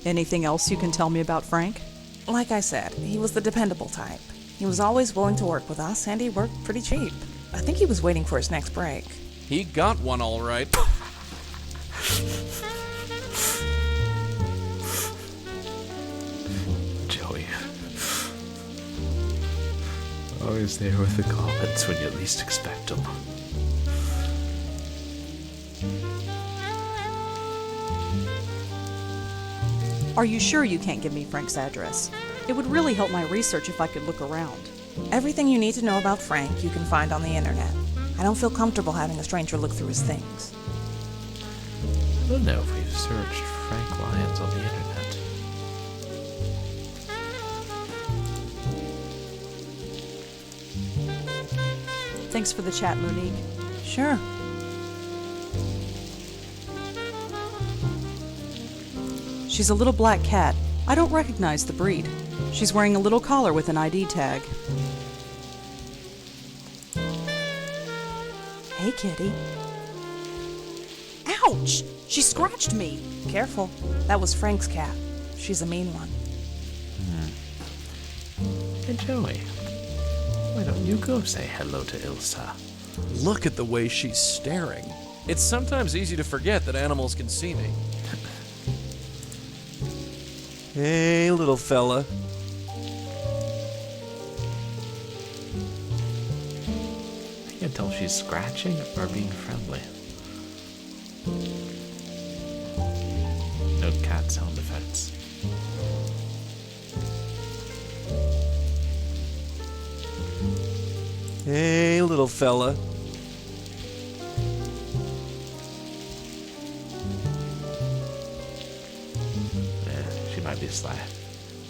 Speaker 2: Anything else you can tell me about Frank?
Speaker 8: Like I said, he was the dependable type. He was always willing to work with us, and he worked pretty cheap. I think he was waiting for his next break.
Speaker 3: He got one all right.
Speaker 1: Joey. Always there with the comments when you least expect them.
Speaker 2: Are you sure you can't give me Frank's address? It would really help my research if I could look around.
Speaker 8: Everything you need to know about Frank you can find on the internet. I don't feel comfortable having a stranger look through his things.
Speaker 1: I don't know if we've searched Frank Lyons on the internet.
Speaker 2: Thanks for the chat, Monique.
Speaker 8: Sure.
Speaker 2: She's a little black cat. I don't recognize the breed. She's wearing a little collar with an ID tag. Hey, kitty. Ouch! She scratched me.
Speaker 8: Careful. That was Frank's cat. She's a mean one.
Speaker 1: Hey, Joey. Why don't you go say hello to Ilsa?
Speaker 3: Look at the way she's staring. It's sometimes easy to forget that animals can see me. Hey, little fella.
Speaker 1: I can't tell if she's scratching or being friendly. No cat sound effects.
Speaker 3: Hey, little fella.
Speaker 1: She might be sly.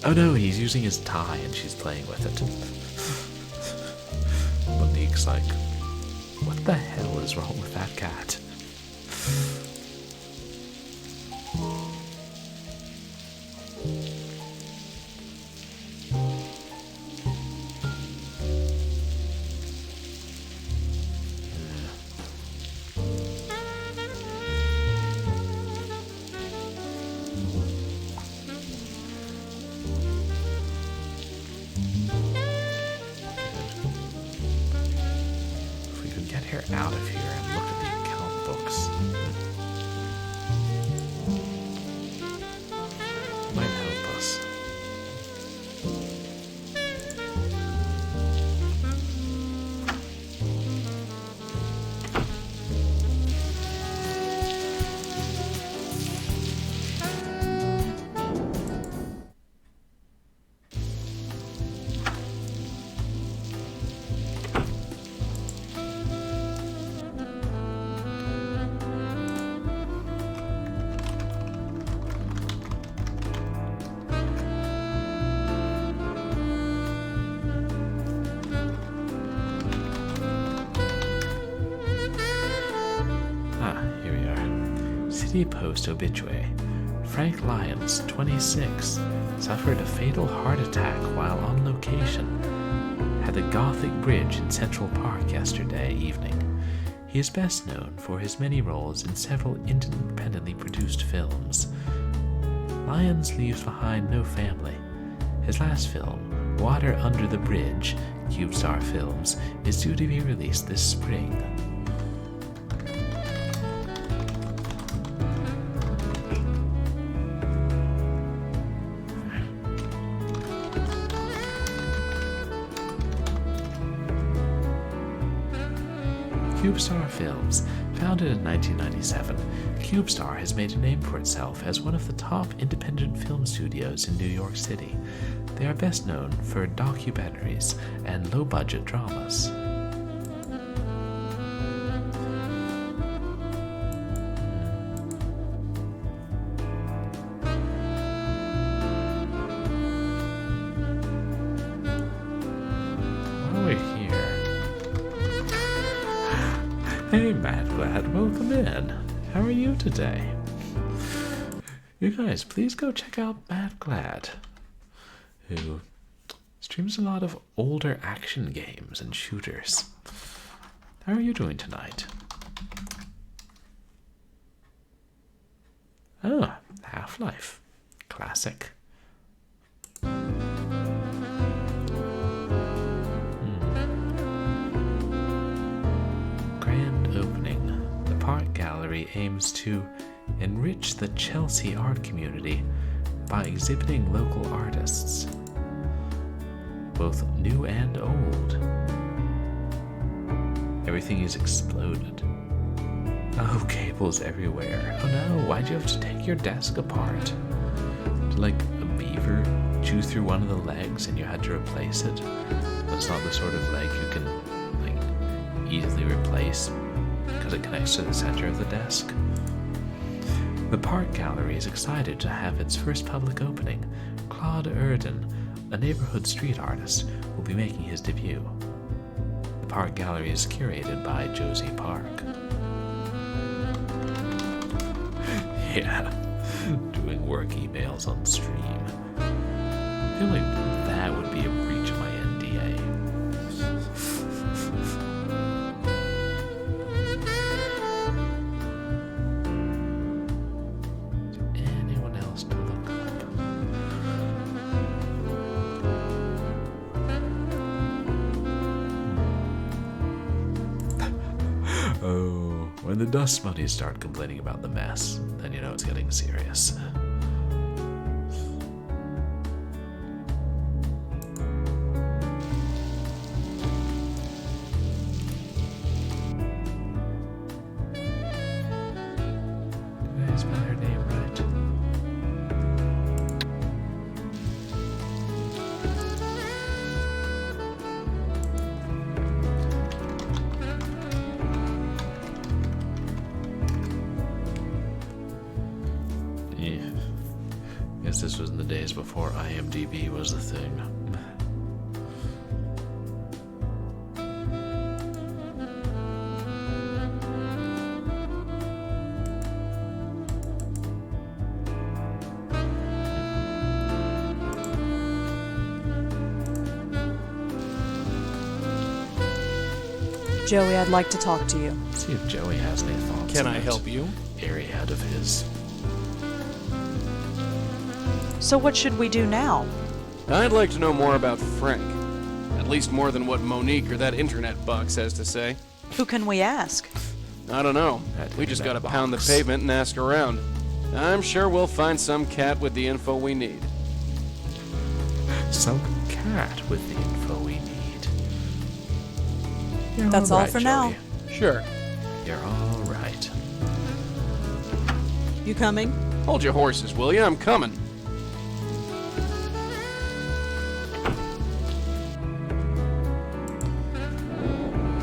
Speaker 1: Oh no, he's using his tie and she's playing with it. Monique's like, what the hell is wrong with that cat? Out of here and look at the account books. Might help us. City Post obituary. Frank Lyons, 26, suffered a fatal heart attack while on location at the Gothic Bridge in Central Park yesterday evening. He is best known for his many roles in several independently produced films. Lyons leaves behind no family. His last film, Water Under the Bridge, CubeStar Films, is due to be released this spring. CubeStar Films, founded in 1997, CubeStar has made a name for itself as one of the top independent film studios in New York City. They are best known for documentaries and low-budget dramas. Hey, Matt Glad, welcome in. How are you today? You guys, please go check out Matt Glad, who streams a lot of older action games and shooters. How are you doing tonight? Oh, Half-Life. Classic. Opening. The Park Gallery aims to enrich the Chelsea art community by exhibiting local artists, both new and old. Everything is exploded. Oh, cables everywhere. Oh no, why'd you have to take your desk apart? Did, like, a beaver chew through one of the legs and you had to replace it? That's not the sort of leg you can, like, easily replace because it connects to the center of the desk. The Park Gallery is excited to have its first public opening. Claude Erdin, a neighborhood street artist, will be making his debut. The Park Gallery is curated by Josie Park. Yeah, doing work emails on stream. I feel like that would be a breach of my NDA. Anyone else to look up? Oh, when the dust bunnies start complaining about the mess, then you know it's getting serious. Did I spell her name right? Yeah. Guess this was in the days before IMDb was the thing.
Speaker 2: Joey, I'd like to talk to you.
Speaker 1: See if Joey has any thoughts.
Speaker 3: Can
Speaker 1: on
Speaker 3: I
Speaker 1: that
Speaker 3: help you?
Speaker 1: Area of his.
Speaker 2: So what should we do now?
Speaker 3: I'd like to know more about Frank. At least more than what Monique or that internet box has to say.
Speaker 2: Who can we ask?
Speaker 3: I don't know. We just gotta pound the pavement and ask around. I'm sure we'll find some cat with the info we need.
Speaker 1: Some cat with the info we need. You're
Speaker 2: That's all
Speaker 1: right,
Speaker 2: for
Speaker 1: Joey.
Speaker 2: now.
Speaker 3: Sure.
Speaker 1: You're all right.
Speaker 2: You coming?
Speaker 3: Hold your horses, will you? I'm coming.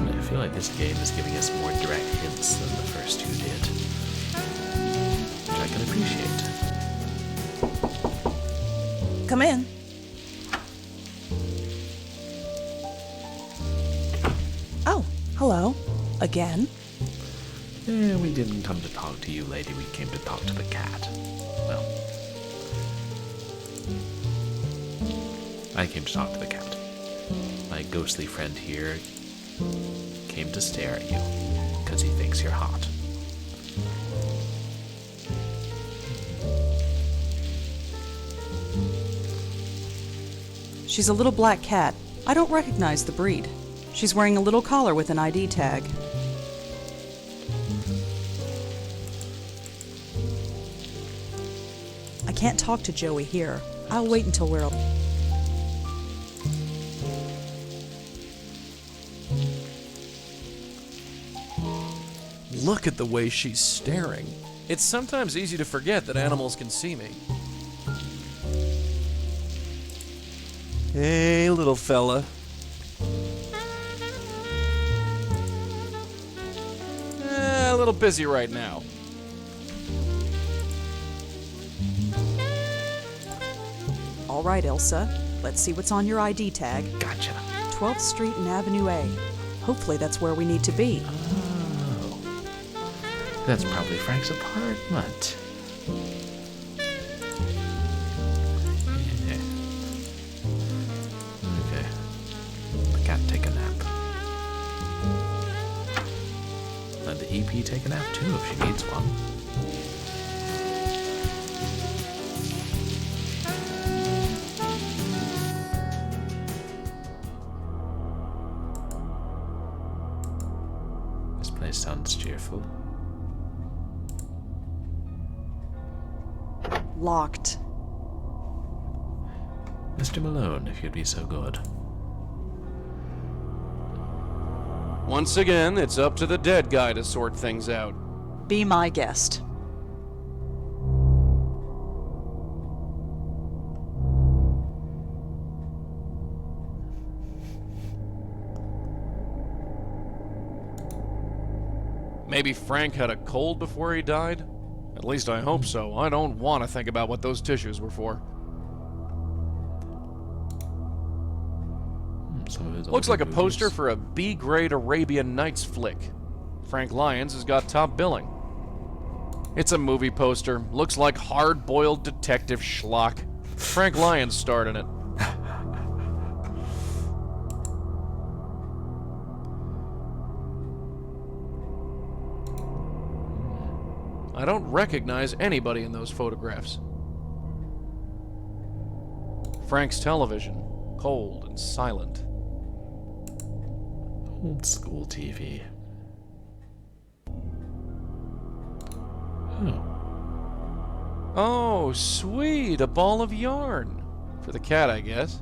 Speaker 1: I feel like this game is giving us more direct hints than the first two did, which I can appreciate.
Speaker 8: Come in. Oh, hello. Again.
Speaker 1: We didn't come to talk to you, lady. We came to talk to the cat. Well, I came to talk to the cat. My ghostly friend here came to stare at you because he thinks you're hot.
Speaker 2: She's a little black cat. I don't recognize the breed. She's wearing a little collar with an ID tag. I can't talk to Joey here. I'll wait until we're...
Speaker 3: Look at the way she's staring. It's sometimes easy to forget that animals can see me. Hey, little fella. A little busy right now.
Speaker 2: All right, Elsa. Let's see what's on your ID tag.
Speaker 1: Gotcha.
Speaker 2: 12th Street and Avenue A. Hopefully that's where we need to be.
Speaker 1: Oh. That's probably Frank's apartment. Yeah. Okay. The cat take a nap. Let the EP take a nap too if she needs one. This place sounds cheerful.
Speaker 2: Locked.
Speaker 1: Mr. Malone, if you'd be so good.
Speaker 3: Once again, it's up to the dead guy to sort things out.
Speaker 2: Be my guest.
Speaker 3: Maybe Frank had a cold before he died? At least I hope so. I don't want to think about what those tissues were for. Looks like a poster for a B-grade Arabian Nights flick. Frank Lyons has got top billing. It's a movie poster. Looks like hard-boiled detective schlock. Frank Lyons starred in it. I don't recognize anybody in those photographs. Frank's television, cold and silent.
Speaker 1: Old school TV.
Speaker 3: Oh, sweet, a ball of yarn. For the cat, I guess.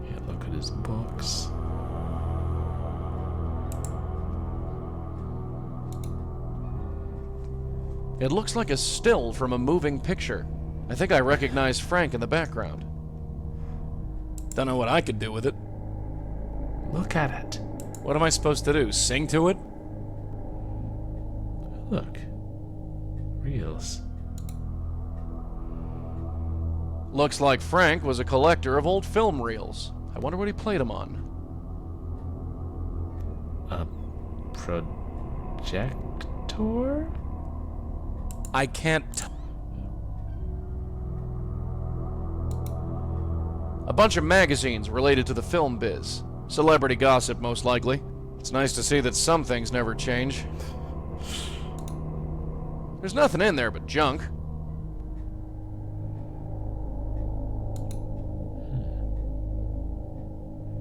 Speaker 1: Yeah, look at his books.
Speaker 3: It looks like a still from a moving picture. I think I recognize Frank in the background. Don't know what I could do with it.
Speaker 1: Look at it.
Speaker 3: What am I supposed to do? Sing to it?
Speaker 1: Look. Reels.
Speaker 3: Looks like Frank was a collector of old film reels. I wonder what he played them on.
Speaker 1: A projector?
Speaker 3: I can't... A bunch of magazines related to the film biz. Celebrity gossip, most likely. It's nice to see that some things never change. There's nothing in there but junk.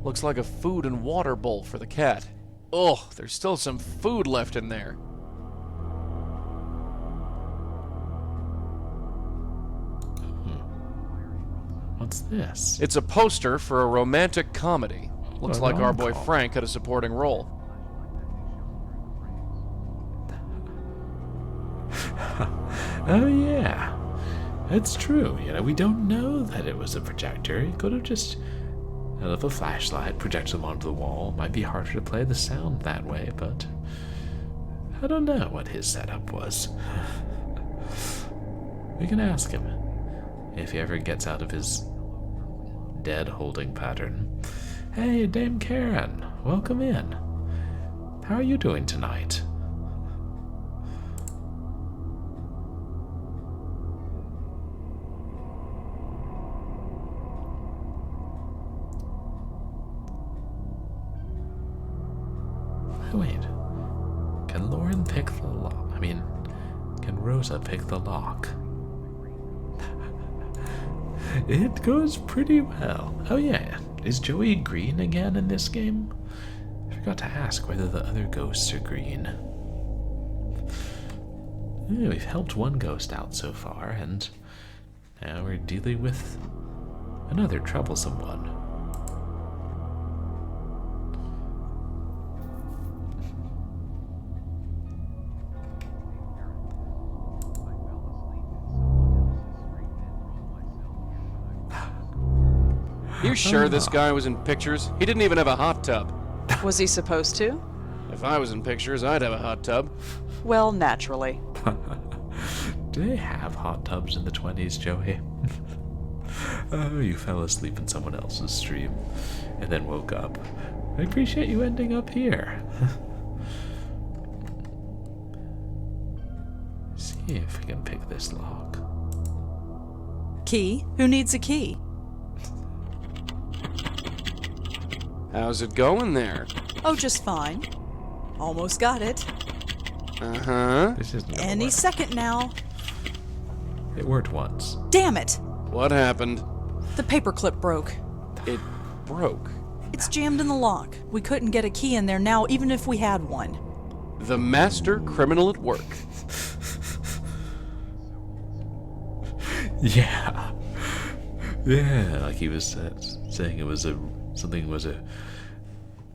Speaker 3: Looks like a food and water bowl for the cat. Ugh, there's still some food left in there.
Speaker 1: What's this?
Speaker 3: It's a poster for a romantic comedy. Looks like our boy Frank had a supporting role.
Speaker 1: Oh yeah, that's true. You know, we don't know that it was a projector. He could have just held up a flashlight, projected them onto the wall. Might be harder to play the sound that way, but I don't know what his setup was. We can ask him if he ever gets out of his dead holding pattern. Hey, Dame Karen, welcome in. How are you doing tonight? Wait, can Lauren pick the lock? I mean, can Rosa pick the lock? It goes pretty well. Oh yeah, is Joey green again in this game? I forgot to ask whether the other ghosts are green. We've helped one ghost out so far, and now we're dealing with another troublesome one.
Speaker 3: You sure this guy was in pictures? He didn't even have a hot tub.
Speaker 2: Was he supposed to?
Speaker 3: If I was in pictures, I'd have a hot tub.
Speaker 2: Well, naturally.
Speaker 1: Do they have hot tubs in the 20s, Joey? Oh, you fell asleep in someone else's stream and then woke up. I appreciate you ending up here. See if we can pick this lock.
Speaker 2: Key? Who needs a key?
Speaker 3: How's it going there?
Speaker 2: Oh, just fine. Almost got it.
Speaker 3: Uh-huh.
Speaker 1: This is
Speaker 2: Any second now.
Speaker 1: It worked once.
Speaker 2: Damn it!
Speaker 3: What happened?
Speaker 2: The paperclip broke.
Speaker 3: It broke?
Speaker 2: It's jammed in the lock. We couldn't get a key in there now, even if we had one.
Speaker 3: The master criminal at work.
Speaker 1: Yeah. Yeah, like he was saying it was something was a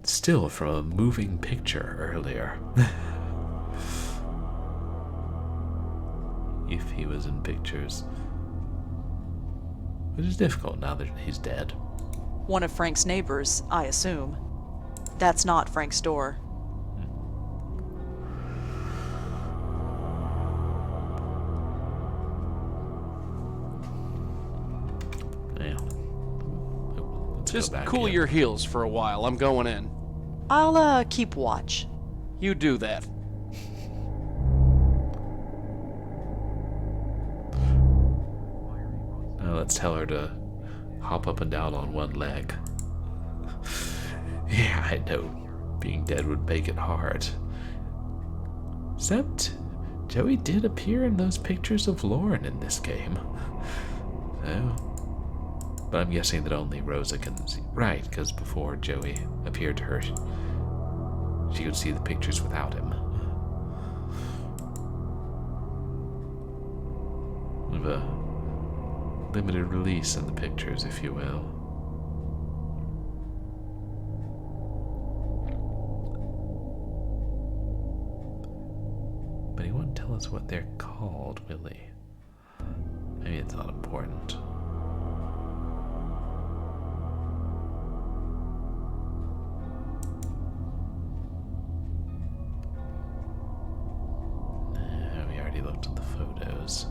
Speaker 1: still from a moving picture earlier. If he was in pictures. Which is difficult now that he's dead.
Speaker 2: One of Frank's neighbors, I assume. That's not Frank's door.
Speaker 1: Yeah.
Speaker 3: Just cool your heels for a while. I'm going in.
Speaker 2: I'll, keep watch.
Speaker 3: You do that.
Speaker 1: Now let's tell her to hop up and down on one leg. Yeah, I know. Being dead would make it hard. Except, Joey did appear in those pictures of Lauren in this game. So... But I'm guessing that only Rosa can see. Right, because before Joey appeared to her, she could see the pictures without him. Of a limited release in the pictures, if you will. But he won't tell us what they're called, will he? Maybe it's not important. We already looked at the photos.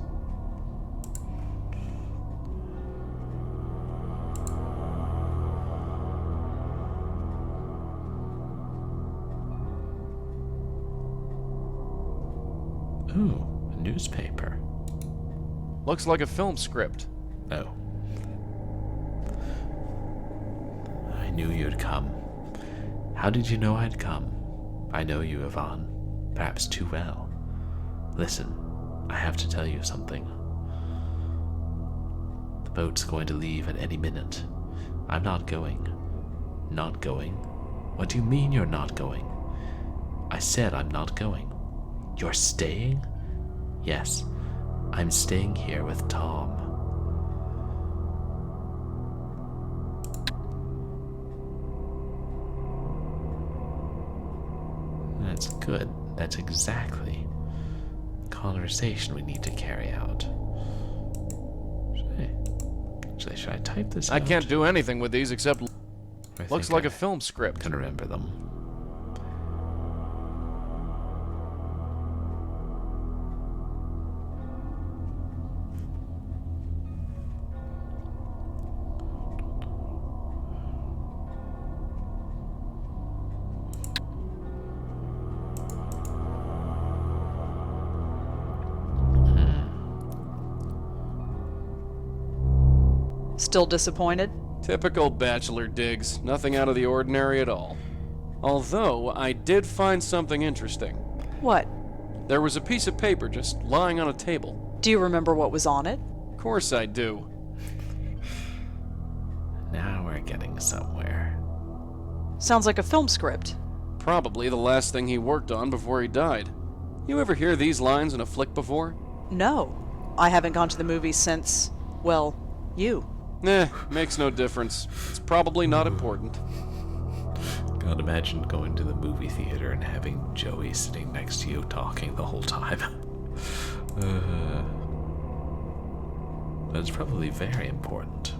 Speaker 1: Ooh, a newspaper.
Speaker 3: Looks like a film script.
Speaker 1: Oh. I knew you'd come. How did you know I'd come? I know you, Yvonne. Perhaps too well. Listen, I have to tell you something. The boat's going to leave at any minute. I'm not going. Not going? What do you mean you're not going? I said I'm not going. You're staying? Yes, I'm staying here with Tom. That's good. That's exactly the conversation we need to carry out. Should I type this out?
Speaker 3: I can't do anything with these except... Looks like a film script.
Speaker 1: Can remember them.
Speaker 2: Still disappointed?
Speaker 3: Typical bachelor digs. Nothing out of the ordinary at all. Although, I did find something interesting.
Speaker 2: What?
Speaker 3: There was a piece of paper just lying on a table.
Speaker 2: Do you remember what was on it?
Speaker 3: Of course I do.
Speaker 1: Now we're getting somewhere.
Speaker 2: Sounds like a film script.
Speaker 3: Probably the last thing he worked on before he died. You ever hear these lines in a flick before?
Speaker 2: No. I haven't gone to the movies since, well, you.
Speaker 3: Makes no difference. It's probably not important.
Speaker 1: God, imagine going to the movie theater and having Joey sitting next to you talking the whole time. That's probably very important.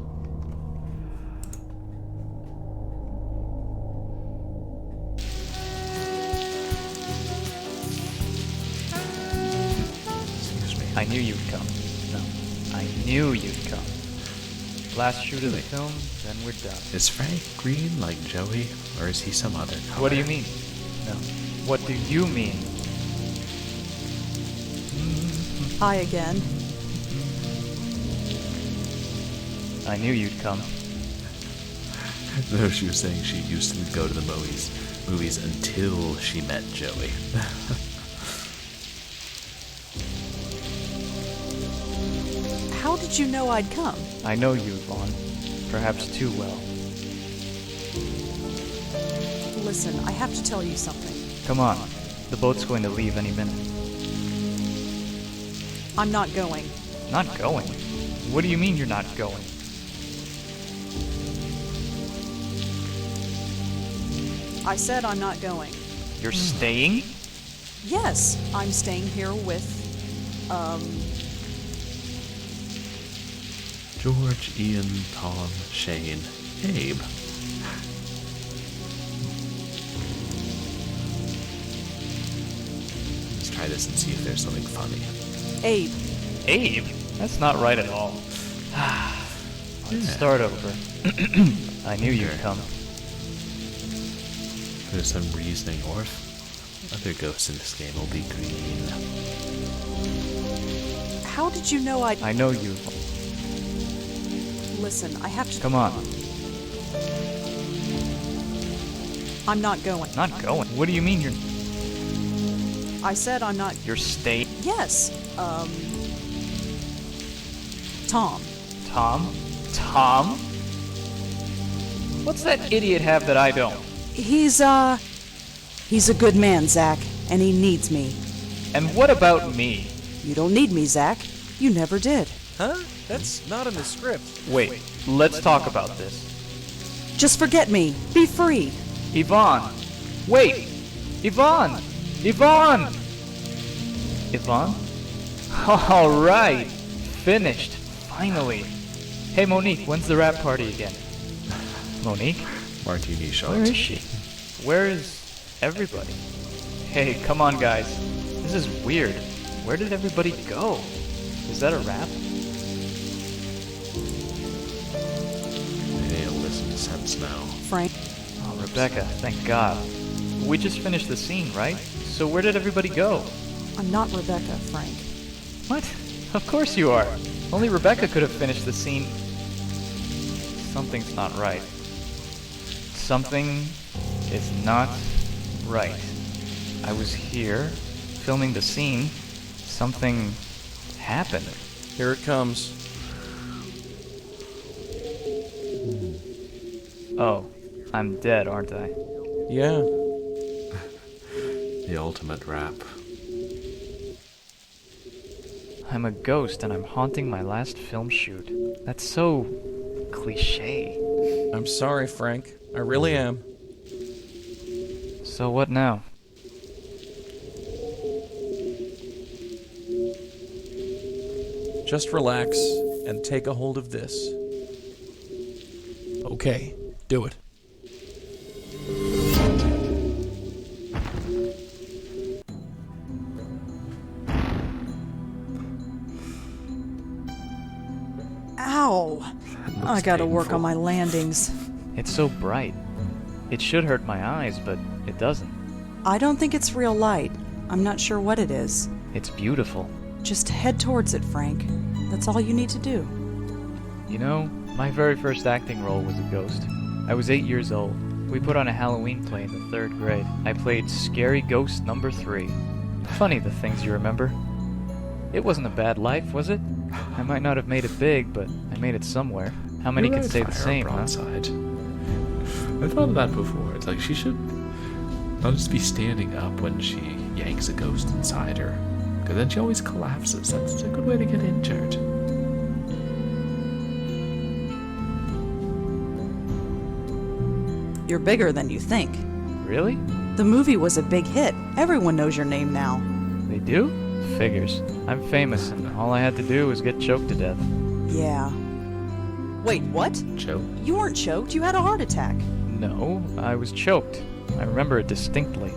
Speaker 1: Excuse me.
Speaker 11: I knew you'd come. No, I knew you'd come. Last shoot of the film, then we're done.
Speaker 1: Is Frank green like Joey, or is he some other color?
Speaker 11: What do you mean? No. What do you mean?
Speaker 2: Hi again.
Speaker 11: I knew you'd come.
Speaker 1: No, she was saying she used to go to the movies until she met Joey.
Speaker 2: How did you know I'd come?
Speaker 11: I know you, Vaughn. Perhaps too well.
Speaker 2: Listen, I have to tell you something.
Speaker 11: Come on. The boat's going to leave any minute.
Speaker 2: I'm not going.
Speaker 11: Not going? What do you mean you're not going?
Speaker 2: I said I'm not going.
Speaker 11: You're staying?
Speaker 2: Yes, I'm staying here with,
Speaker 1: George, Ian, Tom, Shane, Abe. Let's try this and see if there's something funny.
Speaker 2: Abe.
Speaker 11: Abe? That's not right at all. Let's start over. I knew you'd come.
Speaker 1: There's some reasoning, Orf. Other ghosts in this game will be green.
Speaker 2: How did you know
Speaker 11: I know you.
Speaker 2: Listen, I have to...
Speaker 11: Come on.
Speaker 2: I'm not going.
Speaker 11: Not going? What do you mean you're...
Speaker 2: I said I'm not...
Speaker 11: You're staying?
Speaker 2: Yes, Tom.
Speaker 11: Tom? Tom? What's that idiot have that I don't?
Speaker 2: He's a good man, Zach, and he needs me.
Speaker 11: And what about me?
Speaker 2: You don't need me, Zach. You never did.
Speaker 3: Huh? That's not in the script.
Speaker 11: Wait, let's talk about this.
Speaker 2: Just forget me. Be free.
Speaker 11: Yvonne! Wait! Yvonne! Yvonne! Yvonne? Alright! Finished. Finally. Hey, Monique, when's the rap party again? Monique?
Speaker 1: Martini shot.
Speaker 11: Where is she? Where is everybody? Hey, come on, guys. This is weird. Where did everybody go? Is that a rap?
Speaker 1: Hey, listen to sense now.
Speaker 2: Frank?
Speaker 11: Oh, Rebecca, thank God. We just finished the scene, right? So where did everybody go?
Speaker 2: I'm not Rebecca, Frank.
Speaker 11: What? Of course you are. Only Rebecca could have finished the scene. Something's not right. Something is not right. I was here, filming the scene. Something happened.
Speaker 3: Here it comes.
Speaker 11: Oh, I'm dead, aren't I?
Speaker 3: Yeah.
Speaker 1: The ultimate rap.
Speaker 11: I'm a ghost and I'm haunting my last film shoot. That's so cliche.
Speaker 3: I'm sorry, Frank. I really am.
Speaker 11: So what now?
Speaker 3: Just relax and take a hold of this. Okay, do it.
Speaker 2: Ow! I gotta work on my landings.
Speaker 11: It's so bright. It should hurt my eyes, but it doesn't.
Speaker 2: I don't think it's real light. I'm not sure what it is.
Speaker 11: It's beautiful.
Speaker 2: Just head towards it, Frank. That's all you need to do.
Speaker 11: You know, My very first acting role was a ghost. I was 8 years old. We put on a Halloween play in the 3rd grade. I played Scary Ghost number 3. Funny the things you remember. It wasn't a bad life, was it? I might not have made it big, but I made it somewhere. How many
Speaker 1: You're
Speaker 11: can
Speaker 1: right,
Speaker 11: say the
Speaker 1: Fire
Speaker 11: same, huh?
Speaker 1: Broadside. I thought of that before. It's like she should not just be standing up when she yanks a ghost inside her, because then she always collapses. That's a good way to get injured.
Speaker 2: You're bigger than you think.
Speaker 11: Really?
Speaker 2: The movie was a big hit. Everyone knows your name now.
Speaker 11: They do? Figures. I'm famous, and all I had to do was get choked to death.
Speaker 2: Yeah. Wait, what?
Speaker 1: Choked?
Speaker 2: You weren't choked. You had a heart attack.
Speaker 11: No, I was choked. I remember it distinctly.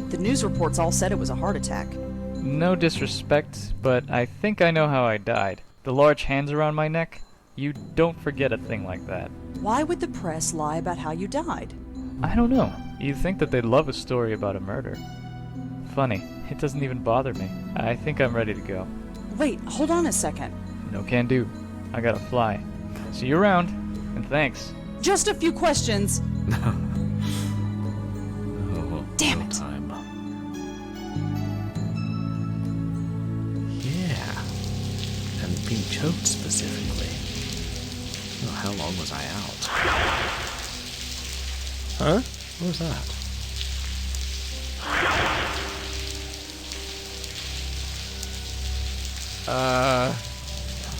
Speaker 2: The news reports all said it was a heart attack.
Speaker 11: No disrespect, but I think I know how I died. The large hands around my neck? You don't forget a thing like that.
Speaker 2: Why would the press lie about how you died?
Speaker 11: I don't know. You'd think that they'd love a story about a murder. Funny, it doesn't even bother me. I think I'm ready to go.
Speaker 2: Wait, hold on a second.
Speaker 11: No can do. I gotta fly. See you around, and thanks.
Speaker 2: Just a few questions. Damn it.
Speaker 1: Time. Yeah. And being choked specifically. Oh, how long was I out? Huh? What was that?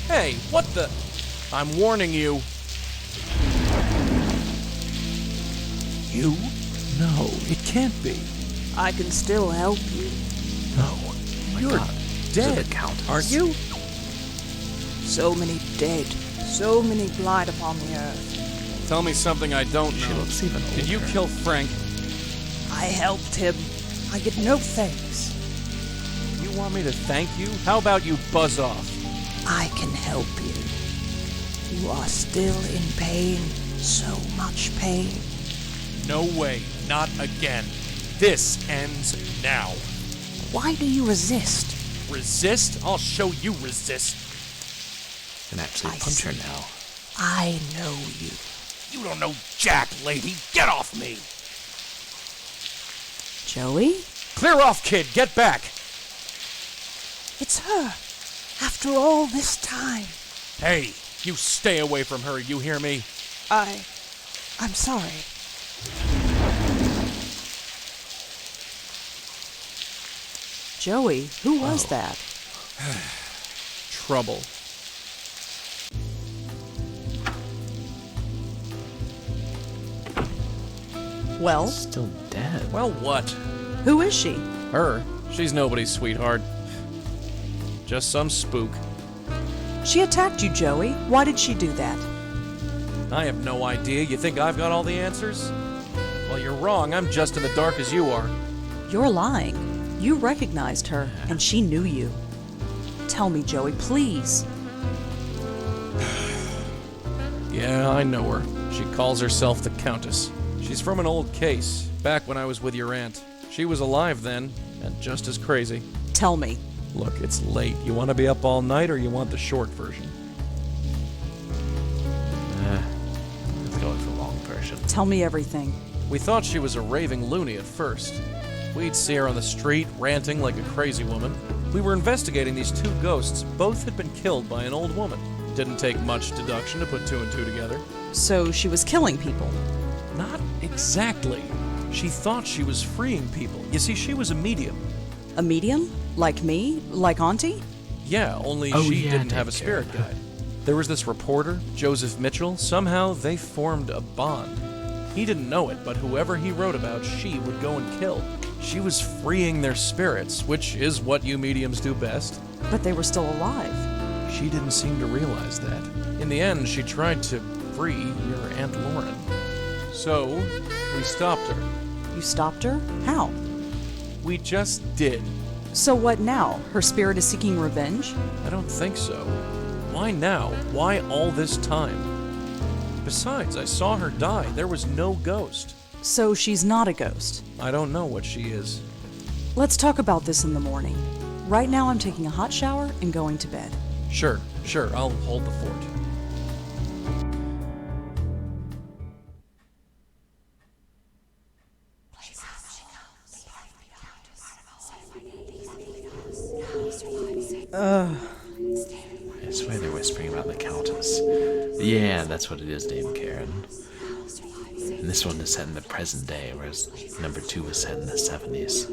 Speaker 3: Hey, what the? I'm warning you.
Speaker 15: You? No, it can't be.
Speaker 8: I can still help you.
Speaker 15: No.
Speaker 3: You're dead, aren't you?
Speaker 8: So many dead, so many blight upon the earth.
Speaker 3: Tell me something I don't know.
Speaker 1: She looks even older.
Speaker 3: Did you kill Frank?
Speaker 8: I helped him. I get no thanks.
Speaker 3: You want me to thank you? How about you buzz off?
Speaker 8: I can help you. You are still in pain, so much pain.
Speaker 3: No way, not again. This ends now.
Speaker 8: Why do you resist?
Speaker 3: Resist? I'll show you resist.
Speaker 1: And actually punch her now.
Speaker 8: I know you.
Speaker 3: You don't know jack, lady. Get off me.
Speaker 2: Joey?
Speaker 3: Clear off, kid. Get back.
Speaker 8: It's her. After all this time.
Speaker 3: Hey, you stay away from her, you hear me?
Speaker 8: I'm sorry.
Speaker 2: Joey, who was that?
Speaker 3: Trouble.
Speaker 2: Well?
Speaker 1: Still dead.
Speaker 3: Well, what?
Speaker 2: Who is she?
Speaker 3: Her? She's nobody's sweetheart. Just some spook.
Speaker 2: She attacked you, Joey. Why did she do that?
Speaker 3: I have no idea. You think I've got all the answers? Well, you're wrong. I'm just in the dark as you are.
Speaker 2: You're lying. You recognized her, and she knew you. Tell me, Joey, please.
Speaker 3: Yeah, I know her. She calls herself the Countess. She's from an old case, back when I was with your aunt. She was alive then, and just as crazy.
Speaker 2: Tell me.
Speaker 3: Look, it's late. You want to be up all night, or you want the short version?
Speaker 1: Let's go with the long version.
Speaker 2: Tell me everything.
Speaker 3: We thought she was a raving loony at first. We'd see her on the street, ranting like a crazy woman. We were investigating these two ghosts. Both had been killed by an old woman. Didn't take much deduction to put two and two together.
Speaker 2: So she was killing people?
Speaker 3: Not exactly. She thought she was freeing people. You see, she was a medium.
Speaker 2: A medium? Like me? Like Auntie?
Speaker 3: Yeah, only she didn't have a spirit guide. There was this reporter, Joseph Mitchell. Somehow they formed a bond. He didn't know it, but whoever he wrote about, she would go and kill. She was freeing their spirits, which is what you mediums do best.
Speaker 2: But they were still alive.
Speaker 3: She didn't seem to realize that. In the end, she tried to free your Aunt Lauren. So, we stopped her.
Speaker 2: You stopped her? How?
Speaker 3: We just did.
Speaker 2: So what now? Her spirit is seeking revenge?
Speaker 3: I don't think so. Why now? Why all this time? Besides, I saw her die. There was no ghost.
Speaker 2: So she's not a ghost?
Speaker 3: I don't know what she is.
Speaker 2: Let's talk about this in the morning. Right now I'm taking a hot shower and going to bed.
Speaker 3: Sure. I'll hold the fort.
Speaker 1: I swear they're whispering about the Countess. Yeah, that's what it is, Dame Karen. And this one is set in the present day, whereas number 2 was set in the 70s.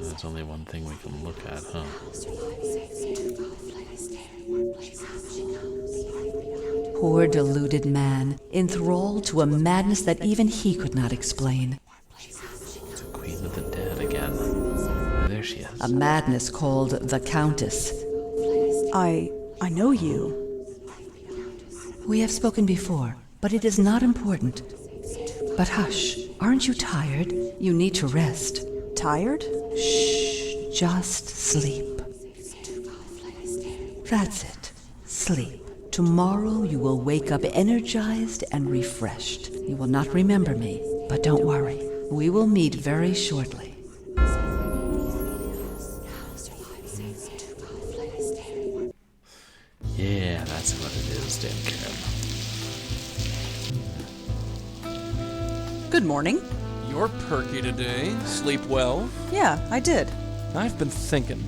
Speaker 1: There's only one thing we can look at, huh?
Speaker 10: Poor deluded man, enthralled to a madness that even he could not explain.
Speaker 1: The Queen of the Dead again. There she is.
Speaker 10: A madness called the Countess.
Speaker 2: I know you.
Speaker 10: We have spoken before, but it is not important. But hush, aren't you tired? You need to rest.
Speaker 2: Tired?
Speaker 10: Shh, just sleep. That's it. Sleep. Tomorrow you will wake up energized and refreshed. You will not remember me, but don't worry. We will meet very shortly.
Speaker 1: Yeah, that's what it is, Dame Karen.
Speaker 2: Good morning.
Speaker 3: You're perky today. Sleep well?
Speaker 2: Yeah, I did.
Speaker 3: I've been thinking.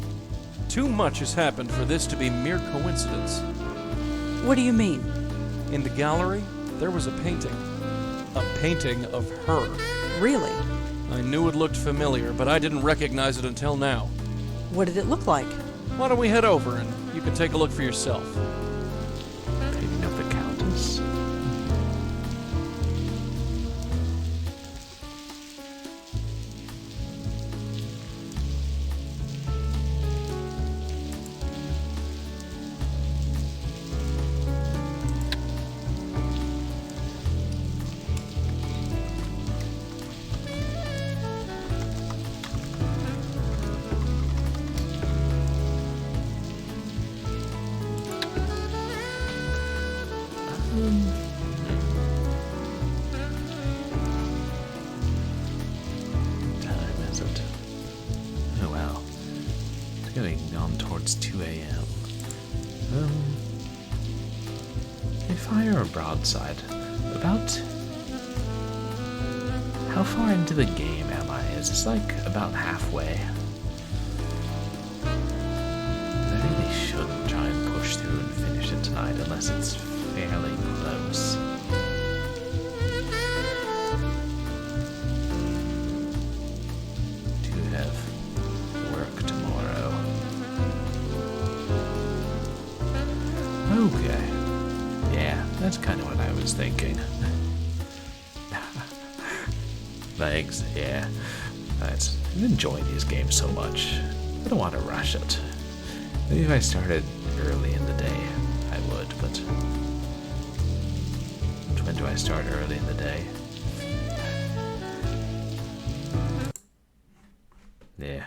Speaker 3: Too much has happened for this to be mere coincidence.
Speaker 2: What do you mean?
Speaker 3: In the gallery, there was a painting. A painting of her.
Speaker 2: Really?
Speaker 3: I knew it looked familiar, but I didn't recognize it until now.
Speaker 2: What did it look like?
Speaker 3: Why don't we head over and you can take a look for yourself?
Speaker 1: Painting of the Countess. Time is it? Oh well. It's getting on towards 2 a.m. I fire a broadside. About... How far into the game am I? Is this like about halfway? I really shouldn't try and push through and finish it tonight unless it's fairly close. Do have work tomorrow. Okay. Yeah, that's kind of what I was thinking. Thanks, yeah. I'm enjoying these games so much. I don't want to rush it. Maybe if I started early in the day, I would, but... When do I start early in the day? Yeah.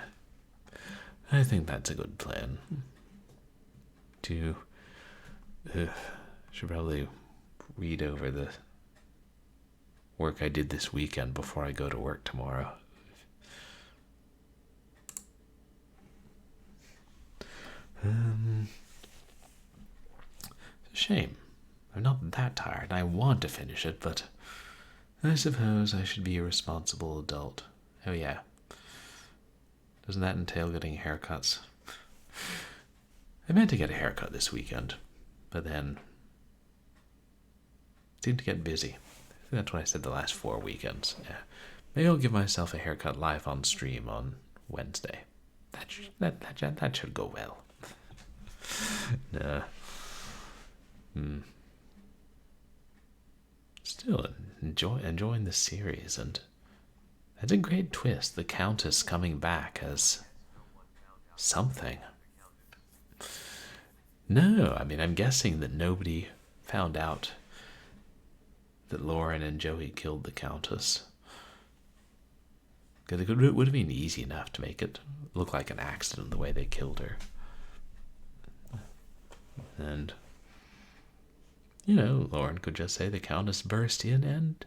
Speaker 1: I think that's a good plan. Should probably read over the work I did this weekend before I go to work tomorrow. It's a shame. I'm not that tired. I want to finish it, but I suppose I should be a responsible adult. Oh yeah. Doesn't that entail getting haircuts? I meant to get a haircut this weekend, but then seemed to get busy. I think that's what I said the last 4 weekends. Yeah. Maybe I'll give myself a haircut live on stream on Wednesday. That should go well. Still enjoying the series, and that's a great twist. The Countess coming back as something. No, I mean, I'm guessing that nobody found out that Lauren and Joey killed the Countess. Because it would have been easy enough to make it look like an accident the way they killed her. And, you know, Lauren could just say the Countess burst in and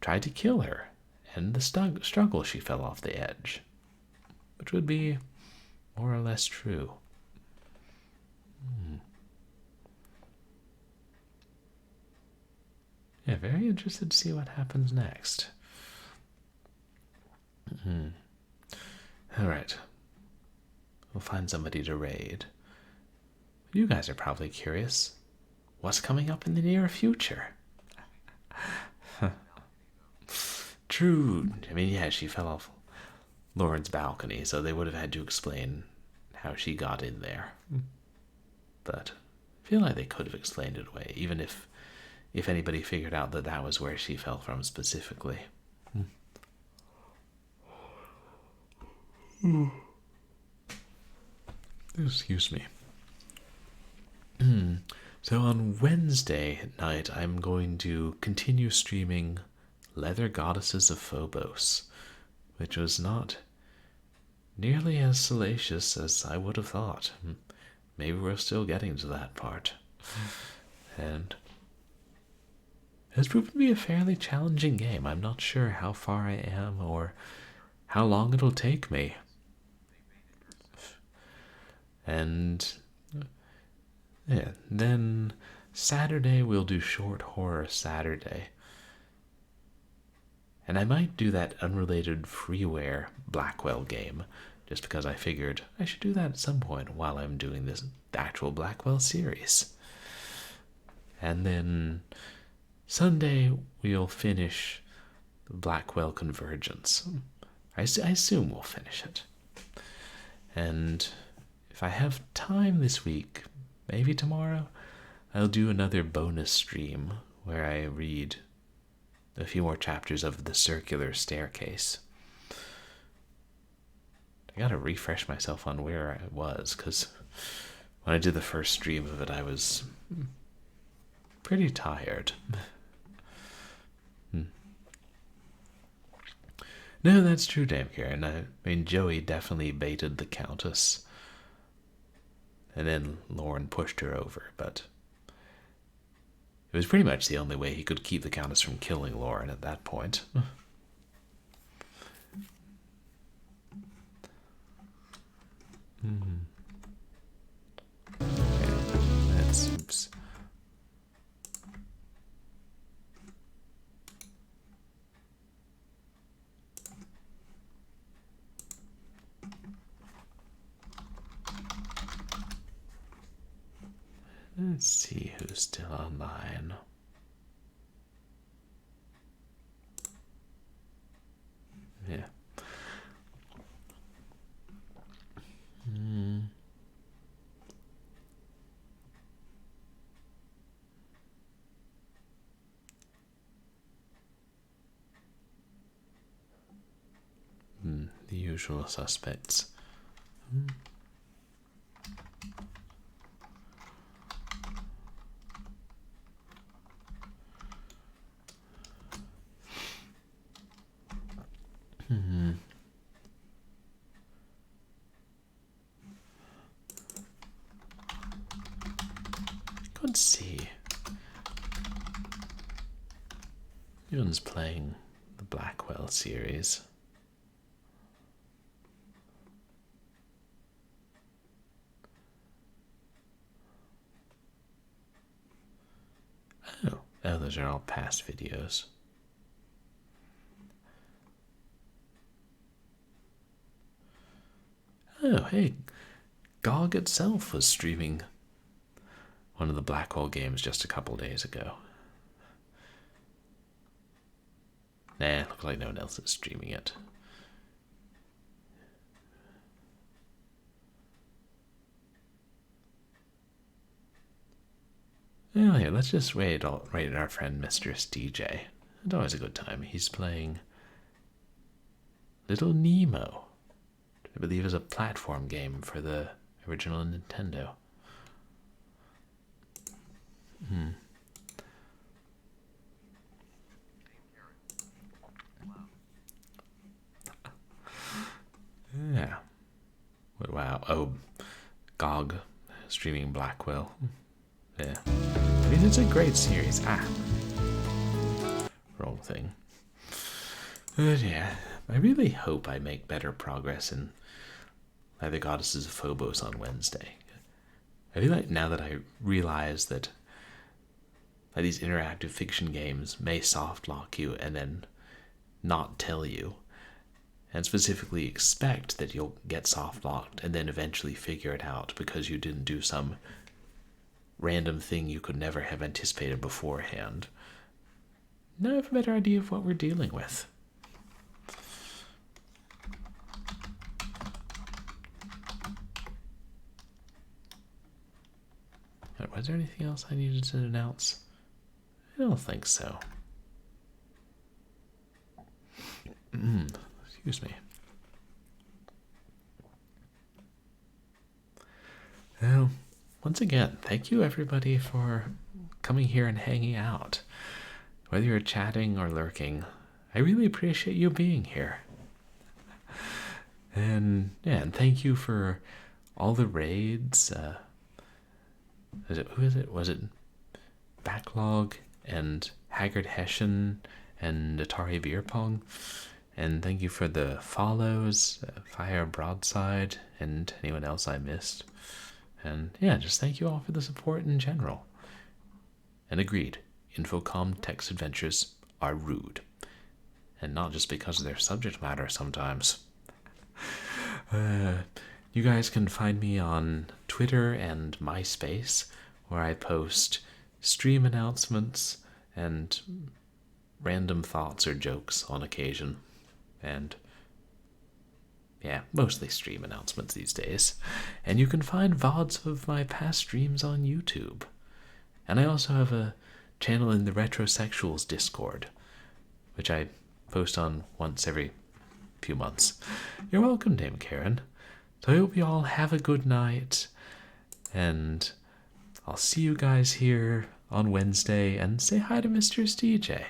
Speaker 1: tried to kill her. And the struggle she fell off the edge. Which would be more or less true. Yeah, yeah, very interested to see what happens next. Alright. We'll find somebody to raid. You guys are probably curious. What's coming up in the near future? True. I mean, yeah, she fell off Lauren's balcony, so they would have had to explain how she got in there. But I feel like they could have explained it away, even if anybody figured out that that was where she fell from specifically. Excuse me. So on Wednesday night, I'm going to continue streaming Leather Goddesses of Phobos, which was not nearly as salacious as I would have thought. Maybe we're still getting to that part. And it's proven to be a fairly challenging game. I'm not sure how far I am or how long it'll take me. And yeah, then Saturday we'll do Short Horror Saturday. And I might do that unrelated freeware Blackwell game, just because I figured I should do that at some point while I'm doing this actual Blackwell series. And then Sunday we'll finish Blackwell Convergence. I assume we'll finish it. And if I have time this week, maybe tomorrow, I'll do another bonus stream where I read a few more chapters of The Circular Staircase. I gotta refresh myself on where I was, because when I did the first stream of it, I was pretty tired. No, that's true, Dame Karen. I mean, Joey definitely baited the Countess. And then Lauren pushed her over, but it was pretty much the only way he could keep the Countess from killing Lauren at that point. Okay, that's oops. Let's see who's still online. Yeah. The usual suspects. Let's see. Everyone's playing the Blackwell series. Oh, those are all past videos. Oh, hey, GOG itself was streaming one of the Blackwell games just a couple days ago. Nah, looks like no one else is streaming it. Well, here, let's just raid our friend Mistress DJ. It's always a good time. He's playing Little Nemo. I believe is a platform game for the original Nintendo. Yeah. Wow. Oh, GOG streaming Blackwell. Yeah. I mean, it's a great series. Wrong thing. But yeah, I really hope I make better progress in Leather Goddesses of Phobos on Wednesday. I feel like now that I realize that these interactive fiction games may soft lock you and then not tell you, and specifically expect that you'll get soft locked and then eventually figure it out because you didn't do some random thing you could never have anticipated beforehand. Now I have a better idea of what we're dealing with. Was there anything else I needed to announce? I don't think so. Excuse me. Well, once again, thank you everybody for coming here and hanging out. Whether you're chatting or lurking, I really appreciate you being here. And yeah, and thank you for all the raids. Who is it? Was it Backlog and Haggard Hessian and Atari Beer Pong? And thank you for the follows, Fire Broadside, and anyone else I missed. And yeah, just thank you all for the support in general. And agreed, Infocom text adventures are rude. And not just because of their subject matter sometimes. You guys can find me on Twitter and MySpace, where I post stream announcements and random thoughts or jokes on occasion. And yeah, mostly stream announcements these days. And you can find VODs of my past streams on YouTube. And I also have a channel in the Retrosexuals Discord, which I post on once every few months. You're welcome, Dame Karen. So I hope you all have a good night, and I'll see you guys here on Wednesday, and say hi to Mr. DJ.